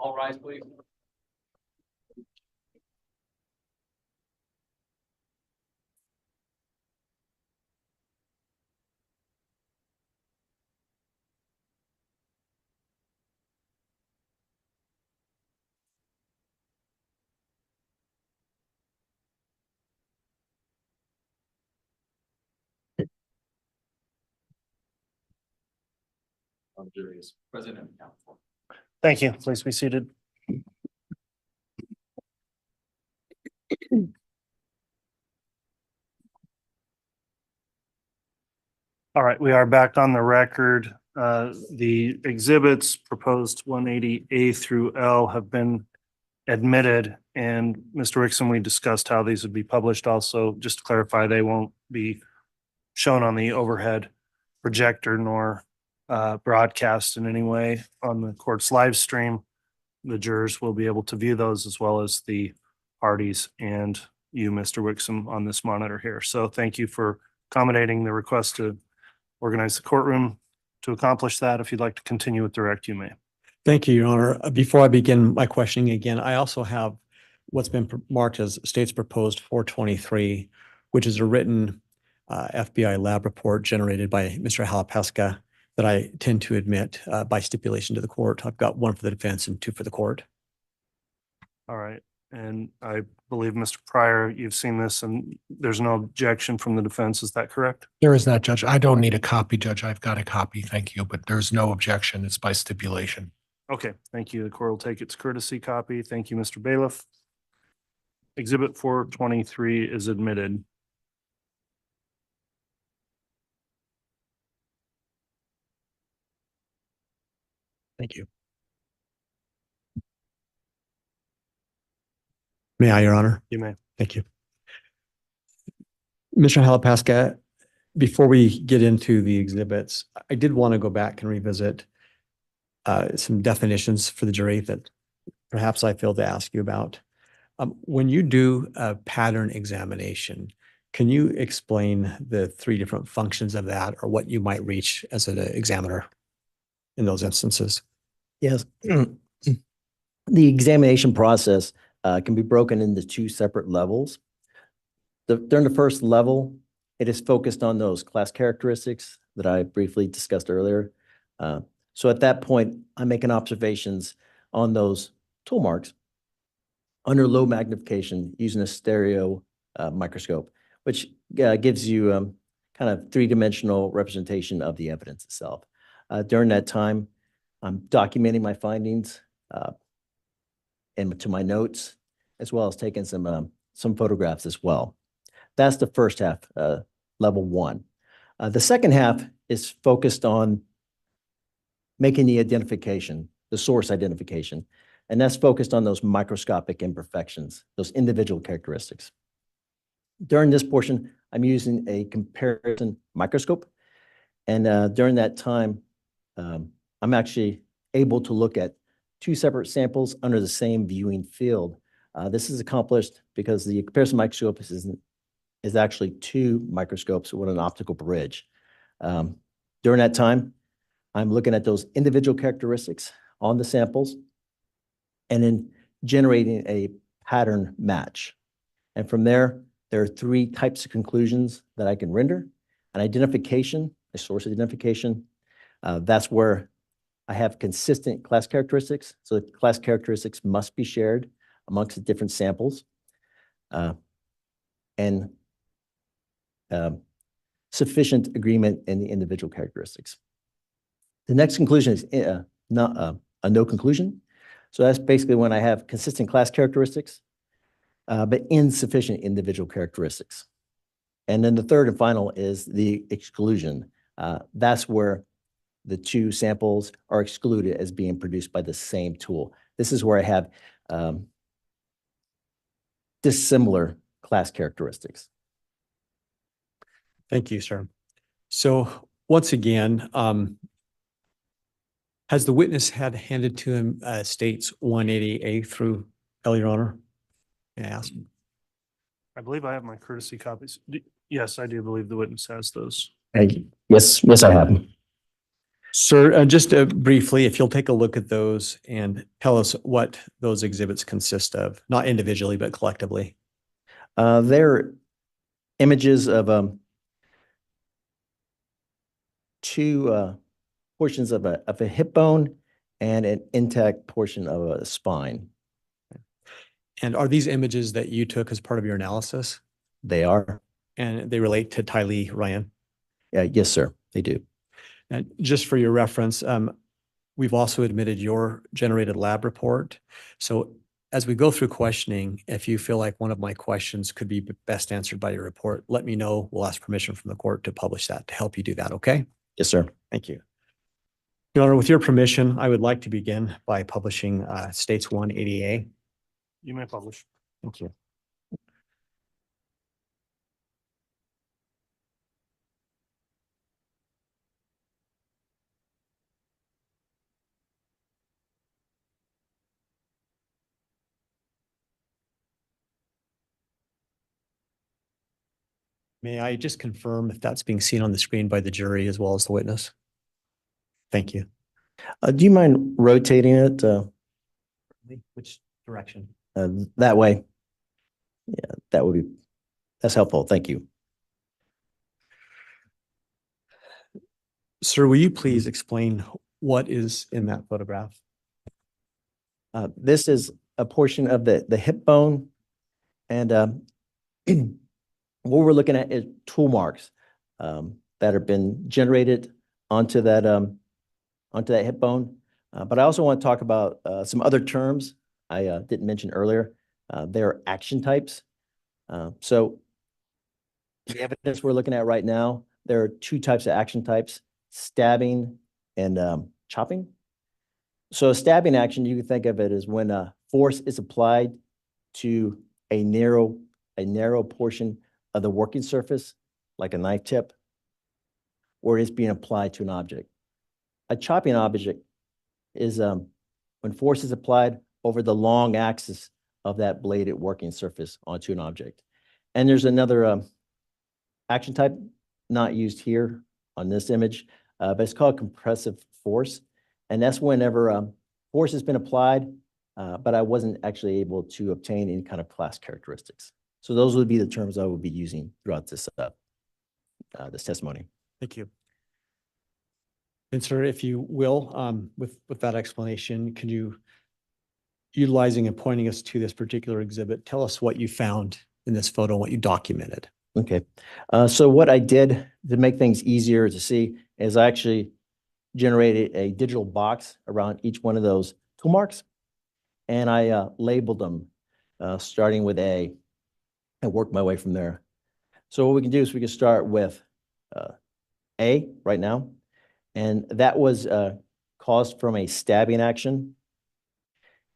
All rise, please. Jury is present and accounted for. Thank you. Please be seated. All right, we are back on the record. The exhibits proposed 180A through L have been admitted. And Mr. Rickson, we discussed how these would be published also. Just to clarify, they won't be shown on the overhead projector nor broadcast in any way on the court's live stream. the jurors will be able to view those as well as the parties and you, Mr. Wixom, on this monitor here. So thank you for accommodating the request to organize the courtroom to accomplish that. If you'd like to continue with direct, you may. Thank you, Your Honor. Before I begin my questioning again, I also have what's been marked as State's Proposed 423, which is a written FBI lab report generated by Mr. Halapaska that I tend to admit by stipulation to the court. I've got one for the defense and two for the court. All right. And I believe, Mr. Pryor, you've seen this and there's no objection from the defense. Is that correct? There is not, Judge. I don't need a copy, Judge. I've got a copy. Thank you. But there's no objection. It's by stipulation. Okay, thank you. The court will take its courtesy copy. Thank you, Mr. Bailiff. Exhibit 423 is admitted. Thank you. May I, Your Honor? You may. Thank you. Mr. Halapaska, before we get into the exhibits, I did want to go back and revisit some definitions for the jury that perhaps I failed to ask you about. When you do a pattern examination, can you explain the three different functions of that or what you might reach as an examiner in those instances? Yes. The examination process can be broken into two separate levels. During the first level, it is focused on those class characteristics that I briefly discussed earlier. So at that point, I'm making observations on those tool marks under low magnification using a stereo microscope, which gives you kind of three-dimensional representation of the evidence itself. During that time, I'm documenting my findings into my notes, as well as taking some photographs as well. That's the first half, level one. The second half is focused on making the identification, the source identification, and that's focused on those microscopic imperfections, those individual characteristics. During this portion, I'm using a comparison microscope, and during that time, I'm actually able to look at two separate samples under the same viewing field. This is accomplished because the comparison microscope is actually two microscopes with an optical bridge. During that time, I'm looking at those individual characteristics on the samples and then generating a pattern match. And from there are three types of conclusions that I can render. An identification, a source identification, that's where I have consistent class characteristics. So the class characteristics must be shared amongst the different samples. And sufficient agreement in the individual characteristics. The next conclusion is not a no conclusion. So that's basically when I have consistent class characteristics, but insufficient individual characteristics. And then the third and final is the exclusion. That's where the two samples are excluded as being produced by the same tool. This is where I have dissimilar class characteristics. Thank you, sir. So once again, has the witness had handed to him states 180A through L, Your Honor? May I ask? I believe I have my courtesy copies. Yes, I do believe the witness has those. Yes, I have. Sir, just briefly, if you'll take a look at those and tell us what those exhibits consist of, not individually, but collectively. They're images of two portions of a hip bone and an intact portion of a spine. And are these images that you took as part of your analysis? They are. And they relate to Tylee Ryan? Yes, sir, they do. And just for your reference, we've also admitted your generated lab report. So as we go through questioning, if you feel like one of my questions could be best answered by your report, let me know. We'll ask permission from the court to publish that to help you do that, okay? Yes, sir. Thank you. Your Honor, with your permission, I would like to begin by publishing States 180A. You may publish. Thank you. May I just confirm if that's being seen on the screen by the jury as well as the witness? Thank you. Do you mind rotating it Which direction? that way? Yeah, that's helpful. Thank you. Sir, will you please explain what is in that photograph? This is a portion of the hip bone, and what we're looking at is tool marks that have been generated onto that hip bone. But I also want to talk about some other terms I didn't mention earlier. They're action types. So the evidence we're looking at right now, there are two types of action types: stabbing and chopping. So a stabbing action, you can think of it as when force is applied to a narrow portion of the working surface, like a knife tip, or it's being applied to an object. A chopping object is when force is applied over the long axis of that bladed working surface onto an object. And there's another action type not used here on this image, but it's called compressive force. And that's whenever force has been applied, but I wasn't actually able to obtain any kind of class characteristics. So those would be the terms I would be using throughout this testimony. Thank you. And sir, if you will, with that explanation, can you, utilizing and pointing us to this particular exhibit, tell us what you found in this photo, what you documented? Okay. So what I did to make things easier to see is I actually generated a digital box around each one of those tool marks, and I labeled them starting with A and worked my way from there. So what we can do is we can start with A right now, and that was caused from a stabbing action.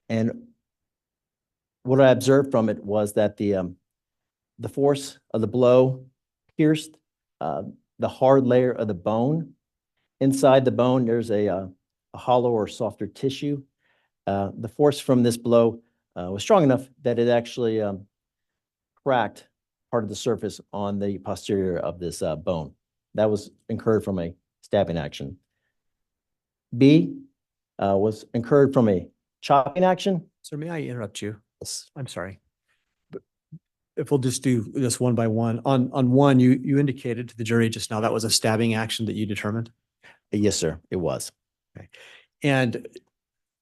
And what I observed from it was that the force of the blow pierced the hard layer of the bone. Inside the bone, there's a hollow or softer tissue. The force from this blow was strong enough that it actually cracked part of the surface on the posterior of this bone. That was incurred from a stabbing action. B was incurred from a chopping action. Sir, may I interrupt you? I'm sorry. But if we'll just do this one by one. On one, you indicated to the jury just now that was a stabbing action that you determined? Yes, sir, it was. Okay. And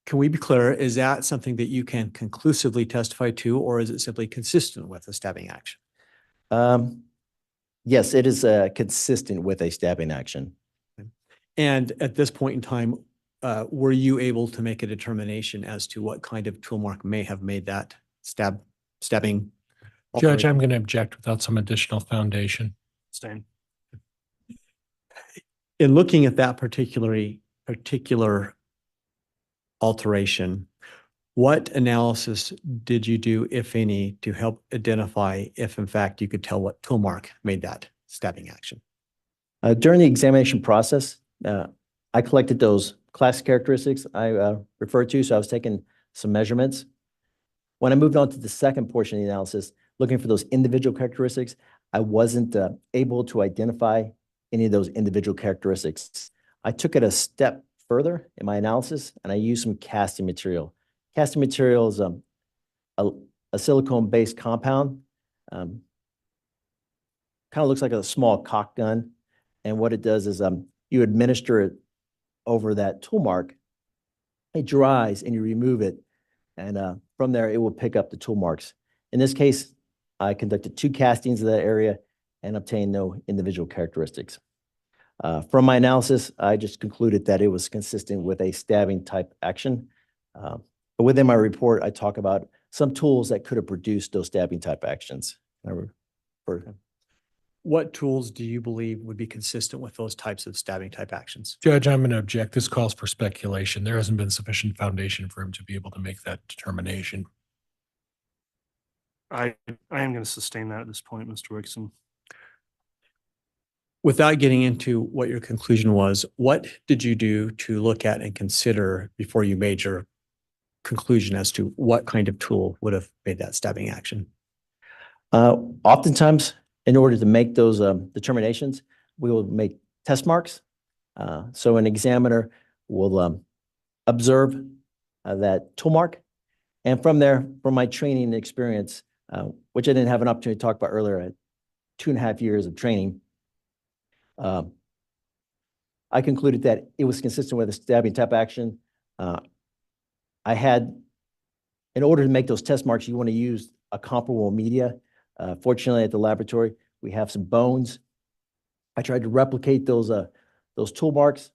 can we be clear, is that something that you can conclusively testify to, or is it simply consistent with a stabbing action? Yes, it is consistent with a stabbing action. And at this point in time, were you able to make a determination as to what kind of tool mark may have made that stabbing? Judge, I'm going to object without some additional foundation. Abstain. In looking at that particular alteration, what analysis did you do, if any, to help identify if in fact you could tell what tool mark made that stabbing action? During the examination process, I collected those class characteristics I referred to, so I was taking some measurements. When I moved on to the second portion of the analysis, looking for those individual characteristics, I wasn't able to identify any of those individual characteristics. I took it a step further in my analysis, and I used some casting material. Casting material is a silicone-based compound. Kind of looks like a small caulk gun, and what it does is you administer it over that tool mark. It dries, and you remove it, and from there, it will pick up the tool marks. In this case, I conducted 2 castings of that area and obtained no individual characteristics. From my analysis, I just concluded that it was consistent with a stabbing type action. But within my report, I talk about some tools that could have produced those stabbing type actions. What tools do you believe would be consistent with those types of stabbing type actions? Judge, I'm going to object. This calls for speculation. There hasn't been sufficient foundation for him to be able to make that determination. I am going to sustain that at this point, Mr. Wixom. Without getting into what your conclusion was, what did you do to look at and consider before you made your conclusion as to what kind of tool would have made that stabbing action? Oftentimes, in order to make those determinations, we will make test marks. So an examiner will observe that tool mark. And from there, from my training and experience, which I didn't have an opportunity to talk about earlier, I had 2.5 years of training, I concluded that it was consistent with a stabbing type action. In order to make those test marks, you want to use a comparable media. Fortunately, at the laboratory, we have some bones. I tried to replicate those tool marks.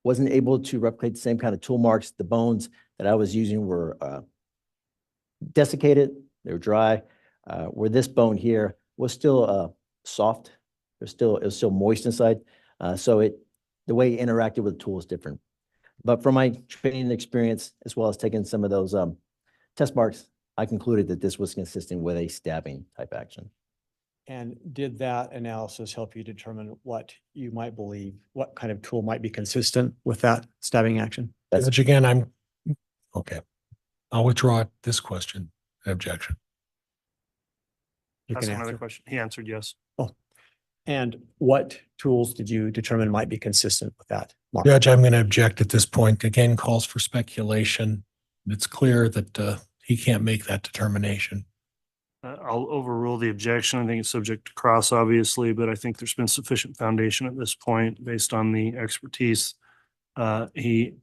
Wasn't able to replicate the same kind of tool marks. The bones that I was using were desiccated, they were dry. Where this bone here was still soft. It was still moist inside. So the way it interacted with the tool is different. But from my training and experience, as well as taking some of those test marks, I concluded that this was consistent with a stabbing type action. And did that analysis help you determine what you might believe, what kind of tool might be consistent with that stabbing action? Judge, again, okay. I'll withdraw this question, objection. You That's can another answer. question. He answered yes. Oh, and what tools did you determine might be consistent with that mark? Judge, I'm going to object at this point. Again, calls for speculation. It's clear that he can't make that determination. I'll overrule the objection. I think it's subject to cross, obviously, but I think there's been sufficient foundation at this point based on the expertise he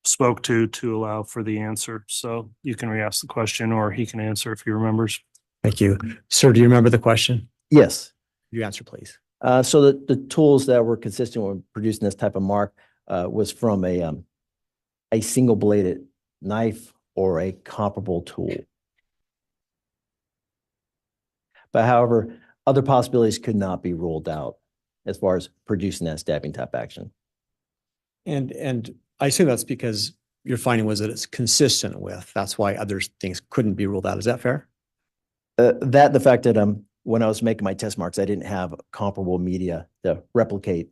spoke to allow for the answer. So you can re-ask the question or he can answer if he remembers. Thank you. Sir, do you remember the question? Yes. You answer, please. So the tools that were consistent with producing this type of mark was from a single bladed knife or a comparable tool. But however, other possibilities could not be ruled out as far as producing that stabbing type action. And I assume that's because your finding was that it's consistent with, that's why other things couldn't be ruled out. Is that fair? The fact that when I was making my test marks, I didn't have comparable media to replicate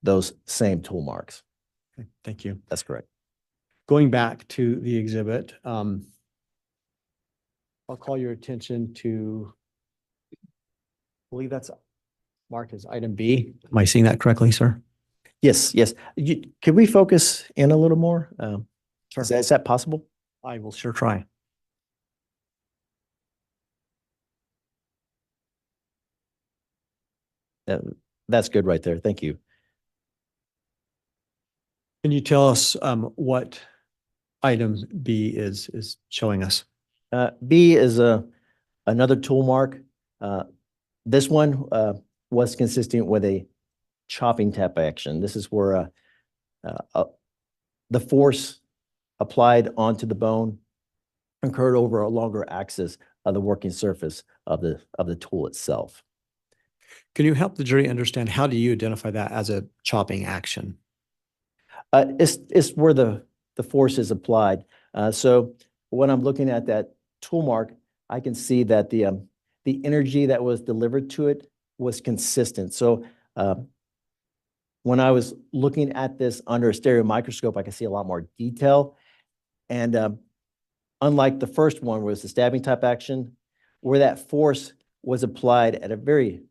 those same tool marks. Okay, thank you. That's correct. Going back to the exhibit, I'll call your attention to, I believe that's marked as item B. Am I seeing that correctly, sir? Yes, yes. Can we focus in a little more? Sure. Is that possible? I will sure try. That's good right there. Thank you. Can you tell us what item B is showing us? B is another tool mark. This one was consistent with a chopping tap action. This is where the force applied onto the bone occurred over a longer axis of the working surface of the tool itself. Can you help the jury understand how do you identify that as a chopping action? It's where the force is applied. So when I'm looking at that tool mark, I can see that the energy that was delivered to it was consistent. So when I was looking at this under a stereo microscope, I can see a lot more detail. And unlike the first one, where it's the stabbing type action, where that force was applied at a very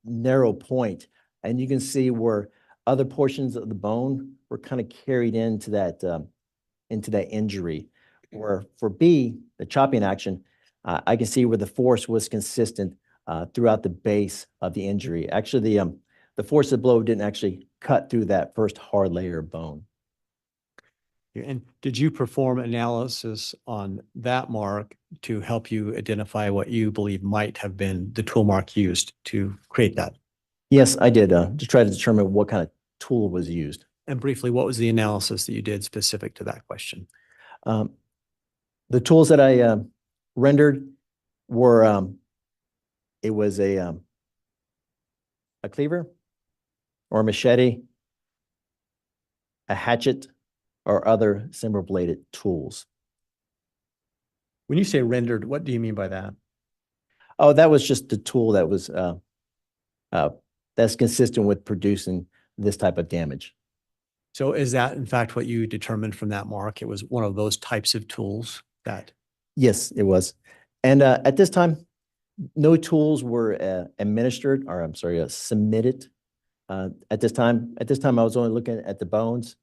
narrow point, and you can see where other portions of the bone were kind of carried into that injury. Where for B, the chopping action, I can see where the force was consistent throughout the base of the injury. Actually, the force of the blow didn't actually cut through that first hard layer of bone. And did you perform analysis on that mark to help you identify what you believe might have been the tool mark used to create that? Yes, I did, to try to determine what kind of tool was used. And briefly, what was the analysis that you did specific to that question? The tools that I rendered were, it was a cleaver or a machete, a hatchet, or other similar bladed tools. When you say rendered, what do you mean by that? Oh, that was just the tool that was that's consistent with producing this type of damage. So is that in fact what you determined from that mark? It was one of those types of tools that? Yes, it was. And at this time, No tools were administered, or I'm sorry, submitted at this time. At this time, I was only looking at the bones.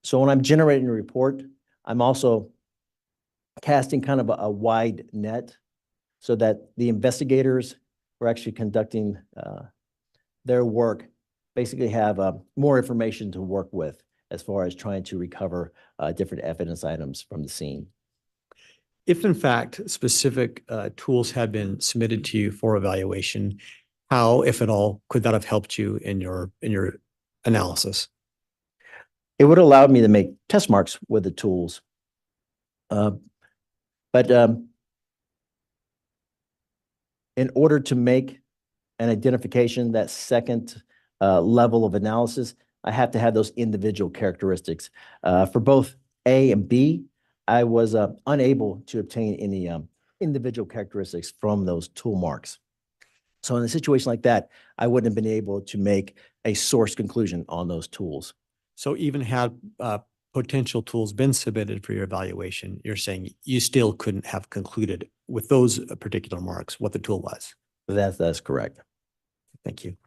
So when I'm generating a report, I'm also casting kind of a wide net so that the investigators who are actually conducting their work basically have more information to work with as far as trying to recover different evidence items from the scene. If in fact specific tools had been submitted to you for evaluation, how, if at all, could that have helped you in your analysis? It would allow me to make test marks with the tools. But in order to make an identification, that second level of analysis, I have to have those individual characteristics. For both A and B, I was unable to obtain any individual characteristics from those tool marks. So in a situation like that, I wouldn't have been able to make a source conclusion on those tools. So even had potential tools been submitted for your evaluation, you're saying you still couldn't have concluded with those particular marks what the tool was? That's correct. Thank you.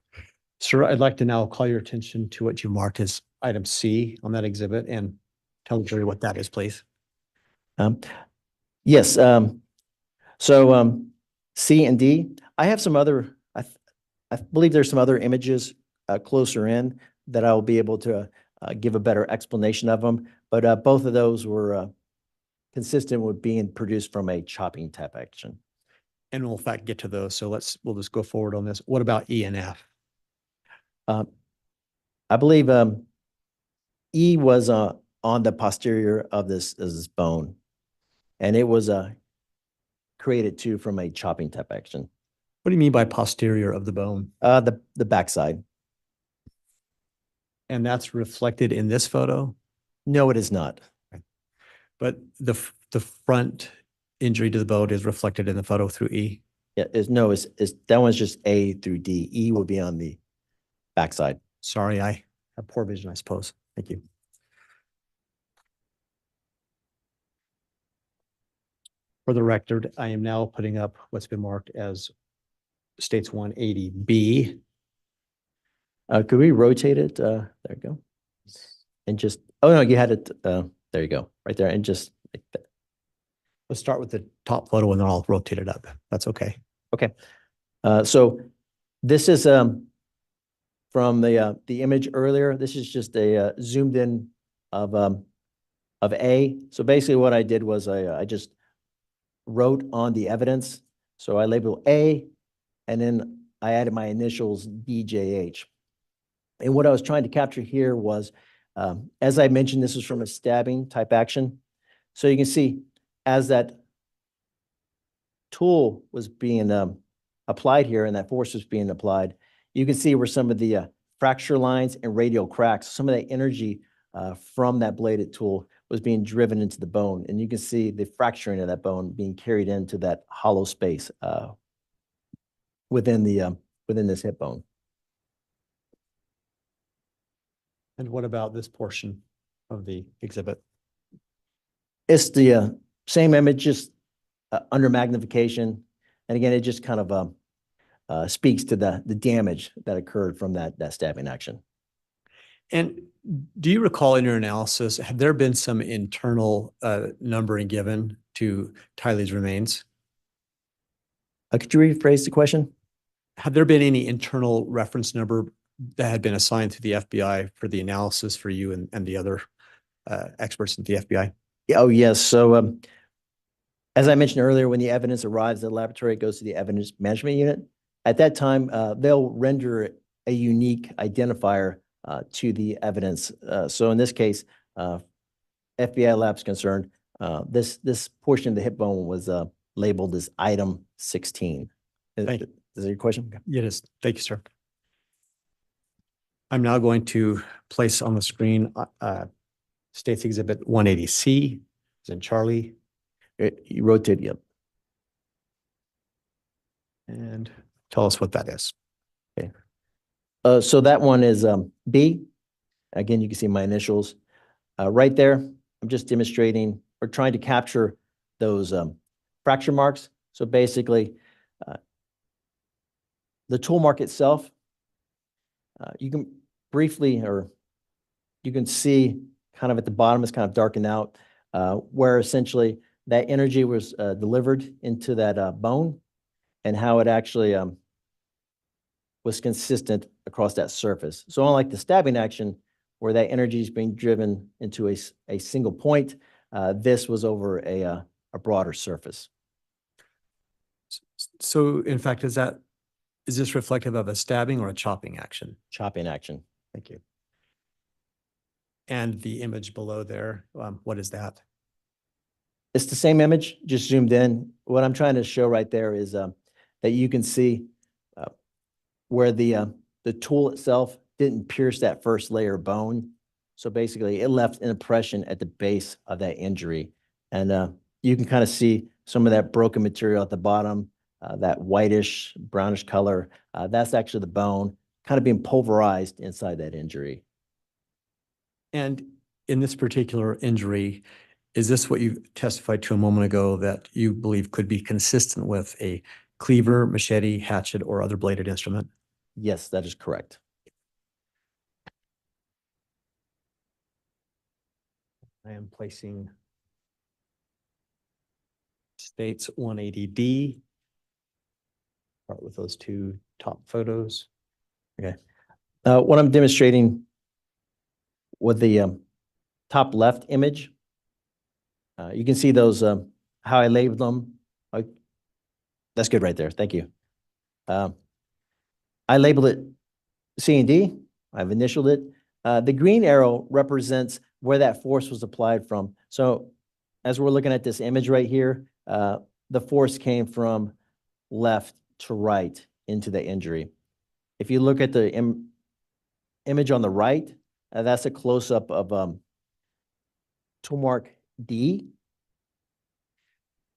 Sir, I'd like to now call your attention to what you marked as item C on that exhibit and tell the jury what that is, please. Yes. So C and D, I have some other, I believe there's some other images closer in that I'll be able to give a better explanation of them. But both of those were consistent with being produced from a chopping type action. And we'll in fact get to those. So we'll just go forward on this. What about E and F? I believe E was on the posterior of this bone, and it was created too from a chopping type action. What do you mean by posterior of the bone? The backside. And that's reflected in this photo? No, it is not. But the front injury to the bone is reflected in the photo through E? Yeah, that one's just A through D. E will be on the backside. Sorry, I have poor vision, I suppose. Thank you. For the record, I am now putting up what's been marked as States 180B. Could we rotate it? There you go. And just, oh no, you had it. There you go, right there. And just like that. Let's start with the top photo and then I'll rotate it up. That's okay. Okay. So this is from the image earlier. This is just a zoomed in of A. So basically what I did was I just wrote on the evidence. So I labeled A and then I added my initials DJH. And what I was trying to capture here was, as I mentioned, this is from a stabbing type action. So you can see as that tool was being applied here and that force was being applied, you can see where some of the fracture lines and radial cracks, some of that energy from that bladed tool was being driven into the bone. And you can see the fracturing of that bone being carried into that hollow space within this hip bone. And what about this portion of the exhibit? It's the same image, just under magnification. And again, it just kind of speaks to the damage that occurred from that stabbing action. And do you recall in your analysis, had there been some internal numbering given to Tylee's remains? Could you rephrase the question? Had there been any internal reference number that had been assigned to the FBI for the analysis for you and the other experts at the FBI? Oh, yes. So as I mentioned earlier, when the evidence arrives at the laboratory, it goes to the evidence management unit. At that time, they'll render a unique identifier to the evidence. So in this case, FBI lab's concerned, this portion of the hip bone was labeled as item 16. Thank you. Is that your question? It is. Thank you, sir. I'm now going to place on the screen States Exhibit 180C, as in Charlie. You rotate, yep. And tell us what that is. Okay. So that one is B. Again, you can see my initials right there. I'm just demonstrating or trying to capture those fracture marks. So basically, The tool mark itself, you can briefly, or you can see kind of at the bottom, it's kind of darkened out, where essentially that energy was delivered into that bone and how it actually was consistent across that surface. So unlike the stabbing action, where that energy is being driven into a single point, this was over a broader surface. So in fact, is this reflective of a stabbing or a chopping action? Chopping action. Thank you. And the image below there, what is that? It's the same image, just zoomed in. What I'm trying to show right there is that you can see where the tool itself didn't pierce that first layer of bone. So basically, it left an impression at the base of that injury. And you can kind of see some of that broken material at the bottom, that whitish, brownish color. That's actually the bone kind of being pulverized inside that injury. And in this particular injury, is this what you testified to a moment ago that you believe could be consistent with a cleaver, machete, hatchet, or other bladed instrument? Yes, that is correct. I am placing states 180D. Start with those two top photos. Okay. What I'm demonstrating with the top left image, you can see those, how I labeled them. That's good right there. Thank you. I labeled it C and D. I've initialed it. The green arrow represents where that force was applied from. So as we're looking at this image right here, the force came from left to right into the injury. If you look at the image on the right, that's a close-up of tool mark D.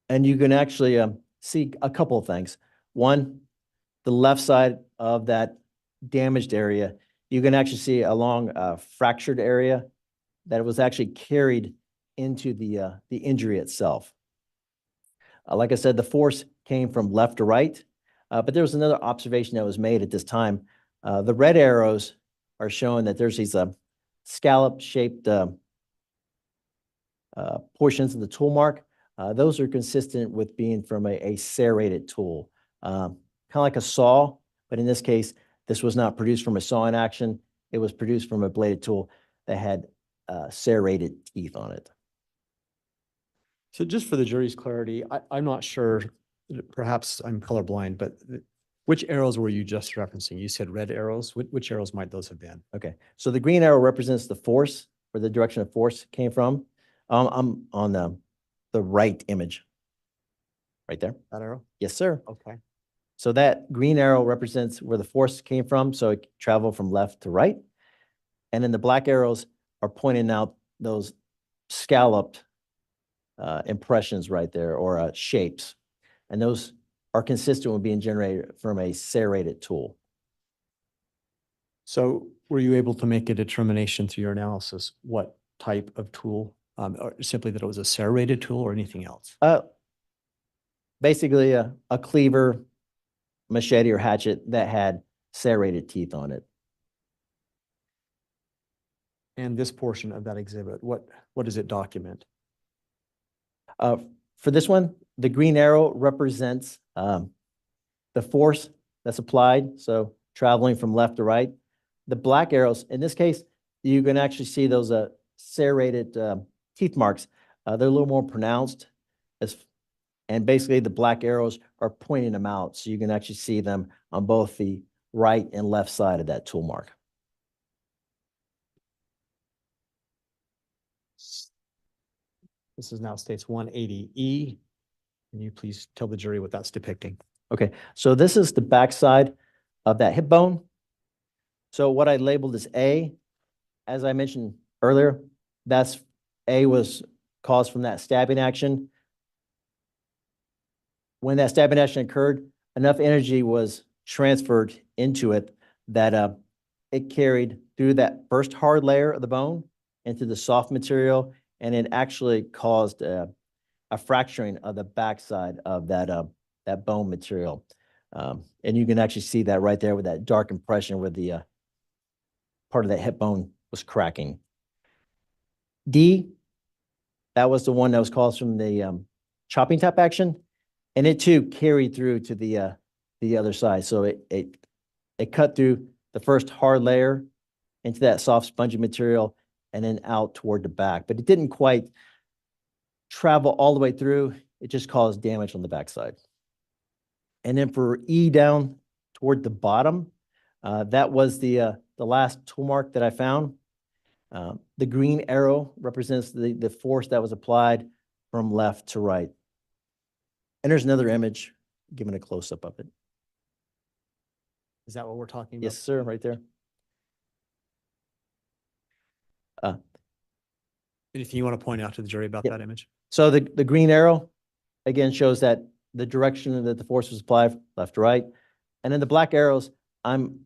And you can actually see a couple of things. One, the left side of that damaged area, you can actually see a long fractured area that was actually carried into the injury itself. Like I said, the force came from left to right, but there was another observation that was made at this time. The red arrows are showing that there's these scallop-shaped portions of the tool mark. Those are consistent with being from a serrated tool, kind of like a saw, but in this case, this was not produced from a sawing action. It was produced from a bladed tool that had serrated teeth on it. So just for the jury's clarity, I'm not sure, perhaps I'm colorblind, but which arrows were you just referencing? You said red arrows. Which arrows might those have been? Okay, so the green arrow represents the force, where the direction of force came from. I'm on the right image. Right there. That arrow? Yes, sir. Okay. So that green arrow represents where the force came from, so it traveled from left to right. And then the black arrows are pointing out those scalloped impressions right there, or shapes. And those are consistent with being generated from a serrated tool. So were you able to make a determination through your analysis what type of tool, or simply that it was a serrated tool or anything else? Basically a cleaver, machete, or hatchet that had serrated teeth on it. And this portion of that exhibit, what does it document? For this one, the green arrow represents the force that's applied, so traveling from left to right. The black arrows, in this case, you can actually see those serrated teeth marks. They're a little more pronounced, and basically the black arrows are pointing them out, so you can actually see them on both the right and left side of that tool mark. This is now states 180E. Can you please tell the jury what that's depicting? Okay, so this is the backside of that hip bone. So what I labeled as A, as I mentioned earlier, that's A was caused from that stabbing action. When that stabbing action occurred, enough energy was transferred into it that it carried through that first hard layer of the bone into the soft material, and it actually caused a fracturing of the backside of that that bone material. And you can actually see that right there with that dark impression where the part of that hip bone was cracking. D, that was the one that was caused from the chopping tap action, and it too carried through to the other side. So it cut through the first hard layer into that soft spongy material and then out toward the back, but it didn't quite travel all the way through. It just caused damage on the backside. And then for E down toward the bottom, that was the last tool mark that I found. The green arrow represents the force that was applied from left to right. And there's another image, giving a close-up of it. Is that what we're talking about? Yes, sir, right there. Anything you want to point out to the jury about Yep. that image? So the green arrow, again, shows that the direction that the force was applied, left to right. And then the black arrows, I'm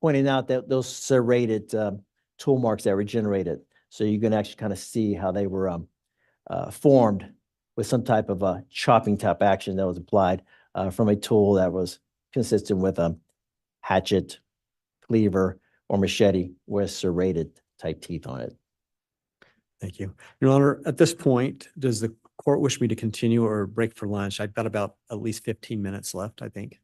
pointing out that those serrated tool marks that were generated. So you can actually kind of see how they were formed with some type of a chopping tap action that was applied from a tool that was consistent with a hatchet, cleaver, or machete with serrated type teeth on it. Thank you. Your Honor, at this point, does the court wish me to continue or break for lunch? I've got about at least 15 minutes left, I think.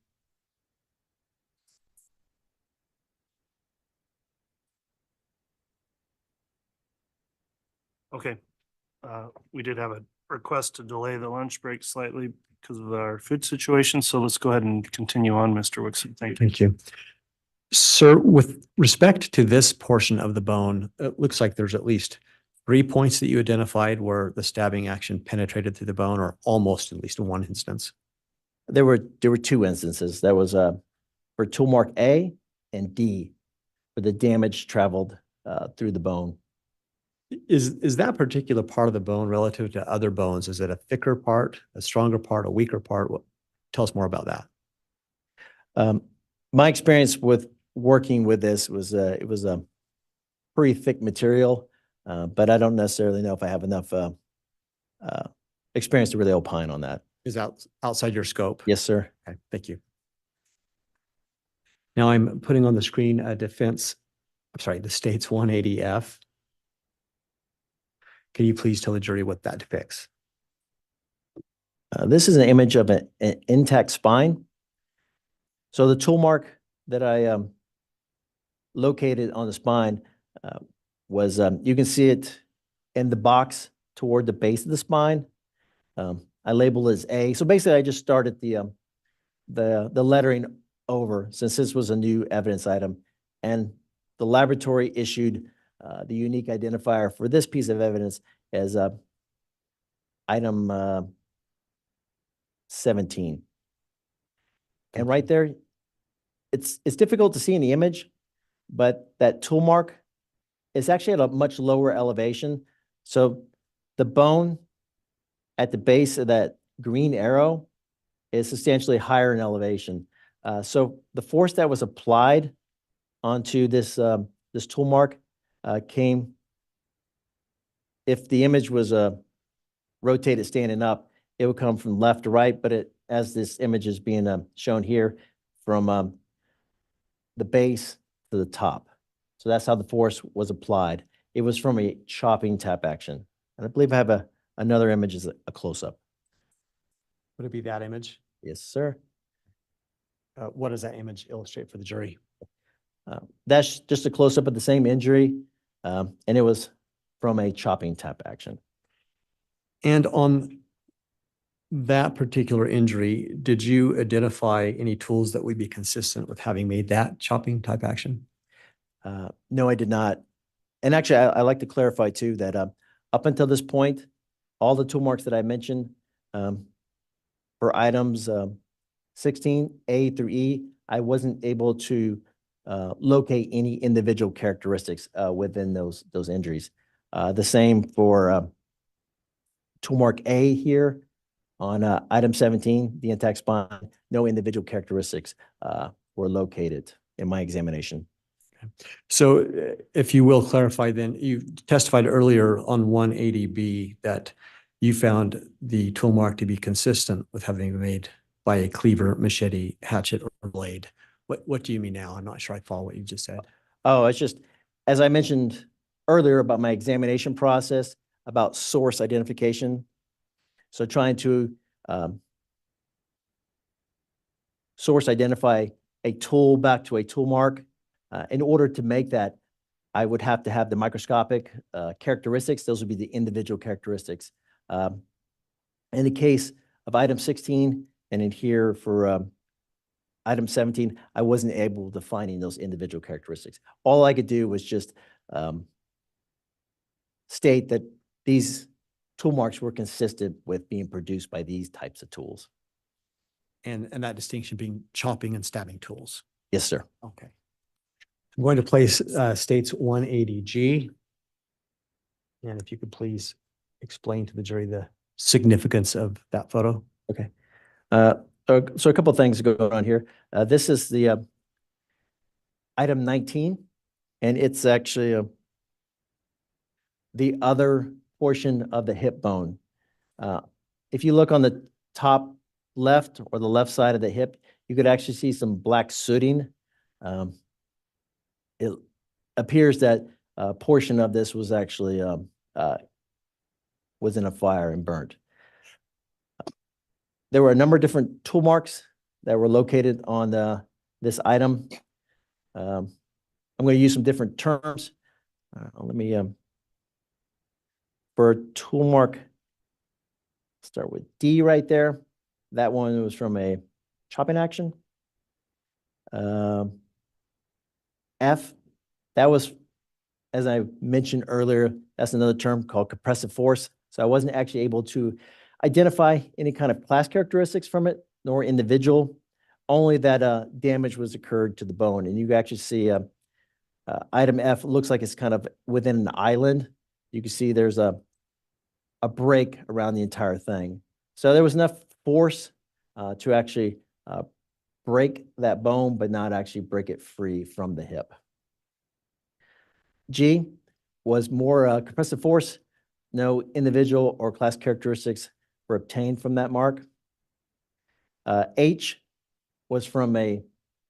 Okay. We did have a request to delay the lunch break slightly because of our food situation. So let's go ahead and continue on, Mr. Wixon. Thank you. Thank you. Sir, with respect to this portion of the bone, it looks like there's at least 3 points that you identified where the stabbing action penetrated through the bone, or almost at least in one instance. There were 2 instances. That was for tool mark A and D, where the damage traveled through the bone. Is that particular part of the bone relative to other bones? Is it a thicker part, a stronger part, a weaker part? Tell us more about that. My experience with working with this was it was a pretty thick material, but I don't necessarily know if I have enough experience to really opine on that. Is outside your scope? Yes, sir. Okay, thank you. Now I'm putting on the screen the state's 180F. Can you please tell the jury what that depicts? This is an image of an intact spine. So the tool mark that I located on the spine was, you can see it in the box toward the base of the spine. I labeled it as A. So basically I just started the lettering over since this was a new evidence item, and the laboratory issued the unique identifier for this piece of evidence as item 17. And right there, it's difficult to see in the image, but that tool mark is actually at a much lower elevation. So the bone at the base of that green arrow is substantially higher in elevation. So the force that was applied onto this tool mark came, if the image was rotated standing up, it would come from left to right, but as this image is being shown here, from the base to the top. So that's how the force was applied. It was from a chopping tap action. And I believe I have another image as a close-up. Would it be that image? Yes, sir. What does that image illustrate for the jury? That's just a close-up of the same injury, and it was from a chopping tap action. And on that particular injury, did you identify any tools that would be consistent with having made that chopping type action? No, I did not. And actually, I like to clarify too that up until this point, all the tool marks that I mentioned for items 16A through E, I wasn't able to locate any individual characteristics within those injuries. The same for tool mark A here on item 17, the intact spine. No individual characteristics were located in my examination. So if you will clarify then, you testified earlier on 180B that you found the tool mark to be consistent with having been made by a cleaver, machete, hatchet, or blade. What do you mean now? I'm not sure I follow what you just said. Oh, it's just, as I mentioned earlier about my examination process, about source identification. So trying to source identify a tool back to a tool mark. In order to make that, I would have to have the microscopic characteristics. Those would be the individual characteristics. In the case of item 16 and in here for item 17, I wasn't able to find any of those individual characteristics. All I could do was just state that these tool marks were consistent with being produced by these types of tools. And that distinction being chopping and stabbing tools. Yes, sir. Okay. I'm going to place states 180G. And if you could please explain to the jury the significance of that photo. Okay. So a couple of things going on here. This is the item 19, and it's actually the other portion of the hip bone. If you look on the top left or the left side of the hip, you could actually see some black sooting. It appears that a portion of this was actually was in a fire and burnt. There were a number of different tool marks that were located on this item. I'm going to use some different terms. Let me, for a tool mark, start with D right there. That one was from a chopping action. F, that was, as I mentioned earlier, that's another term called compressive force. So I wasn't actually able to identify any kind of class characteristics from it, nor individual, only that damage was occurred to the bone. And you can actually see item F looks like it's kind of within an island. You can see there's a break around the entire thing. So there was enough force to actually break that bone, but not actually break it free from the hip. G was more compressive force. No individual or class characteristics were obtained from that mark. H was from a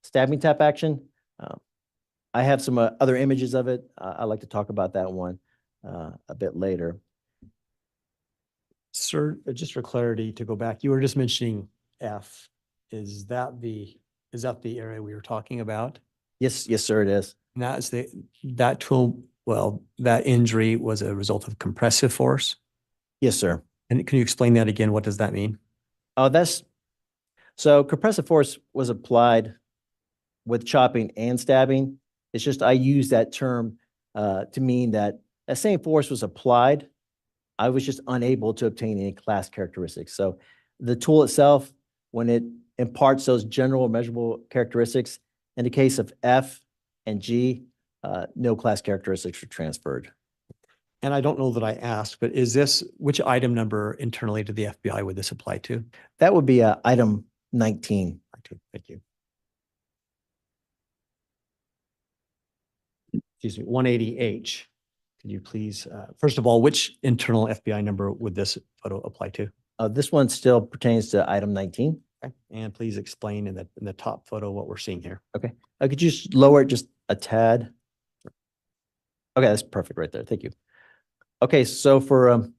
stabbing tap action. I have some other images of it. I'd like to talk about that one a bit later. Sir, just for clarity, to go back, you were just mentioning F. Is that the area we were talking about? Yes, sir, it is. And that tool, well, that injury was a result of compressive force? Yes, sir. And can you explain that again? What does that mean? Oh, so compressive force was applied with chopping and stabbing. It's just I use that term to mean that that same force was applied. I was just unable to obtain any class characteristics. So the tool itself, when it imparts those general measurable characteristics, in the case of F and G, no class characteristics were transferred. And I don't know that I asked, but which item number internally to the FBI would this apply to? That would be item 19. Thank you. Excuse me, 180H. Could you please, first of all, which internal FBI number would this photo apply to? This one still pertains to item 19. Okay. And please explain in the top photo what we're seeing here. Okay. Could you just lower it just a tad? Okay, that's perfect right there. Thank you. Okay, so for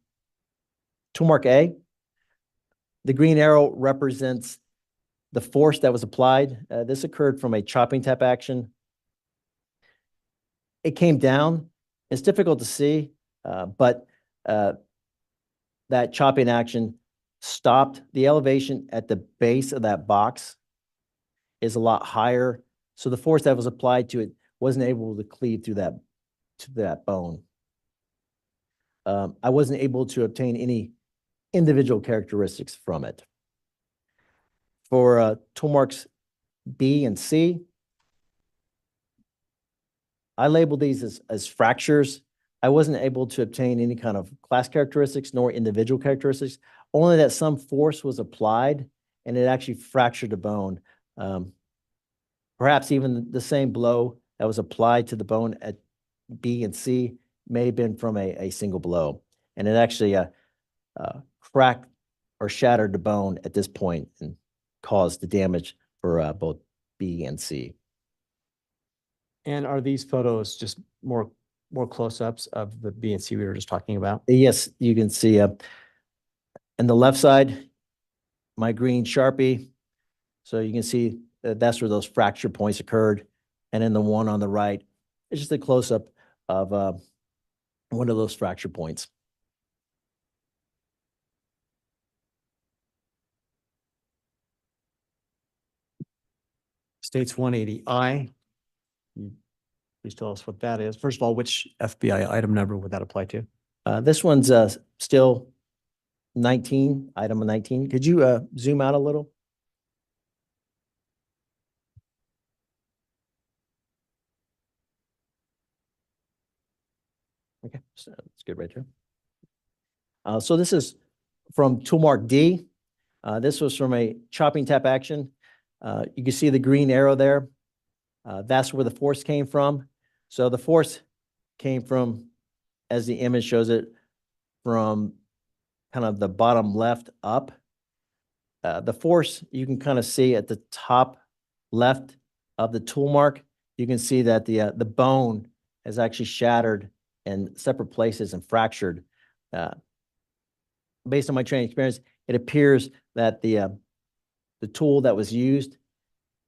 tool mark A, the green arrow represents the force that was applied. This occurred from a chopping tap action. It came down. It's difficult to see, but that chopping action stopped. The elevation at the base of that box is a lot higher. So the force that was applied to it wasn't able to cleave through that bone. I wasn't able to obtain any individual characteristics from it. For tool marks B and C, I labeled these as fractures. I wasn't able to obtain any kind of class characteristics nor individual characteristics, only that some force was applied and it actually fractured the bone. Perhaps even the same blow that was applied to the bone at B and C may have been from a single blow. And it actually cracked or shattered the bone at this point and caused the damage for both B and C. And are these photos just more close-ups of the B and C we were just talking about? Yes, you can see on the left side, my green Sharpie. So you can see that that's where those fracture points occurred. And then the one on the right is just a close-up of one of those fracture points. States 180I. Please tell us what that is. First of all, which FBI item number would that apply to? This one's still 19, item 19. Could you zoom out a little? Okay, so that's good right there. So this is from toolmark D. This was from a chopping tap action. You can see the green arrow there. That's where the force came from. So the force came from, as the image shows it, from kind of the bottom left up. The force you can kind of see at the top left of the tool mark. You can see that the bone has actually shattered in separate places and fractured. Based on my training experience, it appears that the tool that was used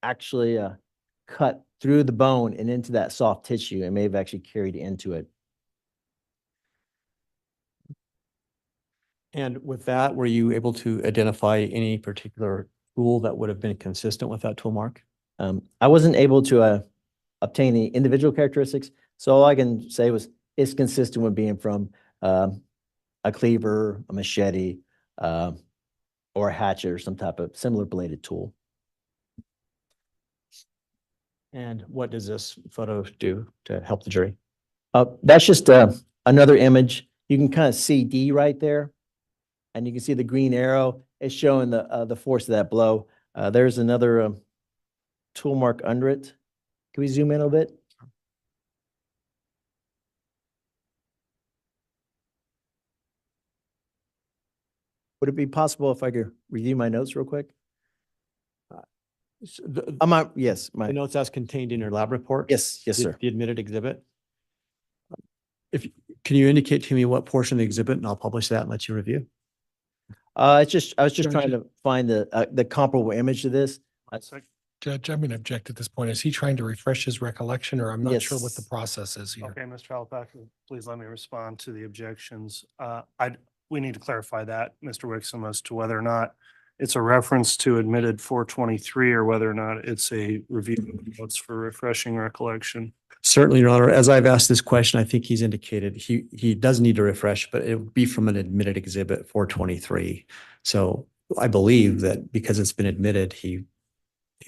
actually cut through the bone and into that soft tissue and may have actually carried into it. And with that, were you able to identify any particular tool that would have been consistent with that tool mark? I wasn't able to obtain the individual characteristics, so all I can say was it's consistent with being from a cleaver, a machete, or a hatchet or some type of similar bladed tool. And what does this photo do to help the jury? That's just another image. You can kind of see D right there, and you can see the green arrow. It's showing the force of that blow. There's another tool mark under it. Can we zoom in a little bit? Would it be possible if I could review my notes real quick? Yes, The notes as contained in your lab report? yes, sir. The admitted exhibit? Can you indicate to me what portion of the exhibit, and I'll publish that and let you review? I was just Judge, trying to find the comparable image to this. Judge, I'm going to object at this point. Is he trying to refresh his recollection, or I'm not sure what the Yes. process is here? Okay, Mr. Alpaca, please let me respond to the objections. We need to clarify that, Mr. Wixom, as to whether or not it's a reference to admitted 423 or whether or not it's a review of notes for refreshing recollection. Certainly, Your Honor. As I've asked this question, I think he's indicated he does need to refresh, but it would be from an admitted exhibit 423. So I believe that because it's been admitted, he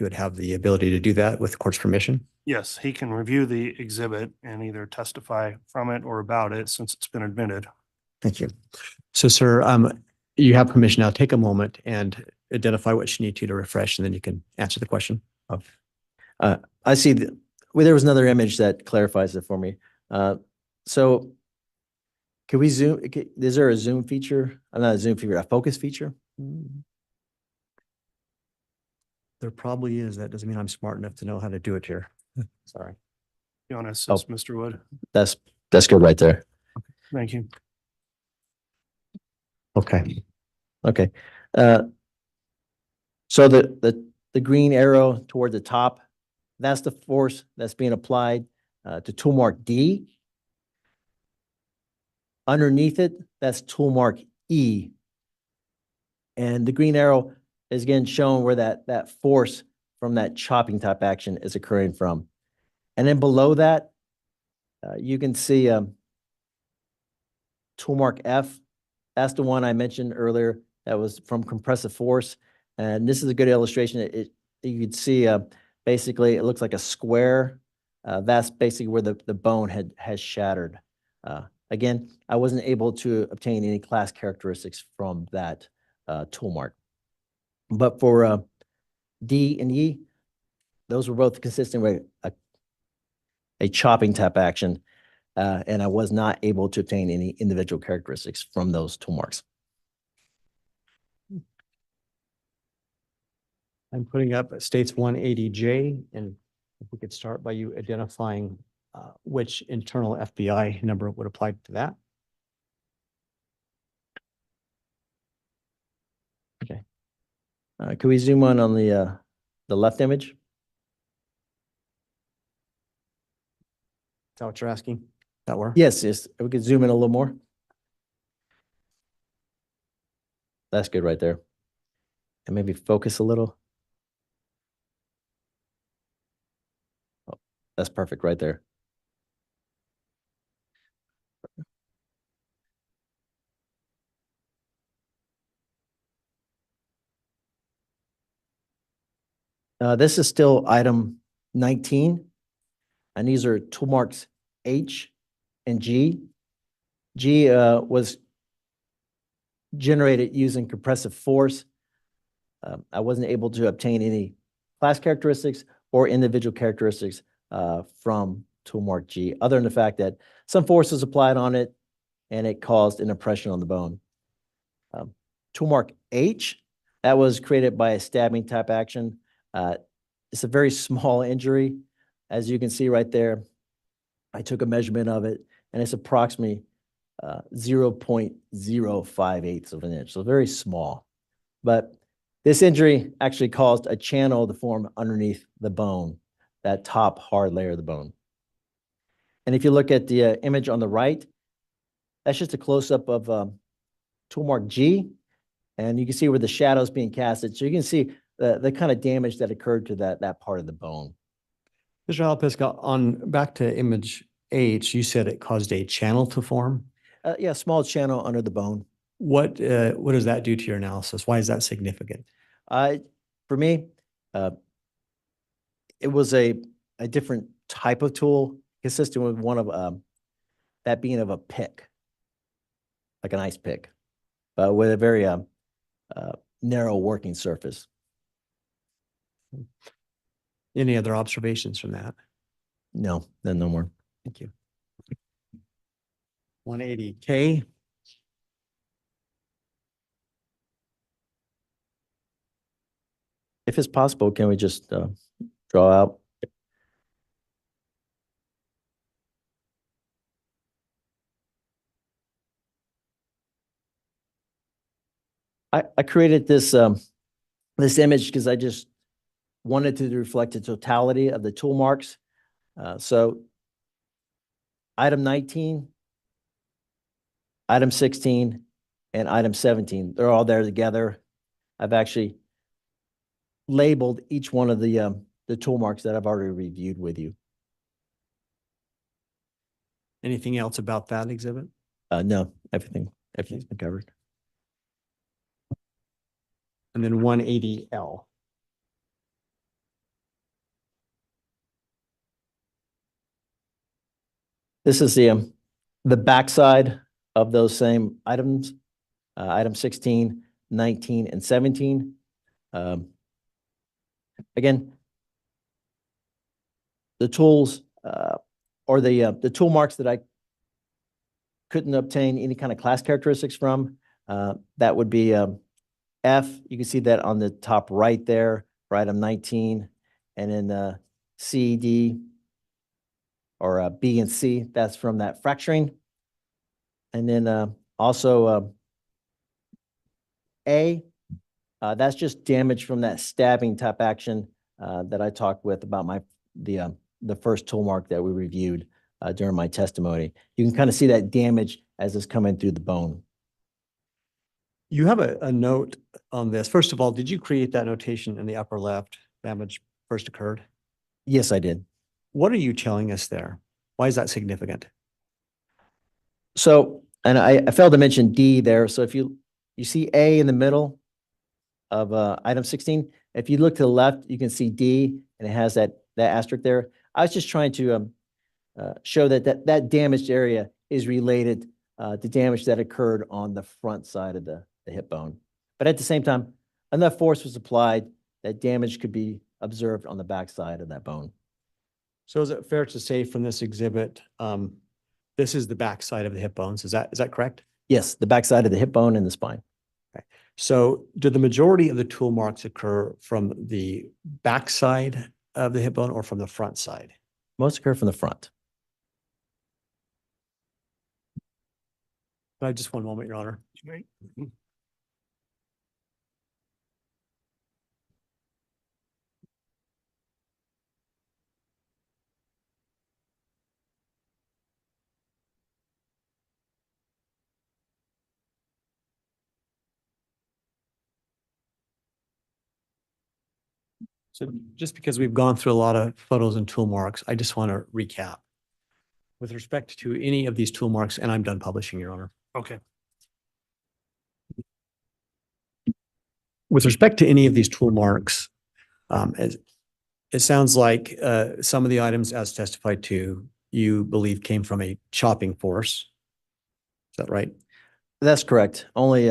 would have the ability to do that with the court's permission. Yes, he can review the exhibit and either testify from it or about it since it's been admitted. Thank you. So, sir, you have permission now. Take a moment and identify what you need to refresh, and then you can answer the question. I see there was another image that clarifies it for me. So can we zoom? Is there a zoom feature? Not a zoom feature, a focus feature? There probably is. That doesn't mean I'm smart enough to know how to do it here. Sorry. You want to assist Mr. Wood? That's good right there. Thank you. Okay. Okay. So the green arrow toward the top, that's the force that's being applied to tool mark D. Underneath it, that's tool mark E. And the green arrow is again showing where that force from that chopping type action is occurring from. And then below that, you can see tool mark F. That's the one I mentioned earlier that was from compressive force. And this is a good illustration. You could see basically it looks like a square. That's basically where the bone has shattered. Again, I wasn't able to obtain any class characteristics from that tool mark. But for D and E, those were both consistent with a chopping tap action. And I was not able to obtain any individual characteristics from those tool marks. I'm putting up states 180J, and if we could start by you identifying which internal FBI number would apply to that. Okay. Can we zoom on the left image? Is that what you're asking? That work? Yes, yes. We could zoom in a little more. That's good right there. And maybe focus a little. Oh, that's perfect right there. This is still item 19, and these are tool marks H and G. G was generated using compressive force. I wasn't able to obtain any class characteristics or individual characteristics from tool mark G, other than the fact that some force was applied on it and it caused an impression on the bone. Tool mark H, that was created by a stabbing type action. It's a very small injury. As you can see right there, I took a measurement of it, and it's approximately 0.058 of an inch, so very small. But this injury actually caused a channel to form underneath the bone, that top hard layer of the bone. And if you look at the image on the right, that's just a close-up of tool mark G, and you can see where the shadow is being casted. So you can see the kind of damage that occurred to that part of the bone. Mr. Alapisca, on back to image H, you said it caused a channel to form. Yeah, small channel under the bone. What does that do to your analysis? Why is that significant? For me, it was a different type of tool, consistent with one of that being of a pick, like an ice pick, but with a very narrow working surface. Any other observations from that? No, then no more. Thank you. 180K. If it's possible, can we just draw out? I created this this image because I just wanted to reflect the totality of the tool marks. So item 19, item 16, and item 17, they're all there together. I've actually labeled each one of the tool marks that I've already reviewed with you. Anything else about that exhibit? No, everything's been covered. And then 180L. This is the backside of those same items, item 16, 19, and 17. Again, the tools or the tool marks that I couldn't obtain any kind of class characteristics from, that would be F. You can see that on the top right there for item 19, and then C, D, or B and C, that's from that fracturing. And then also A, that's just damage from that stabbing type action that I talked with about the first tool mark that we reviewed during my testimony. You can kind of see that damage as it's coming through the bone. You have a note on this. First of all, did you create that notation in the upper left, damage first occurred? Yes, I did. What are you telling us there? Why is that significant? So, and I failed to mention D there. So if you see A in the middle of item 16, if you look to the left, you can see D, and it has that asterisk there. I was just trying to show that damaged area is related to damage that occurred on the front side of the hip bone. But at the same time, enough force was applied that damage could be observed on the back side of that bone. So is it fair to say from this exhibit, this is the back side of the hip bones? Is that correct? Yes, the back side of the hip bone and the spine. So do the majority of the tool marks occur from the backside of the hip bone or from the front side? Most occur from the front. Just one moment, Your Honor. So just because we've gone through a lot of photos and tool marks, I just want to recap. With respect to any of these tool marks, and I'm done publishing, Your Honor. Okay. With respect to any of these tool marks, it sounds like some of the items as testified to, you believe came from a chopping force. Is that right? That's correct. Only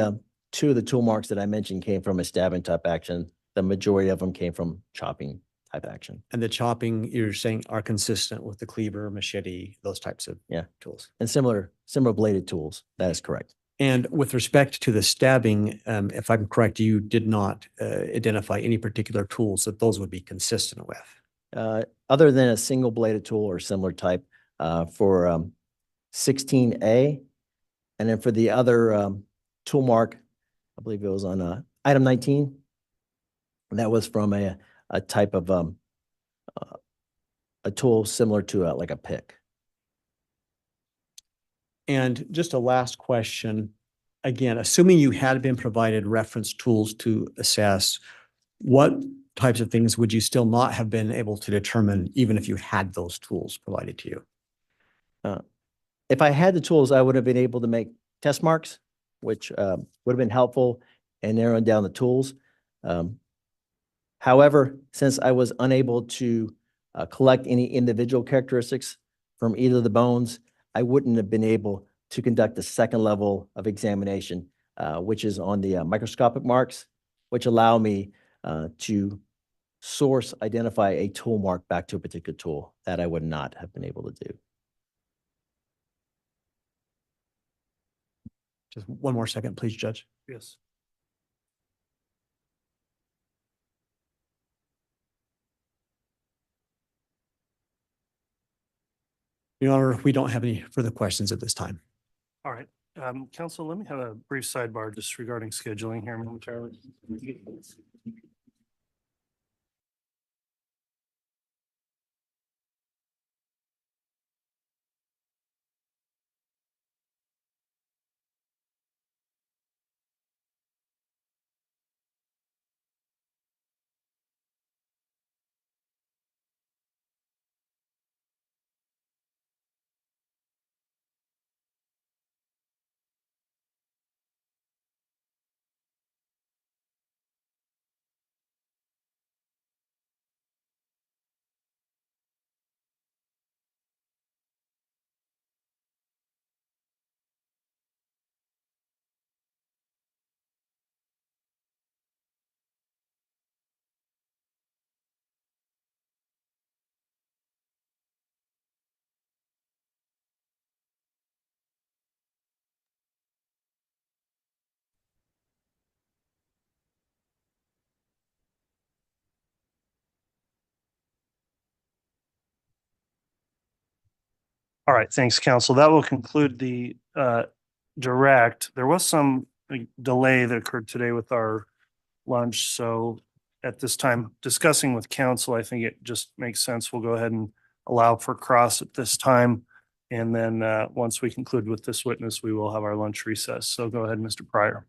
two of the tool marks that I mentioned came from a stabbing type action. The majority of them came from chopping type action. And the chopping, you're saying, are consistent with the cleaver, machete, those types of tools. And similar bladed tools. That is correct. And with respect to the stabbing, if I'm correct, you did not identify any particular tools that those would be consistent with. Other than a single bladed tool or similar type for 16A. And then for the other tool mark, I believe it was on item 19. That was from a type of a tool similar to like a pick. And just a last question, again, assuming you had been provided reference tools to assess, what types of things would you still not have been able to determine even if you had those tools provided to you? If I had the tools, I would have been able to make test marks, which would have been helpful in narrowing down the tools. However, since I was unable to collect any individual characteristics from either of the bones, I wouldn't have been able to conduct the second level of examination, which is on the microscopic marks, which allow me to identify a tool mark back to a particular tool that I would not have been able to do. Just one more second, please, Judge. Yes. Your Honor, we don't have any further questions at this time. All right. Counsel, let me have a brief sidebar just regarding scheduling here momentarily. All right, thanks, counsel. That will conclude the direct. There was some delay that occurred today with our lunch, so at this time, discussing with counsel, I think it just makes sense. We'll go ahead and allow for cross at this time. And then once we conclude with this witness, we will have our lunch recess. So go ahead, Mr. Pryor.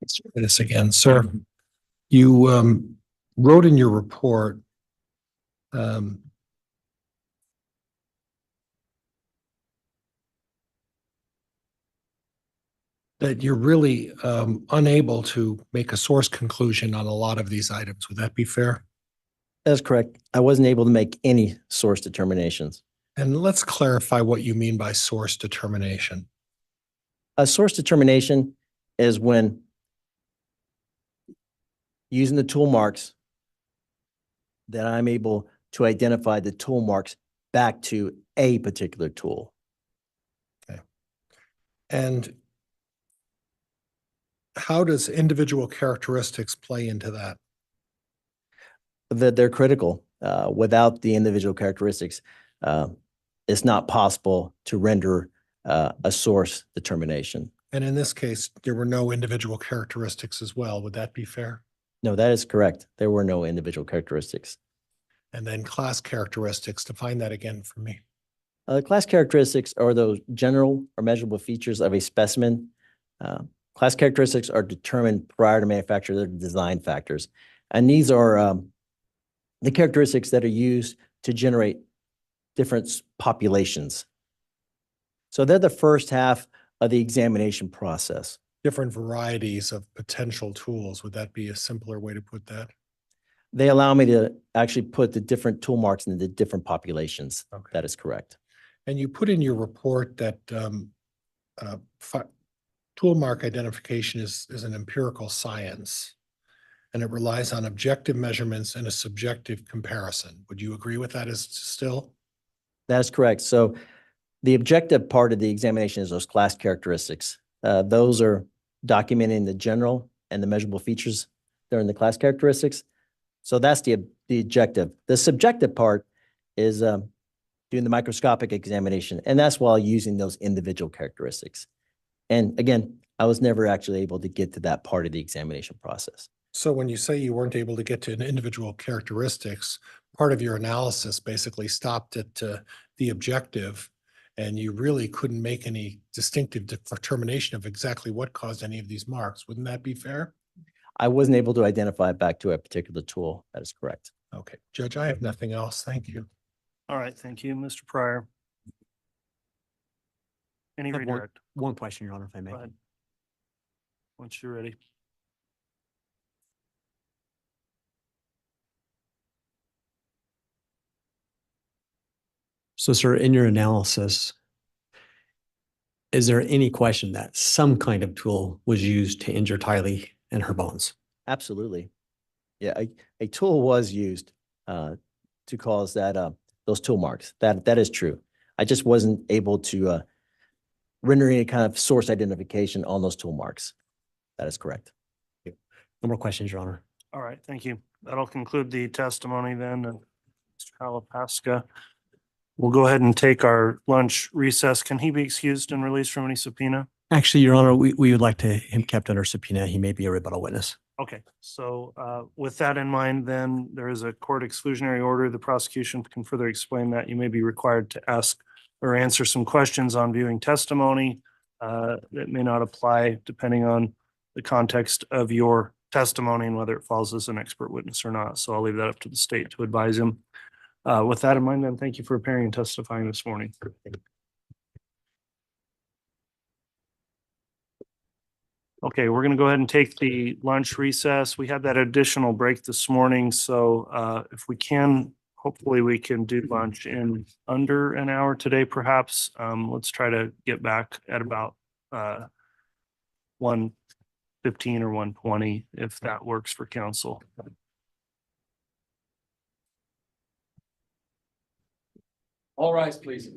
Let's try this again, sir. You wrote in your report that you're really unable to make a source conclusion on a lot of these items. Would that be fair? That's correct. I wasn't able to make any source determinations. And let's clarify what you mean by source determination. A source determination is when using the tool marks that I'm able to identify the tool marks back to a particular tool. Okay. And how does individual characteristics play into that? That they're critical. Without the individual characteristics, it's not possible to render a source determination. And in this case, there were no individual characteristics as well. Would that be fair? No, that is correct. There were no individual characteristics. And then class characteristics, define that again for me. Class characteristics are those general or measurable features of a specimen. Class characteristics are determined prior to manufacture. They're design factors. And these are the characteristics that are used to generate different populations. So they're the first half of the examination process. Different varieties of potential tools. Would that be a simpler way to put that? They allow me to actually put the different tool marks into different populations. Okay. That is correct. And you put in your report that tool mark identification is an empirical science, and it relies on objective measurements and a subjective comparison. Would you agree with that as still? That is correct. So the objective part of the examination is those class characteristics. Those are documenting the general and the measurable features that are in the class characteristics. So that's the objective. The subjective part is doing the microscopic examination, and that's while using those individual characteristics. And again, I was never actually able to get to that part of the examination process. So when you say you weren't able to get to an individual characteristics, part of your analysis basically stopped at the objective, and you really couldn't make any distinctive determination of exactly what caused any of these marks. Wouldn't that be fair? I wasn't able to identify it back to a particular tool. That is correct. Okay, Judge, I have nothing else. Thank you. All right, thank you, Mr. Pryor. Any I have redirect? one question, Your Honor, if I may. Go ahead. Once you're ready. So, sir, in your analysis, is there any question that some kind of tool was used to injure Tylee and her bones? Absolutely. Yeah, a tool was used to cause that those tool marks. That is true. I just wasn't able to render any kind of source identification on those tool marks. That is correct. No more questions, Your Honor. All right, thank you. That'll conclude the testimony then of Mr. Halapaska. We'll go ahead and take our lunch recess. Can he be excused and released from any subpoena? Actually, Your Honor, we would like to him kept under subpoena. He may be a rebuttal witness. Okay, so with that in mind, then there is a court exclusionary order. The prosecution can further explain that. You may be required to ask or answer some questions on viewing testimony that may not apply depending on the context of your testimony and whether it falls as an expert witness or not. So I'll leave that up to the state to advise him. With that in mind, then, thank you for appearing and testifying this morning. Okay, we're going to go ahead and take the lunch recess. We had that additional break this morning, so if we can, hopefully we can do lunch in under an hour today, perhaps. Let's try to get back at about 1:15 or 1:20, if that works for council. All rise, please.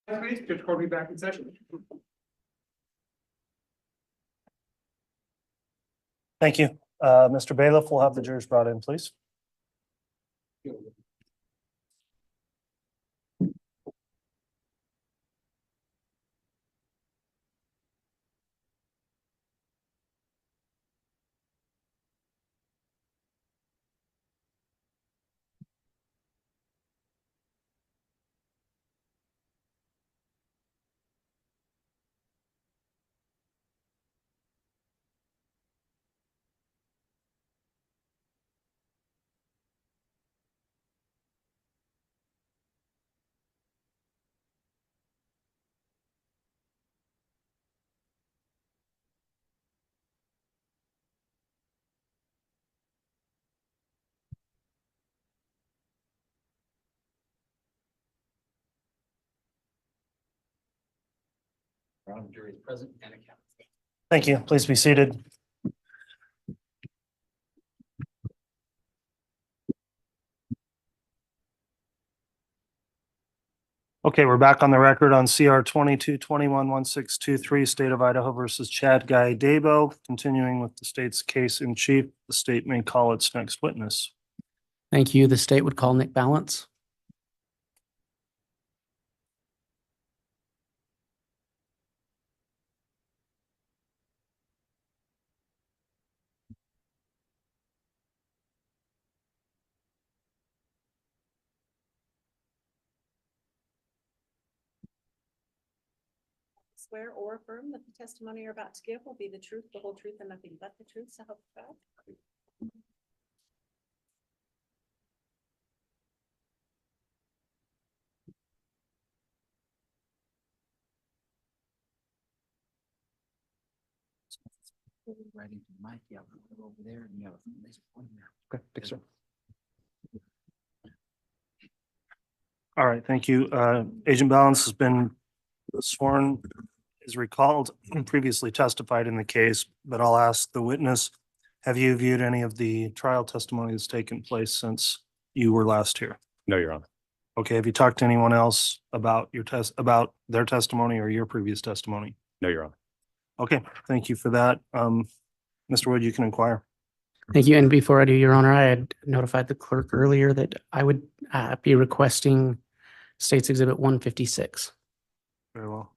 Please, Judge Corby back in session. Thank you. Mr. Bailiff, we'll have the jurors brought in, please. Jury is present and accounted. Thank you. Please be seated. Okay, we're back on the record on CR 22-21-1623, State of Idaho versus Chad Guy Daybell. Continuing with the state's case in chief, the state may call its next witness. Thank you. The state would call Nick Balance. Swear or affirm that the testimony you're about to give will be the truth, the whole truth, and nothing but the truth, so help you God. Right into the mic, yeah, over there, and you have a nice point there. Okay, thanks, sir. All right, thank you. Agent Balance has been sworn, is recalled, and previously testified in the case, but I'll ask the witness, have you viewed any of the trial testimony that's taken place since you were last here? No, Your Honor. Okay, have you talked to anyone else about about their testimony or your previous testimony? No, Your Honor. Okay, thank you for that. Mr. Wood, you can inquire. Thank you. And before I do, Your Honor, I had notified the clerk earlier that I would be requesting State's Exhibit 156. Very well.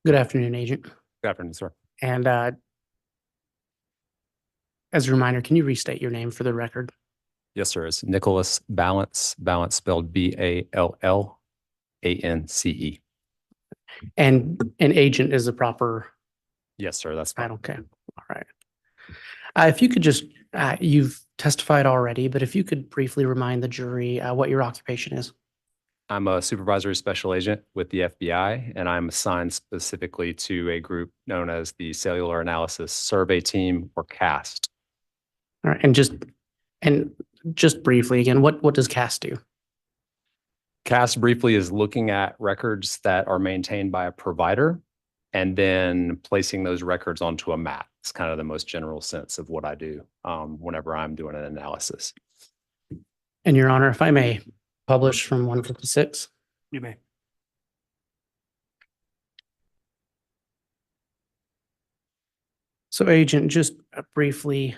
Good afternoon, Agent. Good afternoon, sir. And as a reminder, can you restate your name for the record? Yes, sir. It's Nicholas Balance, Balance spelled Ballance. And an agent is the proper Yes, sir. That's fine. title. Okay. All right. If you could just, you've testified already, but if you could briefly remind the jury what your occupation is. I'm a supervisory special agent with the FBI, and I'm assigned specifically to a group known as the Cellular Analysis Survey Team, or CAST. All right. And just briefly again, what does CAST do? CAST briefly is looking at records that are maintained by a provider and then placing those records onto a map. It's kind of the most general sense of what I do whenever I'm doing an analysis. And Your Honor, if I may publish from 156. You may. So Agent, just briefly,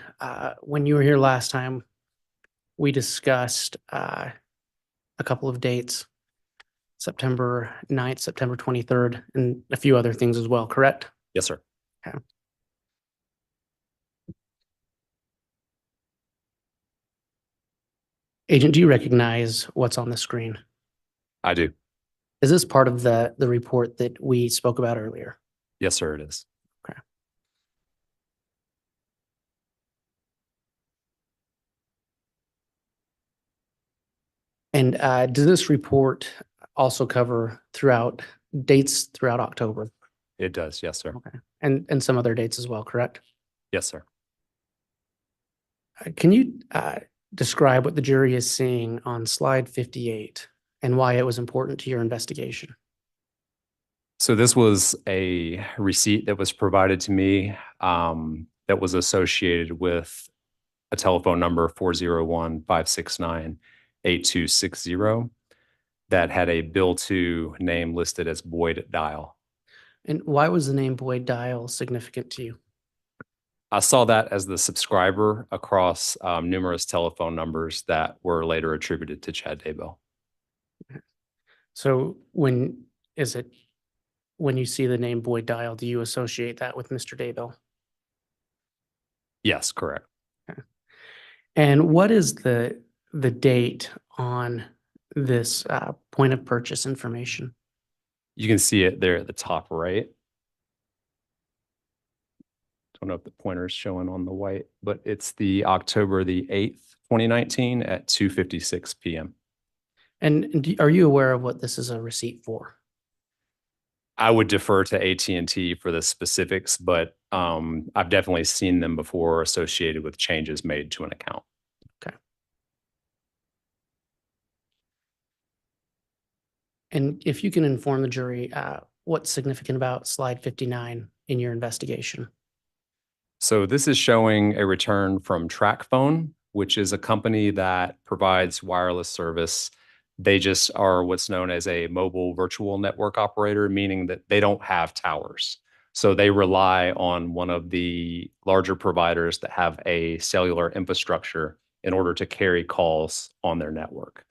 when you were here last time, we discussed a couple of dates, September 9th, September 23rd, and a few other things as well, correct? Yes, sir. Okay. Agent, do you recognize what's on the screen? I do. Is this part of the report that we spoke about earlier? Yes, sir, it is. Okay. And does this report also cover dates throughout October? It does. Yes, sir. Okay. And some other dates as well, correct? Yes, sir. Can you describe what the jury is seeing on slide 58 and why it was important to your investigation? So this was a receipt that was provided to me that was associated with a telephone number 401-569-8260 that had a bill to name listed as Boyd Dial. And why was the name Boyd Dial significant to you? I saw that as the subscriber across numerous telephone numbers that were later attributed to Chad Daybell. So when you see the name Boyd Dial, do you associate that with Mr. Daybell? Yes, correct. Okay. And what is the date on this point of purchase information? You can see it there at the top right. Don't know if the pointer is showing on the white, but it's the October the 8th, 2019 at 2:56 p.m. And are you aware of what this is a receipt for? I would defer to AT&T for the specifics, but I've definitely seen them before associated with changes made to an account. Okay. And if you can inform the jury, what's significant about slide 59 in your investigation? So this is showing a return from TracFone, which is a company that provides wireless service. They just are what's known as a mobile virtual network operator, meaning that they don't have towers. So they rely on one of the larger providers that have a cellular infrastructure in order to carry calls on their network.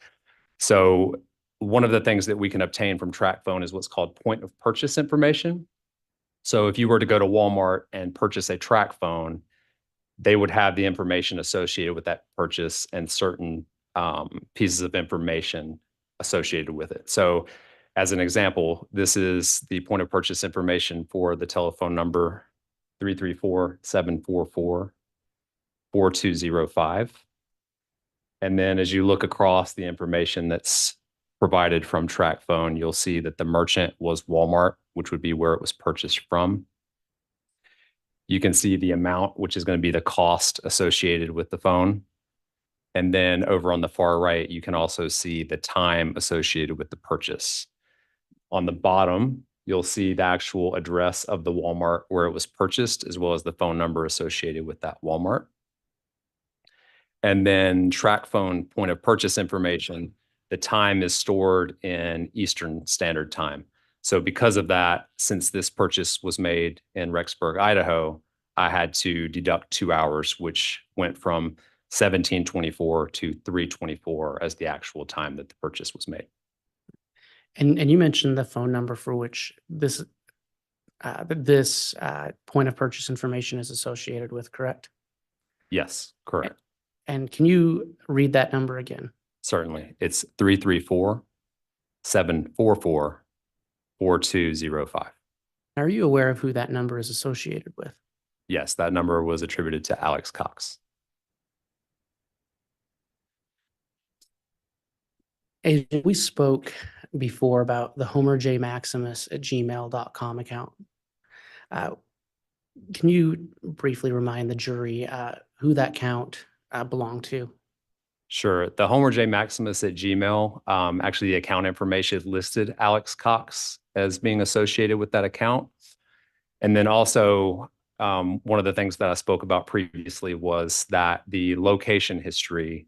So one of the things that we can obtain from TracFone is what's called point of purchase information. So if you were to go to Walmart and purchase a TracFone, they would have the information associated with that purchase and certain pieces of information associated with it. So as an example, this is the point of purchase information for the telephone number 334-744-4205. And then as you look across the information that's provided from TracFone, you'll see that the merchant was Walmart, which would be where it was purchased from. You can see the amount, which is going to be the cost associated with the phone. And then over on the far right, you can also see the time associated with the purchase. On the bottom, you'll see the actual address of the Walmart where it was purchased, as well as the phone number associated with that Walmart. And then TracFone point of purchase information, the time is stored in Eastern Standard Time. So because of that, since this purchase was made in Rexburg, Idaho, I had to deduct 2 hours, which went from 17:24 to 3:24 as the actual time that the purchase was made. And you mentioned the phone number for which this point of purchase information is associated with, correct? Yes, correct. And can you read that number again? Certainly. It's 334-744-4205. Are you aware of who that number is associated with? Yes, that number was attributed to Alex Cox. We spoke before about the Homer J. Maximus at gmail.com account. Can you briefly remind the jury who that account belonged to? Sure. The Homer J. Maximus at Gmail, actually the account information listed Alex Cox as being associated with that account. And then also one of the things that I spoke about previously was that the location history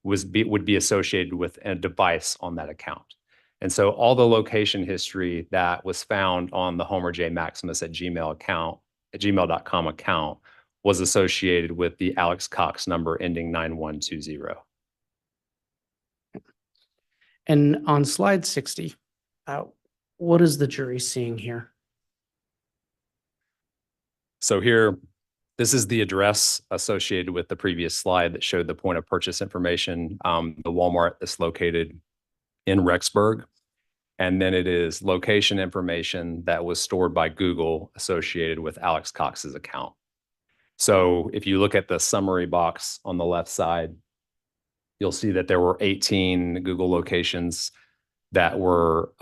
would be associated with a device on that account. And so all the location history that was found on the Homer J. Maximus at gmail.com account was associated with the Alex Cox number ending 9120. And on slide 60, what is the jury seeing here? So here, this is the address associated with the previous slide that showed the point of purchase information, the Walmart that's located in Rexburg. And then it is location information that was stored by Google associated with Alex Cox's account. So if you look at the summary box on the left side, you'll see that there were 18 Google locations that were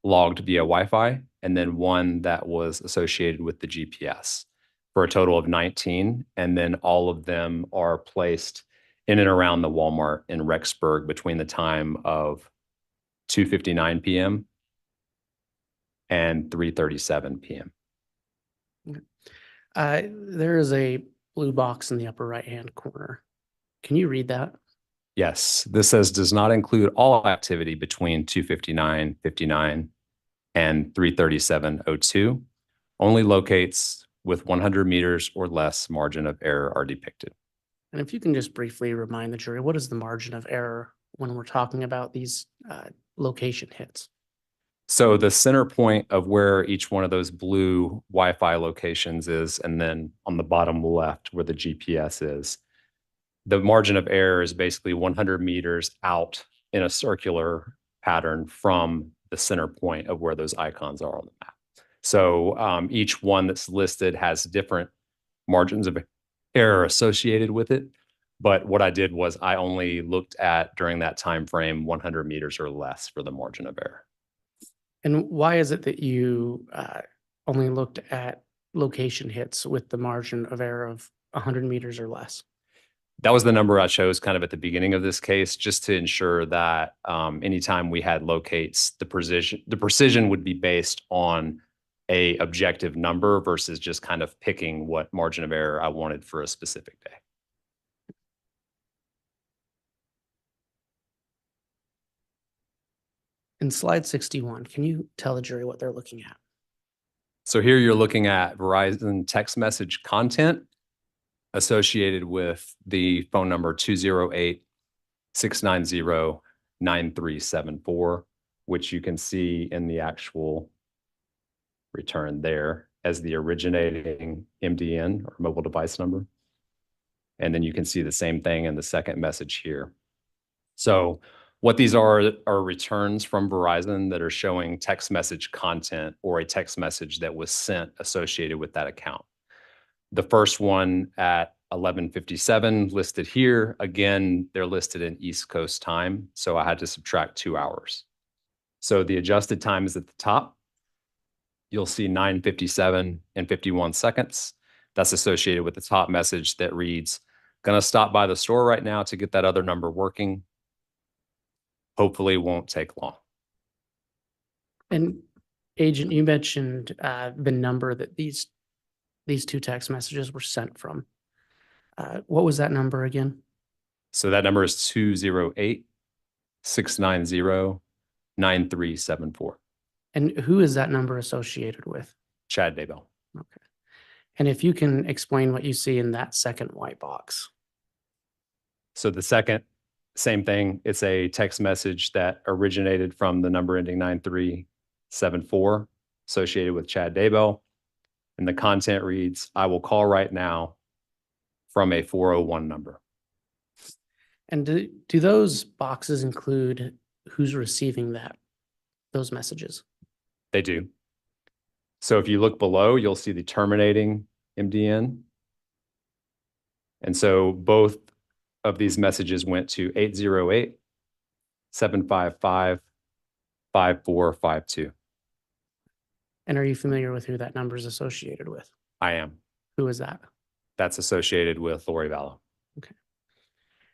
logged via Wi-Fi, and then one that was associated with the GPS for a total of 19. And then all of them are placed in and around the Walmart in Rexburg between the time of 2:59 p.m. and 3:37 p.m. There is a blue box in the upper right-hand corner. Can you read that? Yes, this says does not include all activity between 2:59:59 and 3:37:02. Only locates with 100 meters or less margin of error are depicted. And if you can just briefly remind the jury, what is the margin of error when we're talking about these location hits? So the center point of where each one of those blue Wi-Fi locations is, and then on the bottom left where the GPS is, the margin of error is basically 100 meters out in a circular pattern from the center point of where those icons are on the map. So each one that's listed has different margins of error associated with it. But what I did was I only looked at, during that time frame, 100 meters or less for the margin of error. And why is it that you only looked at location hits with the margin of error of 100 meters or less? That was the number I chose kind of at the beginning of this case, just to ensure that anytime we had locates, the precision would be based on a objective number versus just kind of picking what margin of error I wanted for a specific day. In slide 61, can you tell the jury what they're looking at? So here you're looking at Verizon text message content associated with the phone number 208-690-9374, which you can see in the actual return there as the originating MDN or mobile device number. And then you can see the same thing in the second message here. So what these are returns from Verizon that are showing text message content or a text message that was sent associated with that account. The first one at 11:57 listed here. Again, they're listed in East Coast time, so I had to subtract 2 hours. So the adjusted time is at the top. You'll see 9:57 and 51 seconds. That's associated with the top message that reads, "Gonna stop by the store right now to get that other number working. Hopefully won't take long." And Agent, you mentioned the number that these two text messages were sent from. What was that number again? So that number is 208-690-9374. And who is that number associated with? Chad Daybell. Okay. And if you can explain what you see in that second white box. So the second, same thing. It's a text message that originated from the number ending 9374 associated with Chad Daybell. And the content reads, "I will call right now," from a 401 number. And do those boxes include who's receiving those messages? They do. So if you look below, you'll see the terminating MDN. And so both of these messages went to 808-755-5452. And are you familiar with who that number is associated with? I am. Who is that? That's associated with Lori Vallow. Okay.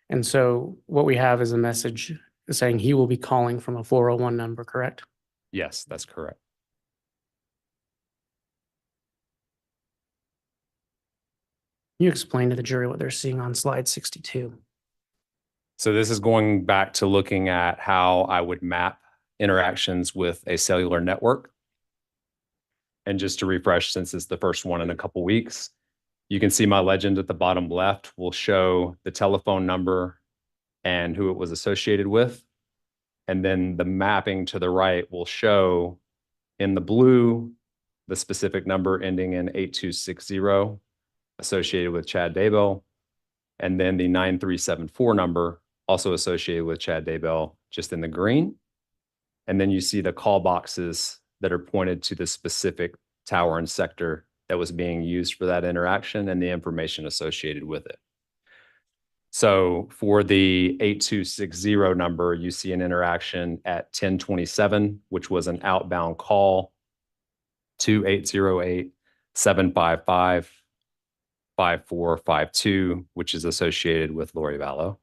And so what we have is a message saying he will be calling from a 401 number, correct? Yes, that's correct. Can you explain to the jury what they're seeing on slide 62? So this is going back to looking at how I would map interactions with a cellular network. And just to refresh, since it's the first one in a couple weeks, you can see my legend at the bottom left will show the telephone number and who it was associated with. And then the mapping to the right will show in the blue, the specific number ending in 8260 associated with Chad Daybell. And then the 9374 number also associated with Chad Daybell, just in the green. And then you see the call boxes that are pointed to the specific tower and sector that was being used for that interaction and the information associated with it. So for the 8260 number, you see an interaction at 10:27, which was an outbound call to 808-755-5452, which is associated with Lori Vallow.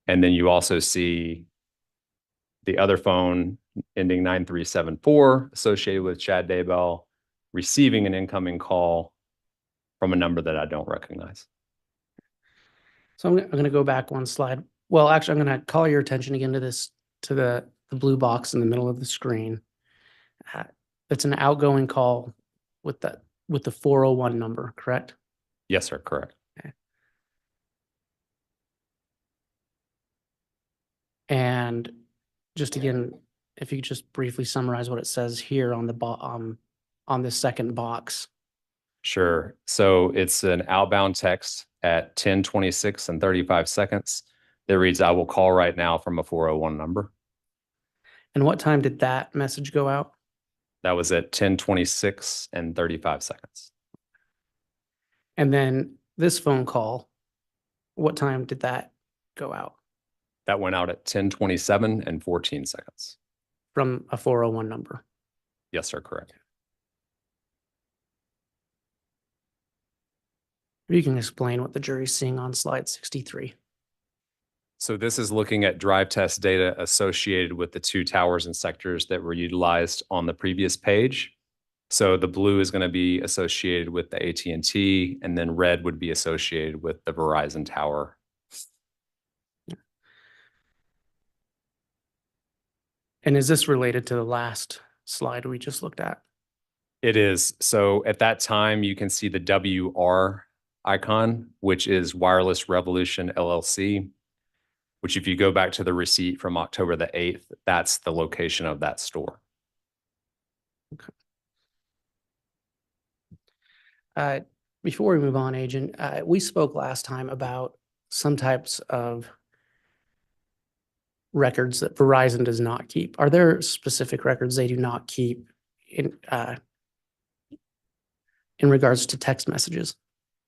And then you also see the other phone ending 9374 associated with Chad Daybell receiving an incoming call from a number that I don't recognize. So I'm going to go back one slide. Well, actually, I'm going to call your attention again to this, to the blue box in the middle of the screen. It's an outgoing call with the 401 number, correct? Yes, sir. Correct. Okay. And just again, if you could just briefly summarize what it says here on the on this second box. Sure. So it's an outbound text at 10:26 and 35 seconds that reads, "I will call right now," from a 401 number. And what time did that message go out? That was at 10:26 and 35 seconds. And then this phone call, what time did that go out? That went out at 10:27 and 14 seconds. From a 401 number? Yes, sir. Correct. You can explain what the jury's seeing on slide 63. So this is looking at drive test data associated with the two towers and sectors that were utilized on the previous page. So the blue is going to be associated with the AT&T, and then red would be associated with the Verizon tower. And is this related to the last slide we just looked at? It is. So at that time, you can see the WR icon, which is Wireless Revolution LLC, which if you go back to the receipt from October the 8th, that's the location of that store. Okay. Before we move on, Agent, we spoke last time about some types of records that Verizon does not keep. Are there specific records they do not keep in regards to text messages?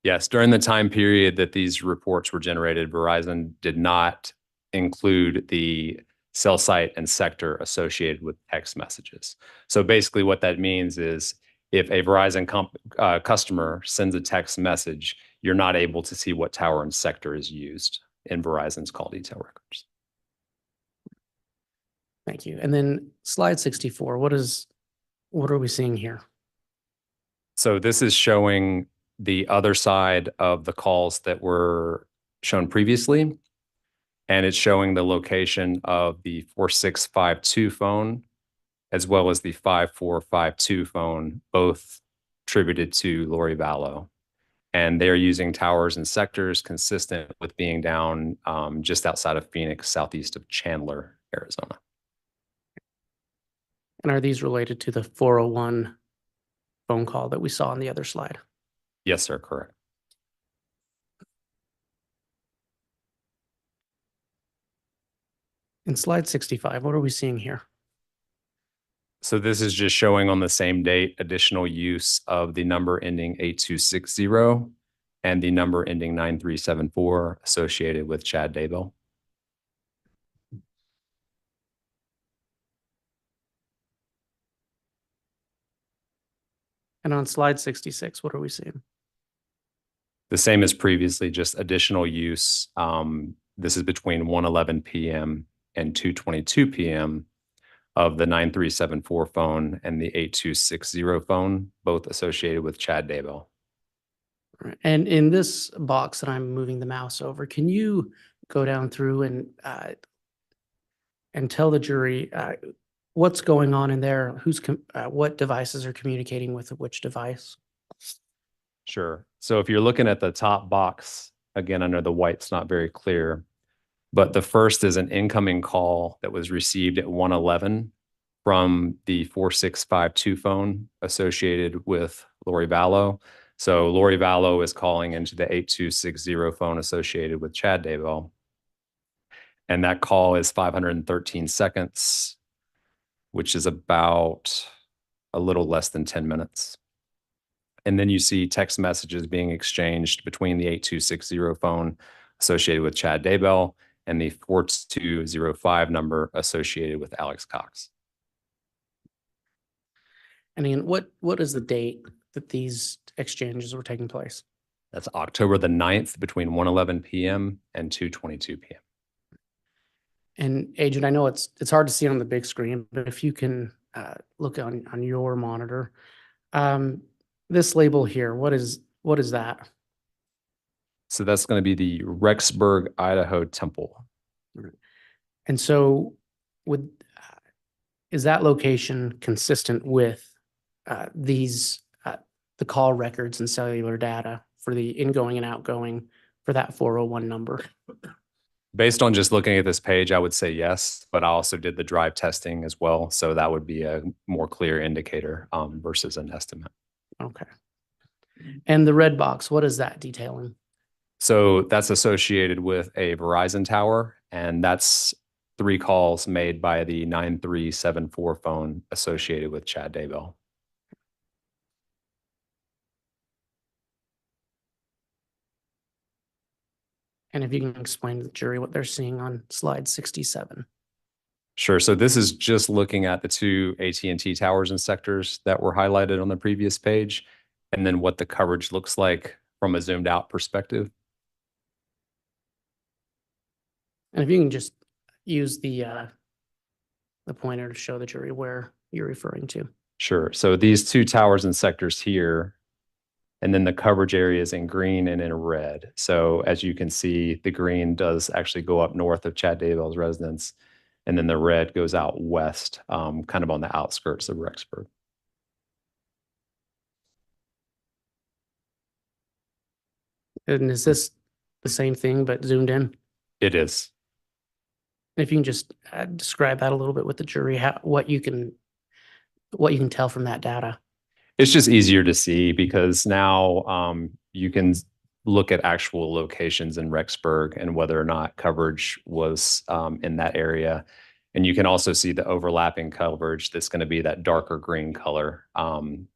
Yes, during the time period that these reports were generated, Verizon did not include the cell site and sector associated with text messages. So basically what that means is if a Verizon customer sends a text message, you're not able to see what tower and sector is used in Verizon's call detail records. Thank you. And then slide 64, what are we seeing here? So this is showing the other side of the calls that were shown previously. And it's showing the location of the 4652 phone, as well as the 5452 phone, both attributed to Lori Vallow. And they're using towers and sectors consistent with being down just outside of Phoenix, southeast of Chandler, Arizona. And are these related to the 401 phone call that we saw on the other slide? Yes, sir, correct. In slide 65, what are we seeing here? So this is just showing on the same date additional use of the number ending 8260 and the number ending 9374 associated with Chad Daybell. And on slide 66, what are we seeing? The same as previously, just additional use. This is between 1:11 p.m. and 2:22 p.m. of the 9374 phone and the 8260 phone, both associated with Chad Daybell. And in this box that I'm moving the mouse over, can you go down through and tell the jury what's going on in there? What devices are communicating with which device? Sure. So if you're looking at the top box, again, under the white, it's not very clear, but the first is an incoming call that was received at 1:11 from the 4652 phone associated with Lori Vallow. So Lori Vallow is calling into the 8260 phone associated with Chad Daybell. And that call is 513 seconds, which is about a little less than 10 minutes. And then you see text messages being exchanged between the 8260 phone associated with Chad Daybell, and the 4205 number associated with Alex Cox. And again, what is the date that these exchanges were taking place? That's October the 9th between 1:11 p.m. and 2:22 p.m. And Agent, I know it's hard to see on the big screen, but if you can look on your monitor, this label here, what is that? So that's going to be the Rexburg, Idaho Temple. And so is that location consistent with these the call records and cellular data for the ingoing and outgoing for that 401 number? Based on just looking at this page, I would say yes, but I also did the drive testing as well. So that would be a more clear indicator versus an estimate. Okay. And the red box, what is that detailing? So that's associated with a Verizon tower, and that's 3 calls made by the 9374 phone associated with Chad Daybell. And if you can explain to the jury what they're seeing on slide 67. Sure. So this is just looking at the 2 AT&T towers and sectors that were highlighted on the previous page, and then what the coverage looks like from a zoomed out perspective. And if you can just use the pointer to show the jury where you're referring to. Sure. So these 2 towers and sectors here, and then the coverage areas in green and in red. So as you can see, the green does actually go up north of Chad Daybell's residence, and then the red goes out west, kind of on the outskirts of Rexburg. And is this the same thing but zoomed in? It is. If you can just describe that a little bit with the jury, what you can tell from that data. It's just easier to see because now you can look at actual locations in Rexburg and whether or not coverage was in that area. And you can also see the overlapping coverage that's going to be that darker green color,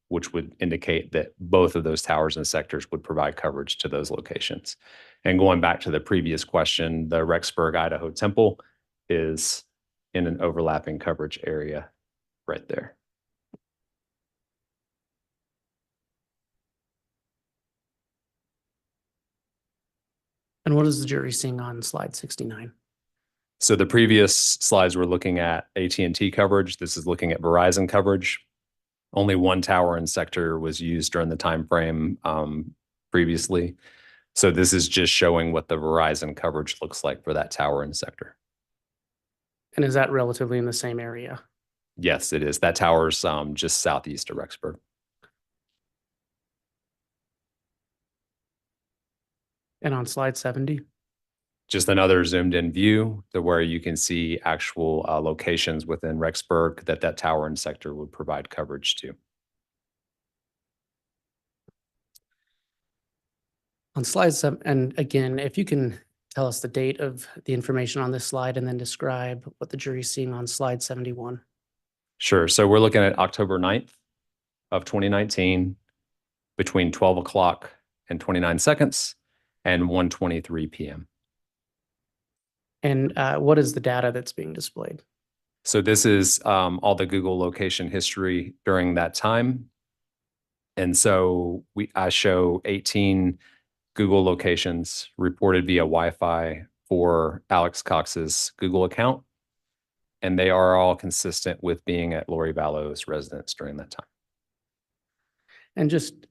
which would indicate that both of those towers and sectors would provide coverage to those locations. And going back to the previous question, the Rexburg, Idaho Temple is in an overlapping coverage area right there. And what is the jury seeing on slide 69? So the previous slides were looking at AT&T coverage. This is looking at Verizon coverage. Only 1 tower and sector was used during the time frame previously. So this is just showing what the Verizon coverage looks like for that tower and sector. And is that relatively in the same area? Yes, it is. That tower's just southeast of Rexburg. And on slide 70? Just another zoomed in view to where you can see actual locations within Rexburg that tower and sector would provide coverage to. On slide 7, and again, if you can tell us the date of the information on this slide and then describe what the jury's seeing on slide 71. Sure. So we're looking at October 9th of 2019 between 12 o'clock and 29 seconds and 1:23 p.m. And what is the data that's being displayed? So this is all the Google location history during that time. And so I show 18 Google locations reported via Wi-Fi for Alex Cox's Google account. And they are all consistent with being at Lori Vallow's residence during that time. And just,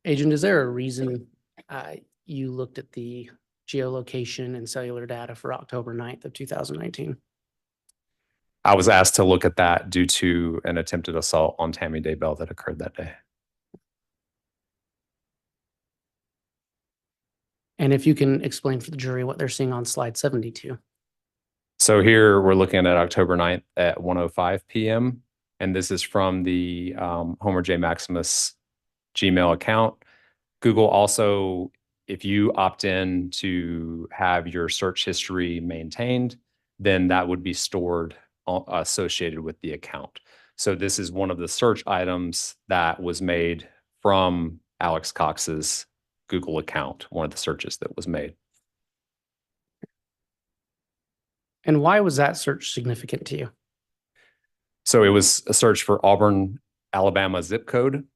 Agent, is there a reason you looked at the geolocation and cellular data for October 9th of 2019? I was asked to look at that due to an attempted assault on Tammy Daybell that occurred that day. And if you can explain for the jury what they're seeing on slide 72. So here we're looking at October 9th at 1:05 p.m. And this is from the Homer J. Maximus Gmail account. Google also, if you opt in to have your search history maintained, then that would be stored associated with the account. So this is one of the search items that was made from Alex Cox's Google account, one of the searches that was made. And why was that search significant to you? So it was a search for Auburn, Alabama zip code.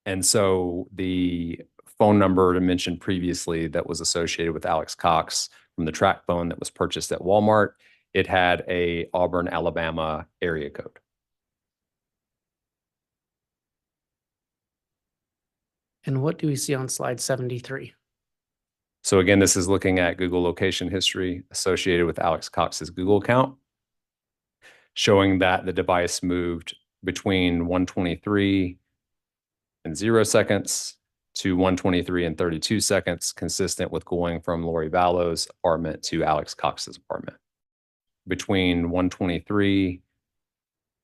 And so the phone number I mentioned previously that was associated with Alex Cox from the track phone that was purchased at Walmart, it had a Auburn, Alabama area code. And what do we see on slide 73? So again, this is looking at Google location history associated with Alex Cox's Google account, showing that the device moved between 123 and 0 seconds to 123 and 32 seconds, consistent with going from Lori Vallow's apartment to Alex Cox's apartment. Between 123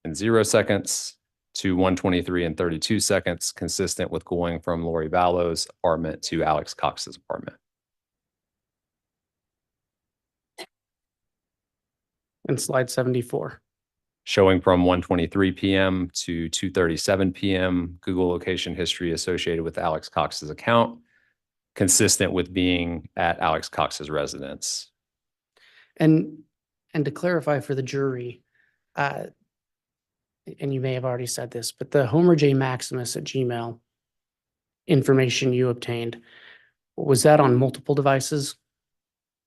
and 0 seconds to 123 and 32 seconds, consistent with going from Lori Vallow's apartment to Alex Cox's apartment. And slide 74. Showing from 1:23 p.m. to 2:37 p.m. Google location history associated with Alex Cox's account, consistent with being at Alex Cox's residence. And to clarify for the jury, and you may have already said this, but the Homer J. Maximus at Gmail information you obtained, was that on multiple devices?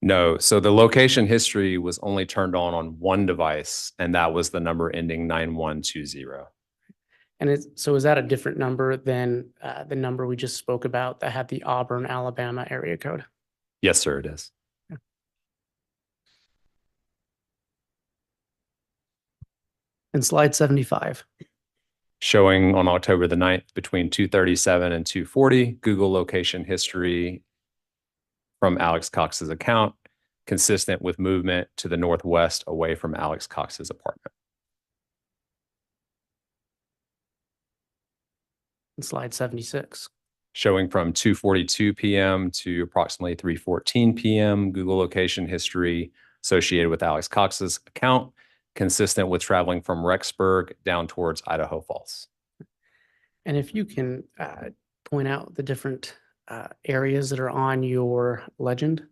No, so the location history was only turned on one device, and that was the number ending 9120. And so is that a different number than the number we just spoke about that had the Auburn, Alabama area code? Yes, sir, it is. And slide 75. Showing on October the 9th between 2:37 and 2:40, Google location history from Alex Cox's account, consistent with movement to the northwest away from Alex Cox's apartment. And slide 76. Showing from 2:42 p.m. to approximately 3:14 p.m. Google location history associated with Alex Cox's account, consistent with traveling from Rexburg down towards Idaho Falls. And if you can point out the different areas that are on your legend.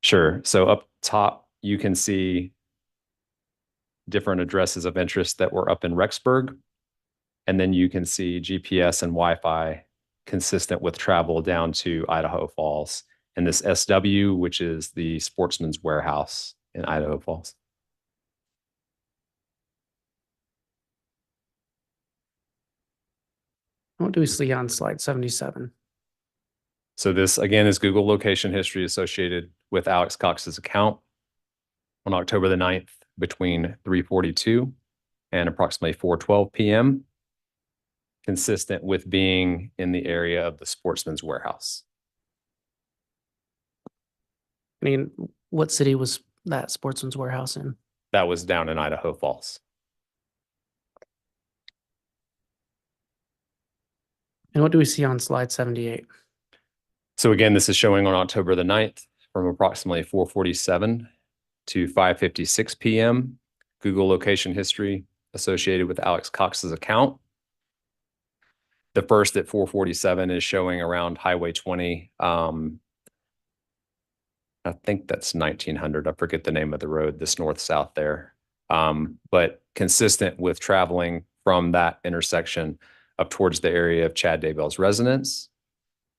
Sure. So up top, you can see different addresses of interest that were up in Rexburg. And then you can see GPS and Wi-Fi consistent with travel down to Idaho Falls. And this SW, which is the Sportsman's Warehouse in Idaho Falls. What do we see on slide 77? So this, again, is Google location history associated with Alex Cox's account on October the 9th between 3:42 and approximately 4:12 p.m., consistent with being in the area of the Sportsman's Warehouse. I mean, what city was that Sportsman's Warehouse in? That was down in Idaho Falls. And what do we see on slide 78? So again, this is showing on October the 9th from approximately 4:47 to 5:56 p.m. Google location history associated with Alex Cox's account. The first at 4:47 is showing around Highway 20. I think that's 1900. I forget the name of the road, this north-south there. But consistent with traveling from that intersection up towards the area of Chad Daybell's residence.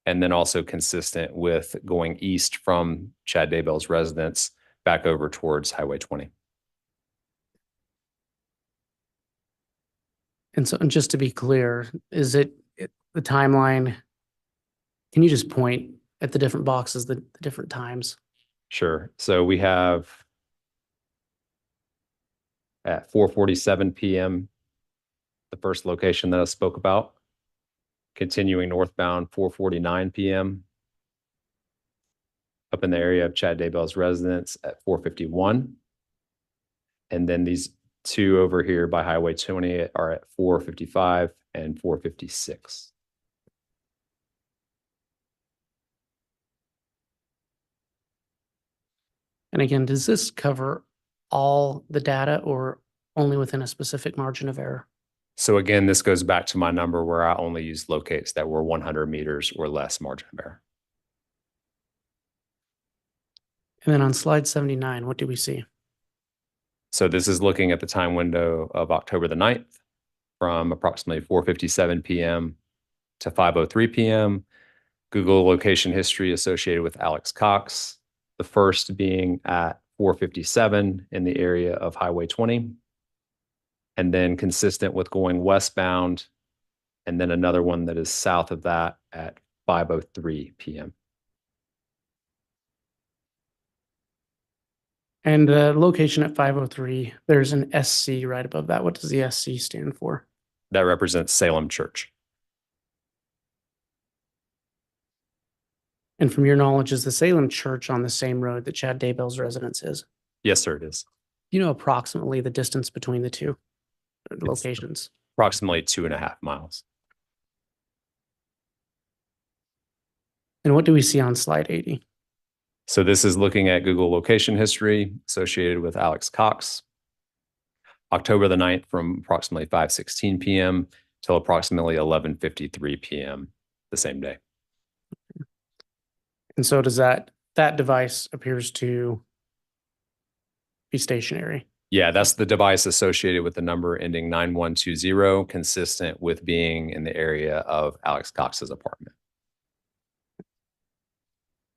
And then also consistent with going east from Chad Daybell's residence back over towards Highway 20. And so, and just to be clear, is it the timeline? Can you just point at the different boxes, the different times? Sure. So we have at 4:47 p.m., the first location that I spoke about. Continuing northbound, 4:49 p.m. up in the area of Chad Daybell's residence at 4:51. And then these two over here by Highway 20 are at 4:55 and 4:56. And again, does this cover all the data or only within a specific margin of error? So again, this goes back to my number where I only used locates that were 100 meters or less margin of error. And then on slide 79, what do we see? So this is looking at the time window of October the 9th from approximately 4:57 p.m. to 5:03 p.m. Google location history associated with Alex Cox, the first being at 4:57 in the area of Highway 20, and then consistent with going westbound, and then another one that is south of that at 5:03 p.m. And the location at 503, there's an SC right above that. What does the SC stand for? That represents Salem Church. And from your knowledge, is the Salem Church on the same road that Chad Daybell's residence is? Yes, sir, it is. You know approximately the distance between the two locations? Approximately 2.5 miles. And what do we see on slide 80? So this is looking at Google location history associated with Alex Cox. October the 9th from approximately 5:16 p.m. till approximately 11:53 p.m. the same day. And so does that device appears to be stationary? Yeah, that's the device associated with the number ending 9120, consistent with being in the area of Alex Cox's apartment.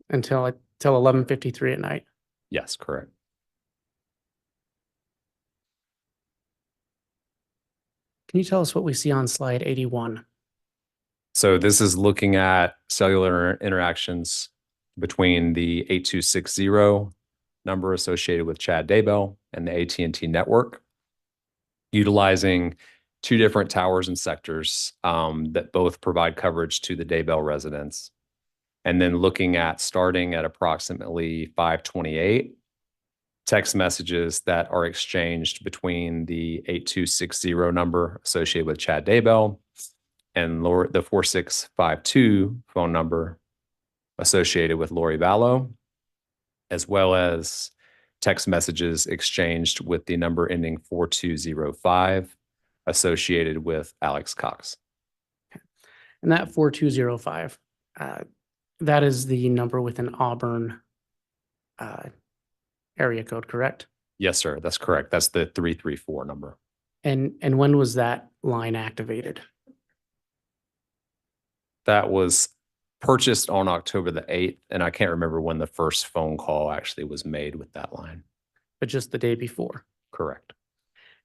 Until 11:53 at night? Yes, correct. Can you tell us what we see on slide 81? So this is looking at cellular interactions between the 8260 number associated with Chad Daybell and the AT&T network, utilizing two different towers and sectors that both provide coverage to the Daybell residents. And then looking at starting at approximately 5:28, text messages that are exchanged between the 8260 number associated with Chad Daybell and the 4652 phone number associated with Lori Vallow, as well as text messages exchanged with the number ending 4205 associated with Alex Cox. And that 4205, that is the number with an Auburn area code, correct? Yes, sir. That's correct. That's the 334 number. And when was that line activated? That was purchased on October the 8th, and I can't remember when the first phone call actually was made with that line. But just the day before? Correct.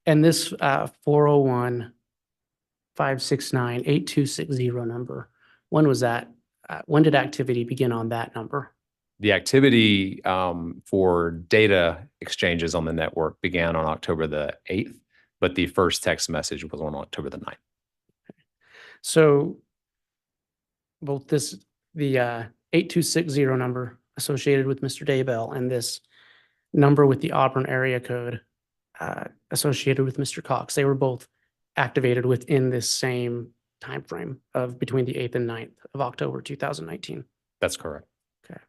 And this 401-569-8260 number, when was that? When did activity begin on that number? The activity for data exchanges on the network began on October the 8th, but the first text message was on October the 9th. So both the 8260 number associated with Mr. Daybell and this number with the Auburn area code associated with Mr. Cox, they were both activated within this same time frame of between the 8th and 9th of October 2019. That's correct. Okay.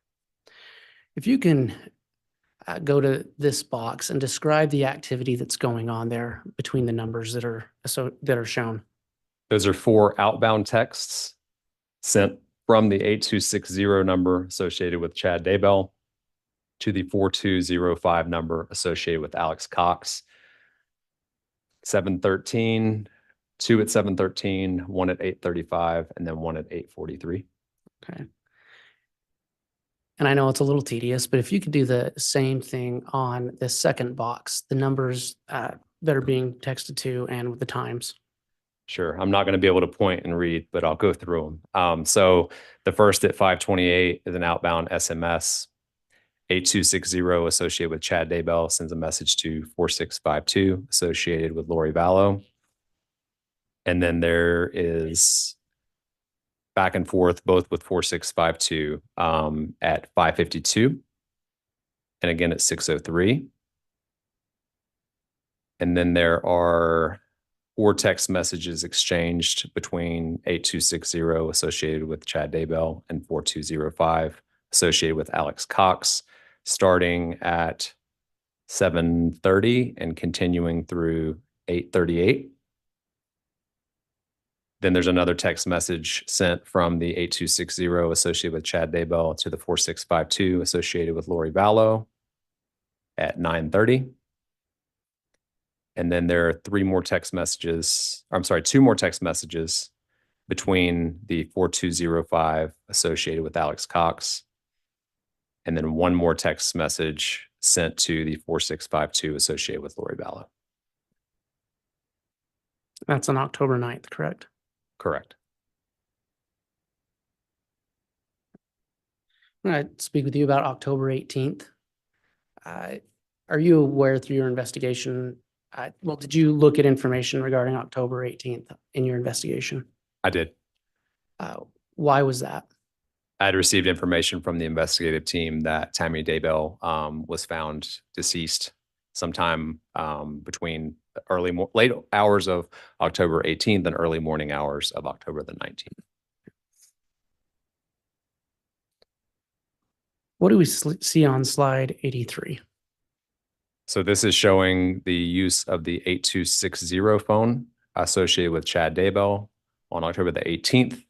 If you can go to this box and describe the activity that's going on there between the numbers that are shown. Those are 4 outbound texts sent from the 8260 number associated with Chad Daybell to the 4205 number associated with Alex Cox. 713, 2 at 713, 1 at 8:35, and then 1 at 8:43. Okay. And I know it's a little tedious, but if you could do the same thing on the second box, the numbers that are being texted to and with the times. Sure. I'm not going to be able to point and read, but I'll go through them. So the first at 5:28 is an outbound SMS. 8260 associated with Chad Daybell sends a message to 4652 associated with Lori Vallow. And then there is back and forth both with 4652 at 5:52 and again at 6:03. And then there are 4 text messages exchanged between 8260 associated with Chad Daybell and 4205 associated with Alex Cox, starting at 7:30 and continuing through 8:38. Then there's another text message sent from the 8260 associated with Chad Daybell to the 4652 associated with Lori Vallow at 9:30. And then there are two more text messages between the 4205 associated with Alex Cox. And then one more text message sent to the 4652 associated with Lori Vallow. That's on October 9th, correct? Correct. All right, speak with you about October 18th. Are you aware through your investigation, did you look at information regarding October 18th in your investigation? I did. Why was that? I had received information from the investigative team that Tammy Daybell was found deceased sometime between the late hours of October 18th and early morning hours of October the 19th. What do we see on slide 83? So this is showing the use of the 8260 phone associated with Chad Daybell on October the 18th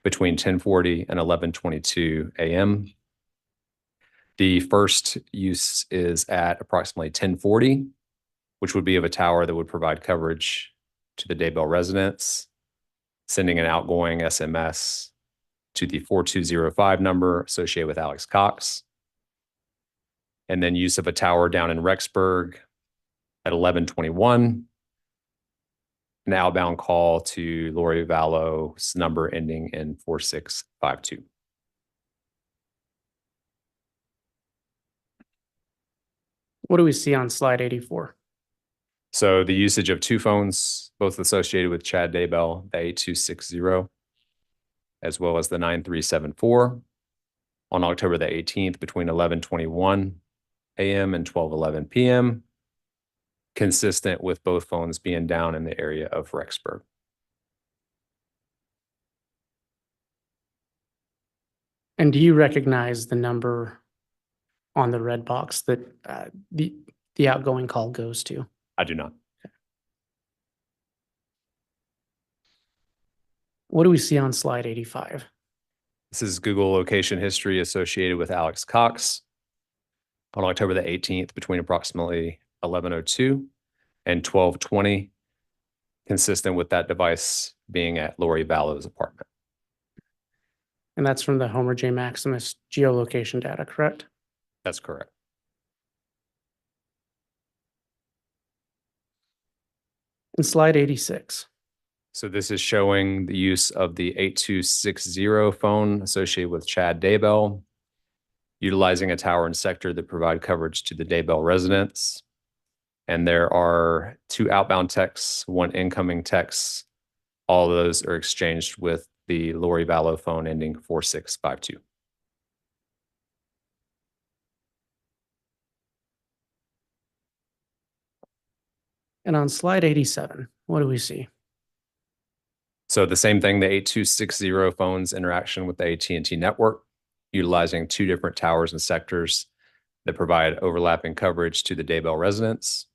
between 10:40 and 11:22 a.m. The first use is at approximately 10:40, which would be of a tower that would provide coverage to the Daybell residence, sending an outgoing SMS to the 4205 number associated with Alex Cox. And then use of a tower down in Rexburg at 11:21, an outbound call to Lori Vallow's number ending in 4652. What do we see on slide 84? So the usage of two phones, both associated with Chad Daybell, the 8260, as well as the 9374 on October the 18th between 11:21 a.m. and 12:11 p.m., consistent with both phones being down in the area of Rexburg. And do you recognize the number on the red box that the outgoing call goes to? I do not. What do we see on slide 85? This is Google location history associated with Alex Cox on October the 18th between approximately 11:02 and 12:20, consistent with that device being at Lori Vallow's apartment. And that's from the Homer J. Maximus geolocation data, correct? That's correct. And slide 86. So this is showing the use of the 8260 phone associated with Chad Daybell, utilizing a tower and sector that provide coverage to the Daybell residence. And there are two outbound texts, one incoming text. All of those are exchanged with the Lori Vallow phone ending 4652. And on slide 87, what do we see? So the same thing, the 8260 phone's interaction with the AT&T network, utilizing two different towers and sectors that provide overlapping coverage to the Daybell residence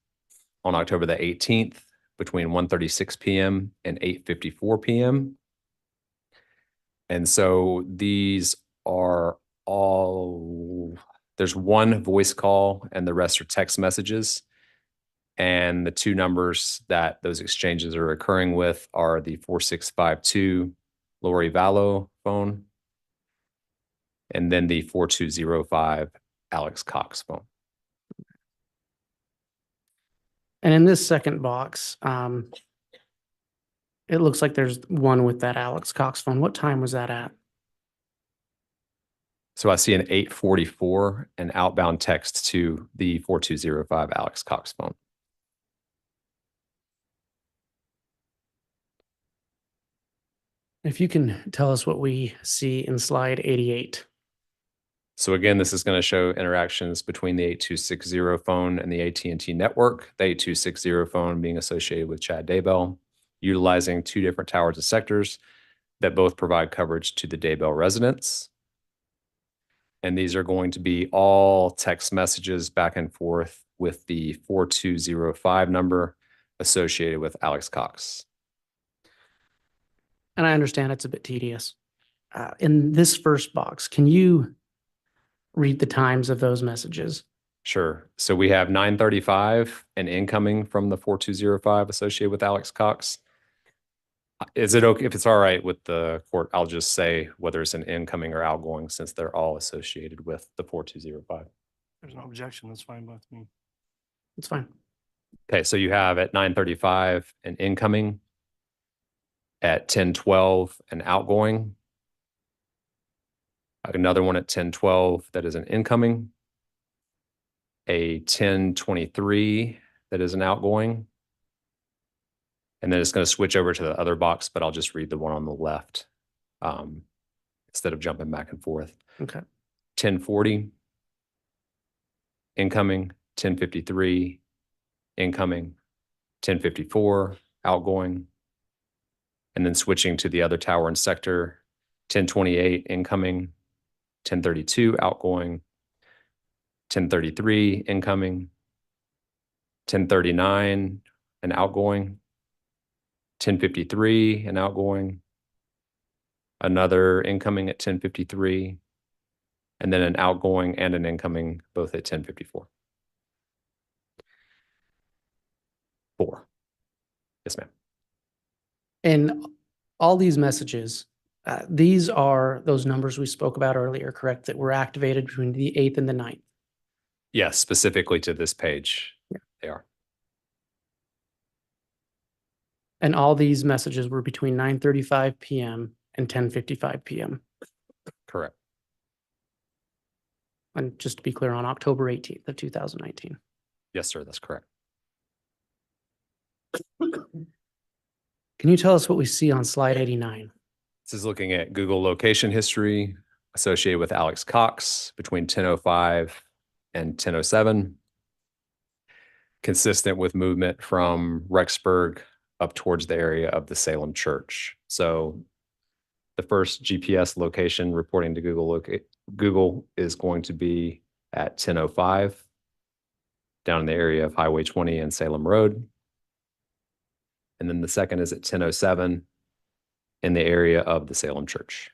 on October the 18th between 1:36 p.m. and 8:54 p.m. And so these are all, there's one voice call and the rest are text messages. And the two numbers that those exchanges are occurring with are the 4652 Lori Vallow phone and then the 4205 Alex Cox phone. And in this second box, it looks like there's one with that Alex Cox phone. What time was that at? So I see an 8:44 and outbound text to the 4205 Alex Cox phone. If you can tell us what we see in slide 88. So again, this is going to show interactions between the 8260 phone and the AT&T network, the 8260 phone being associated with Chad Daybell, utilizing two different towers and sectors that both provide coverage to the Daybell residence. And these are going to be all text messages back and forth with the 4205 number associated with Alex Cox. and I understand it's a bit tedious. In this first box, can you read the times of those messages? Sure. So we have 9:35 and incoming from the 4205 associated with Alex Cox. Is it okay if it's all right with the court? I'll just say whether it's an incoming or outgoing since they're all associated with the 4205. There's no objection. That's fine with me. It's fine. Okay, so you have at 9:35 an incoming, at 10:12 an outgoing, another one at 10:12 that is an incoming, a 10:23 that is an outgoing, and then it's going to switch over to the other box, but I'll just read the one on the left instead of jumping back and forth. Okay. 10:40 incoming, 10:53 incoming, 10:54 outgoing, and then switching to the other tower and sector, 10:28 incoming, 10:32 outgoing, 10:33 incoming, 10:39 an outgoing, 10:53 an outgoing, another incoming at 10:53, and then an outgoing and an incoming both at 10:54. 4. Yes, ma'am. And all these messages, these are those numbers we spoke about earlier, correct? That were activated between the 8th and the 9th. Yes, specifically to this page. Yeah. They are. And all these messages were between 9:35 p.m. and 10:55 p.m. Correct. And just to be clear, on October 18th of 2019. Yes, sir, that's correct. Can you tell us what we see on slide 89? This is looking at Google location history associated with Alex Cox between 10:05 and 10:07, consistent with movement from Rexburg up towards the area of the Salem Church. So the first GPS location reporting to Google is going to be at 10:05 down in the area of Highway 20 and Salem Road. And then the second is at 10:07 in the area of the Salem Church.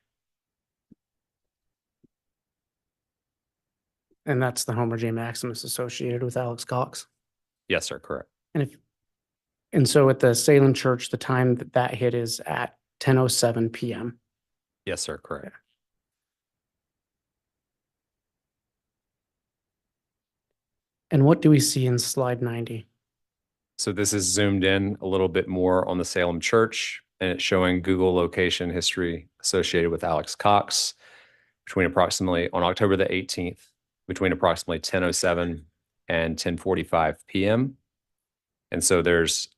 And that's the Homer J. Maximus associated with Alex Cox. Yes, sir, correct. And so at the Salem Church, the time that hit is at 10:07 p.m. Yes, sir, correct. And what do we see in slide 90? So this is zoomed in a little bit more on the Salem Church, and it's showing Google location history associated with Alex Cox between approximately on October the 18th, between approximately 10:07 and 10:45 p.m. And so there's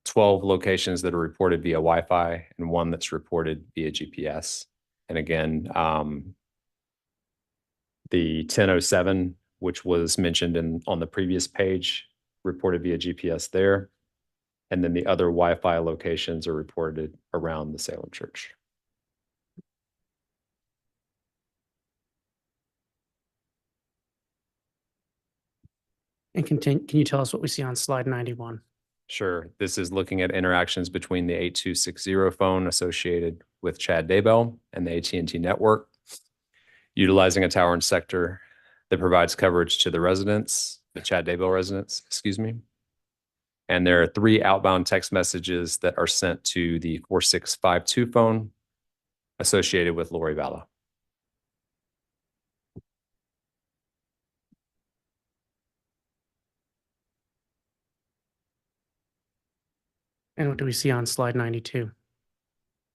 12 locations that are reported via Wi-Fi and one that's reported via GPS. And again, the 10:07, which was mentioned on the previous page, reported via GPS there. And then the other Wi-Fi locations are reported around the Salem Church. And can you tell us what we see on slide 91? Sure. This is looking at interactions between the 8260 phone associated with Chad Daybell and the AT&T network, utilizing a tower and sector that provides coverage to the residents, the Chad Daybell residents, excuse me. And there are 3 outbound text messages that are sent to the 4652 phone associated with Lori Vallow. And what do we see on slide 92?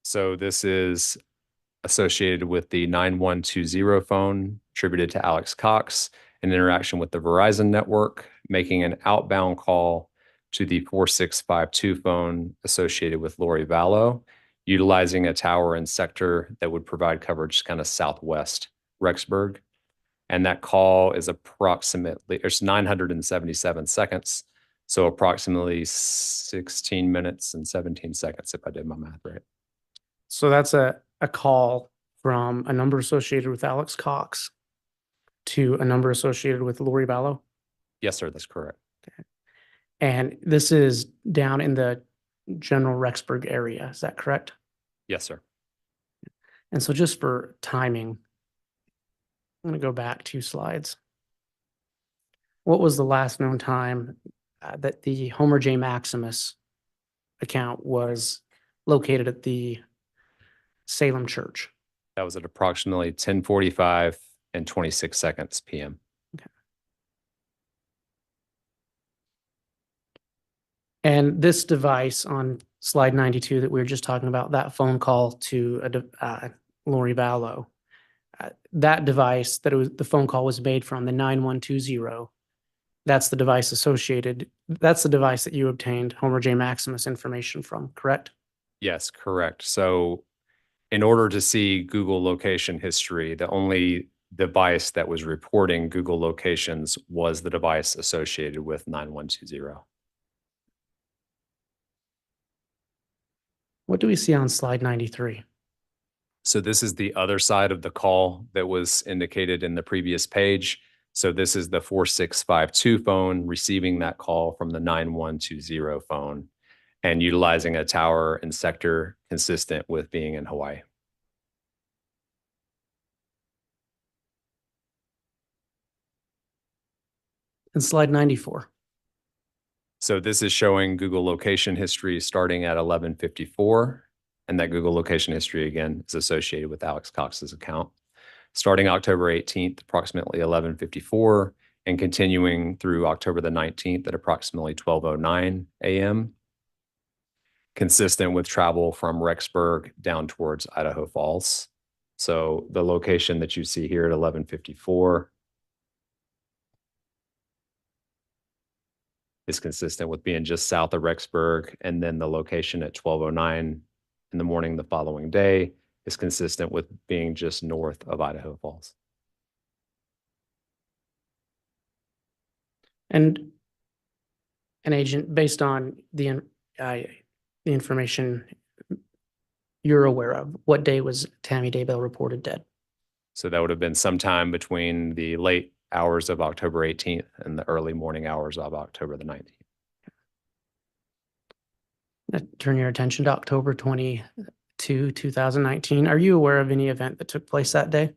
So this is associated with the 9120 phone attributed to Alex Cox, an interaction with the Verizon network, making an outbound call to the 4652 phone associated with Lori Vallow, utilizing a tower and sector that would provide coverage kind of southwest Rexburg. And that call is approximately, it's 977 seconds. So approximately 16 minutes and 17 seconds, if I did my math right. So that's a call from a number associated with Alex Cox to a number associated with Lori Vallow? Yes, sir, that's correct. Okay. And this is down in the general Rexburg area, is that correct? Yes, sir. And so just for timing, I'm going to go back 2 slides. What was the last known time that the Homer J. Maximus account was located at the Salem Church? That was at approximately 10:45 and 26 seconds PM. And this device on slide 92 that we were just talking about, that phone call to Lori Vallow, that device the phone call was made from, the 9120, that's the device associated, that's the device that you obtained Homer J. Maximus information from, correct? Yes, correct. So in order to see Google location history, the only device that was reporting Google locations was the device associated with 9120. What do we see on slide 93? So this is the other side of the call that was indicated in the previous page. So this is the 4652 phone receiving that call from the 9120 phone and utilizing a tower and sector consistent with being in Hawaii. And slide 94. So this is showing Google location history starting at 11:54, and that Google location history again is associated with Alex Cox's account. Starting October 18th, approximately 11:54, and continuing through October the 19th at approximately 12:09 a.m. Consistent with travel from Rexburg down towards Idaho Falls. So the location that you see here at 11:54 is consistent with being just south of Rexburg, and then the location at 12:09 in the morning the following day is consistent with being just north of Idaho Falls. And an agent, based on the information you're aware of, what day was Tammy Daybell reported dead? So that would have been sometime between the late hours of October 18th and the early morning hours of October the 19th. Turn your attention to October 22, 2019. Are you aware of any event that took place that day?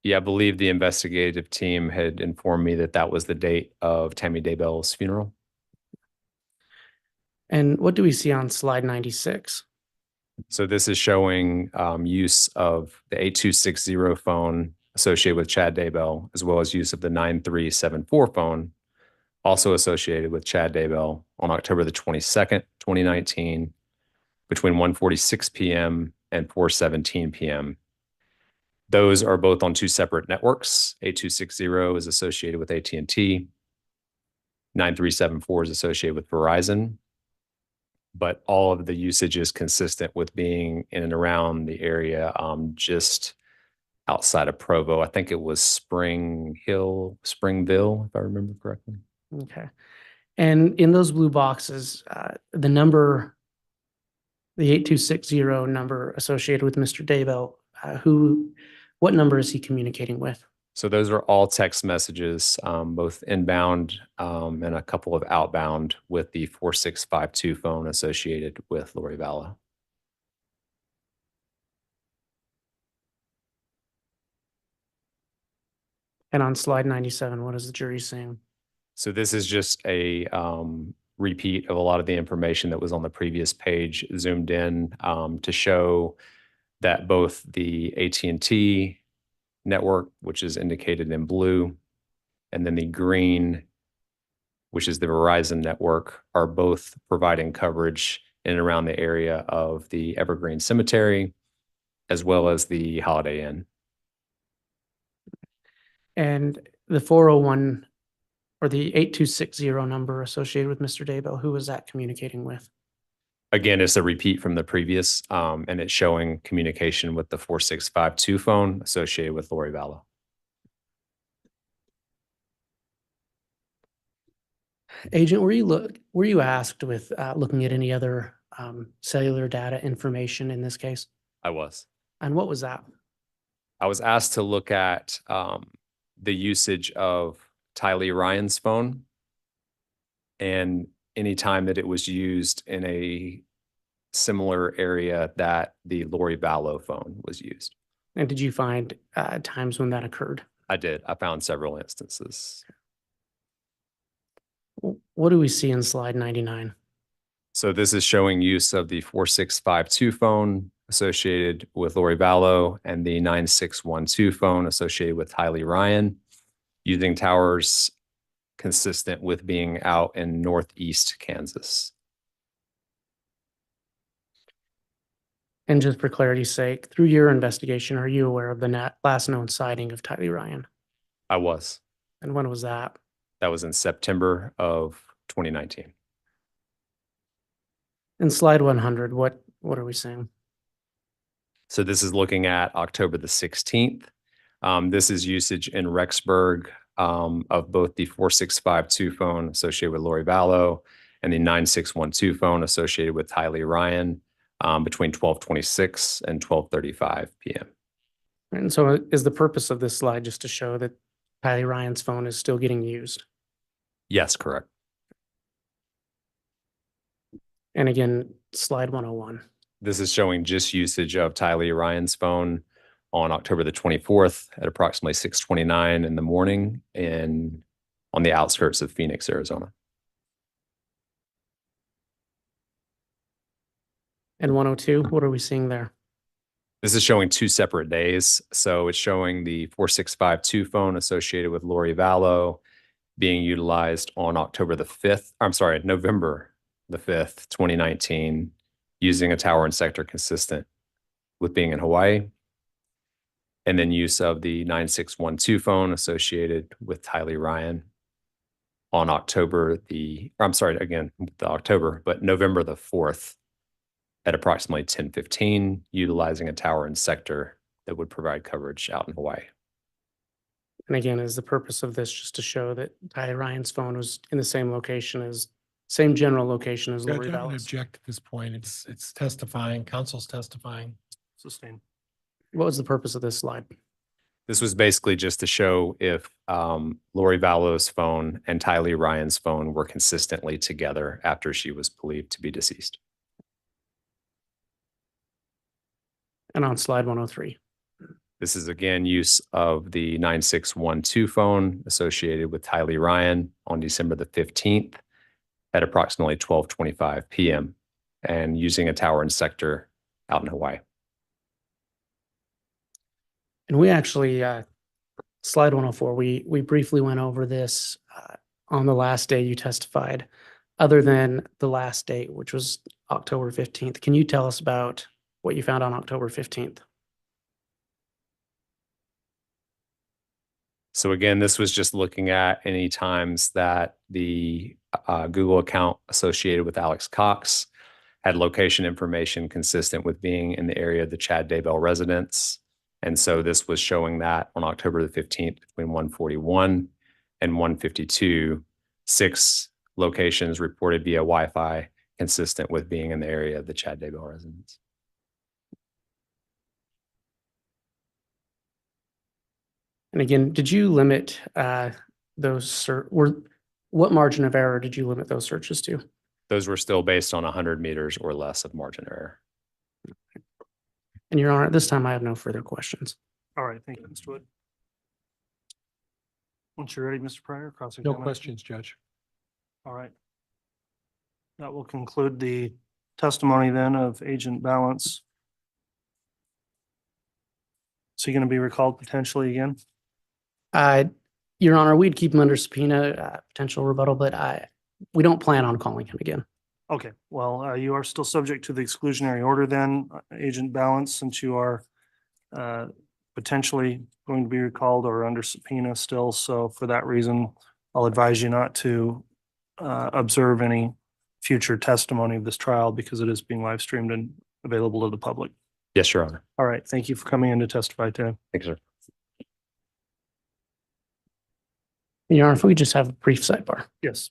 Yeah, I believe the investigative team had informed me that that was the date of Tammy Daybell's funeral. And what do we see on slide 96? So this is showing use of the 8260 phone associated with Chad Daybell, as well as use of the 9374 phone, also associated with Chad Daybell, on October the 22nd, 2019, between 1:46 p.m. and 4:17 p.m. Those are both on 2 separate networks. 8260 is associated with AT&T. 9374 is associated with Verizon. But all of the usage is consistent with being in and around the area just outside of Provo. I think it was Springville, if I remember correctly. Okay. And in those blue boxes, the number, the 8260 number associated with Mr. Daybell, what number is he communicating with? So those are all text messages, both inbound and a couple of outbound with the 4652 phone associated with Lori Vallow. And on slide 97, what is the jury saying? So this is just a repeat of a lot of the information that was on the previous page, zoomed in to show that both the AT&T network, which is indicated in blue, and then the green, which is the Verizon network, are both providing coverage in and around the area of the Evergreen Cemetery, as well as the Holiday Inn. And the 401 or the 8260 number associated with Mr. Daybell, who was that communicating with? Again, it's a repeat from the previous, and it's showing communication with the 4652 phone associated with Lori Vallow. Agent, were you asked with looking at any other cellular data information in this case? I was. And what was that? I was asked to look at the usage of Tylee Ryan's phone, and any time that it was used in a similar area that the Lori Vallow phone was used. And did you find times when that occurred? I did. I found several instances. What do we see in slide 99? So this is showing use of the 4652 phone associated with Lori Vallow and the 9612 phone associated with Tylee Ryan, using towers consistent with being out in northeast Kansas. And just for clarity's sake, through your investigation, are you aware of the last known sighting of Tylee Ryan? I was. And when was that? That was in September of 2019. In slide 100, what are we seeing? So this is looking at October the 16th. This is usage in Rexburg of both the 4652 phone associated with Lori Vallow and the 9612 phone associated with Tylee Ryan between 12:26 and 12:35 p.m. And so is the purpose of this slide just to show that Tylee Ryan's phone is still getting used? Yes, correct. And again, slide 101. This is showing just usage of Tylee Ryan's phone on October the 24th at approximately 6:29 in the morning on the outskirts of Phoenix, Arizona. And 102, what are we seeing there? This is showing two separate days. So it's showing the 4652 phone associated with Lori Vallow being utilized on November the 5th, 2019, using a tower and sector consistent with being in Hawaii. And then use of the 9612 phone associated with Tylee Ryan on November the 4th at approximately 10:15, utilizing a tower and sector that would provide coverage out in Hawaii. And again, is the purpose of this just to show that Tylee Ryan's phone was in the same general location as Lori Judge, I would Vallow's? object at this point. It's testifying, counsel's testifying. Sustained. What was the purpose of this slide? This was basically just to show if Lori Vallow's phone and Tylee Ryan's phone were consistently together after she was believed to be deceased. And on slide 103. This is again use of the 9612 phone associated with Tylee Ryan on December the 15th at approximately 12:25 p.m. and using a tower and sector out in Hawaii. And we actually, slide 104, we briefly went over this on the last day you testified, other than the last date, which was October 15th. Can you tell us about what you found on October 15th? So again, this was just looking at any times that the Google account associated with Alex Cox had location information consistent with being in the area of the Chad Daybell residence. And so this was showing that on October the 15th between 1:41 and 1:52, 6 locations reported via Wi-Fi consistent with being in the area of the Chad Daybell residence. And again, did you limit what margin of error did you limit those searches to? Those were still based on 100 meters or less of margin error. And Your Honor, at this time, I have no further questions. All right, thank you, Mr. Wood. Once you're ready, Mr. Pryor, No cross-examination. questions, Judge. All right. That will conclude the testimony then of Agent Balance. Is he going to be recalled potentially again? Your Honor, we'd keep him under subpoena, potential rebuttal, but we don't plan on calling him again. Okay, well, you are still subject to the exclusionary order then, Agent Balance, since you are potentially going to be recalled or under subpoena still. So for that reason, I'll advise you not to observe any future testimony of this trial because it is being live streamed and available to the public. Yes, Your Honor. All right, thank you for coming in to testify today. Thanks, sir. Your Honor, if we just have a brief sidebar. Yes.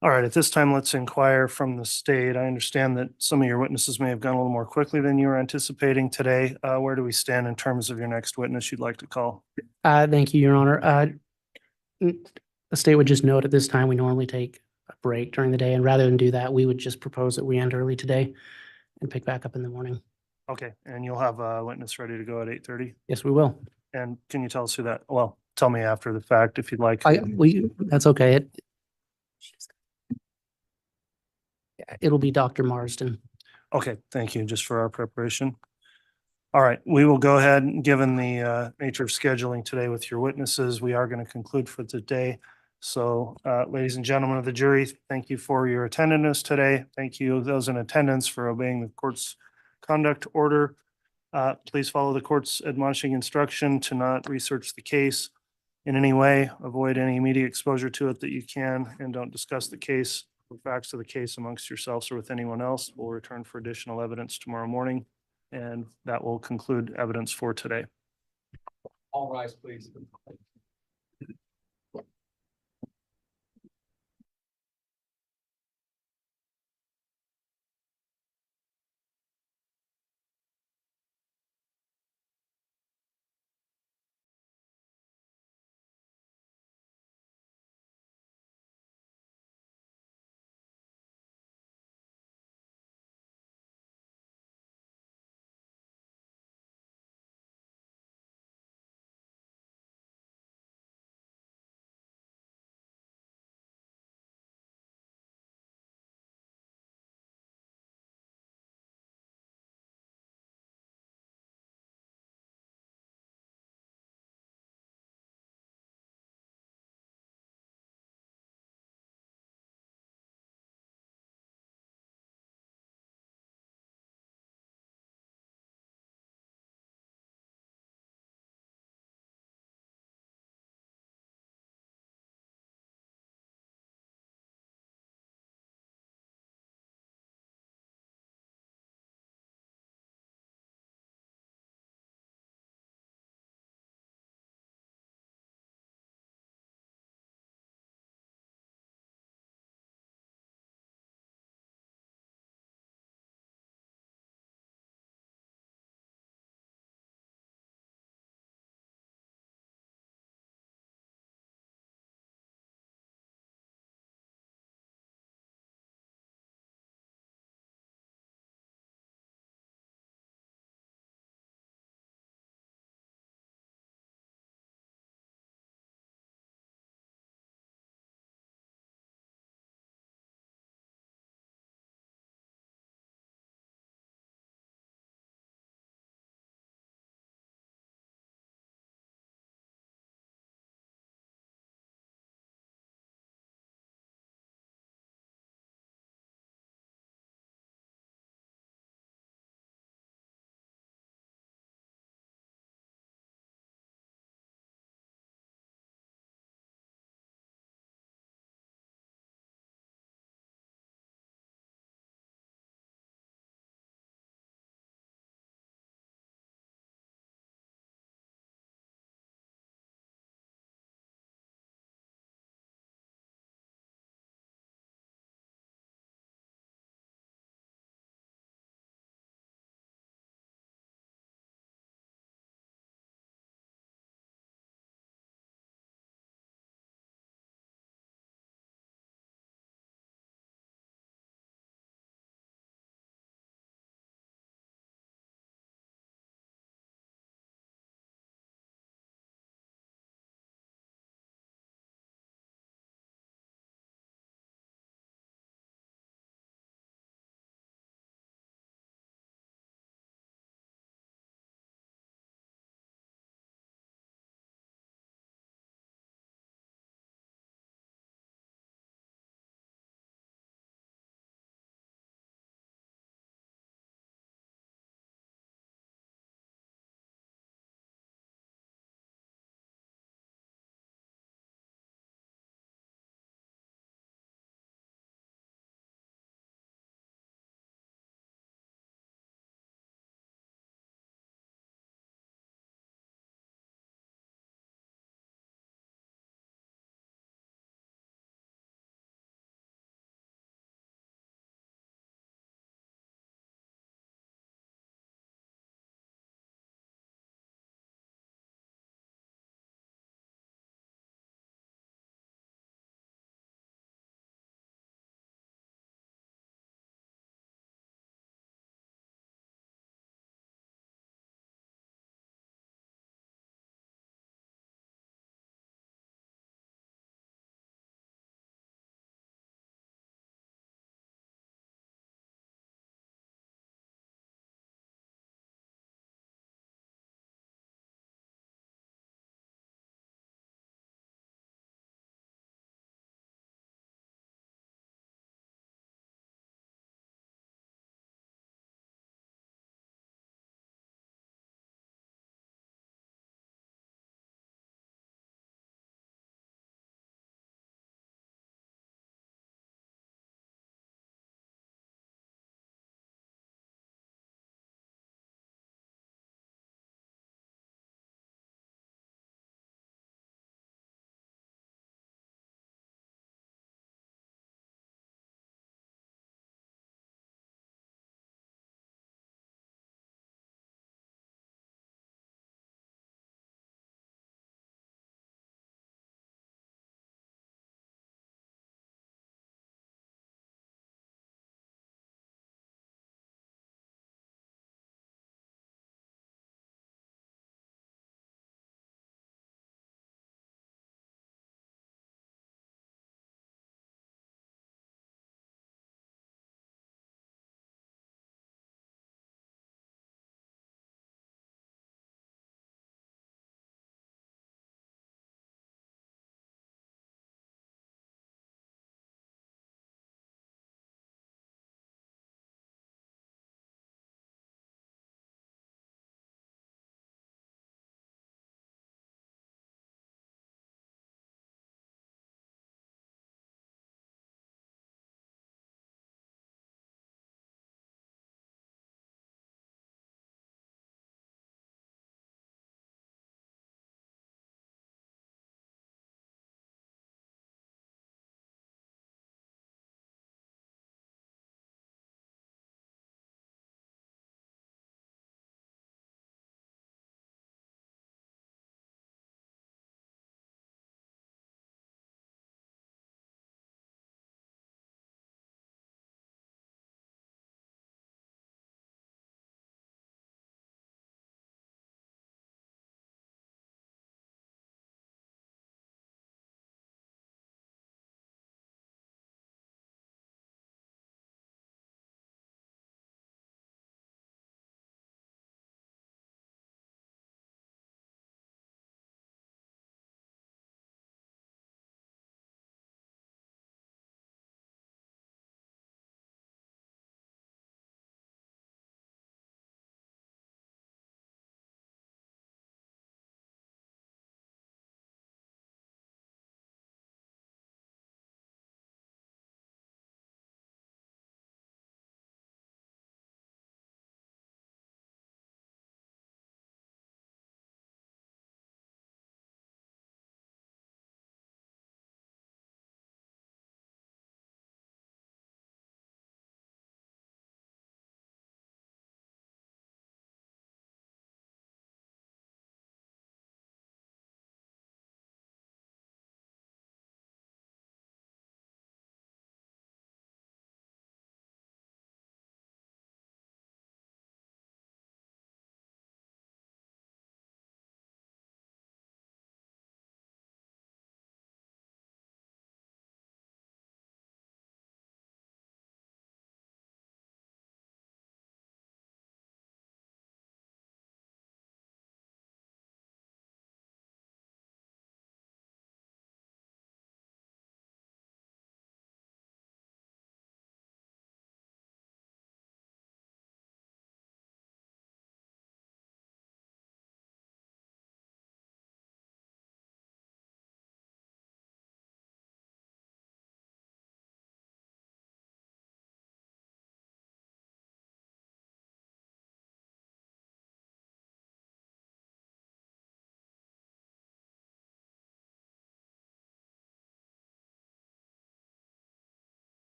All right, at this time, let's inquire from the state. I understand that some of your witnesses may have gone a little more quickly than you were anticipating today. Where do we stand in terms of your next witness you'd like to call? Thank you, Your Honor. The state would just note at this time, we normally take a break during the day, and rather than do that, we would just propose that we end early today and pick back up in the morning. Okay, and you'll have a witness ready to go at 8:30? Yes, we will. And can you tell us who that, well, tell me after the fact if you'd like. That's okay. It'll be Dr. Marsden. Okay, thank you, just for our preparation. All right, we will go ahead, given the nature of scheduling today with your witnesses, we are going to conclude for today. So, ladies and gentlemen of the jury, thank you for your attendance today. Thank you, those in attendance, for obeying the court's conduct order. Please follow the court's admonishing instruction to not research the case in any way, avoid any immediate exposure to it that you can, and don't discuss the case or facts of the case amongst yourselves or with anyone else. We'll return for additional evidence tomorrow morning, and that will conclude evidence for today. All rise, please.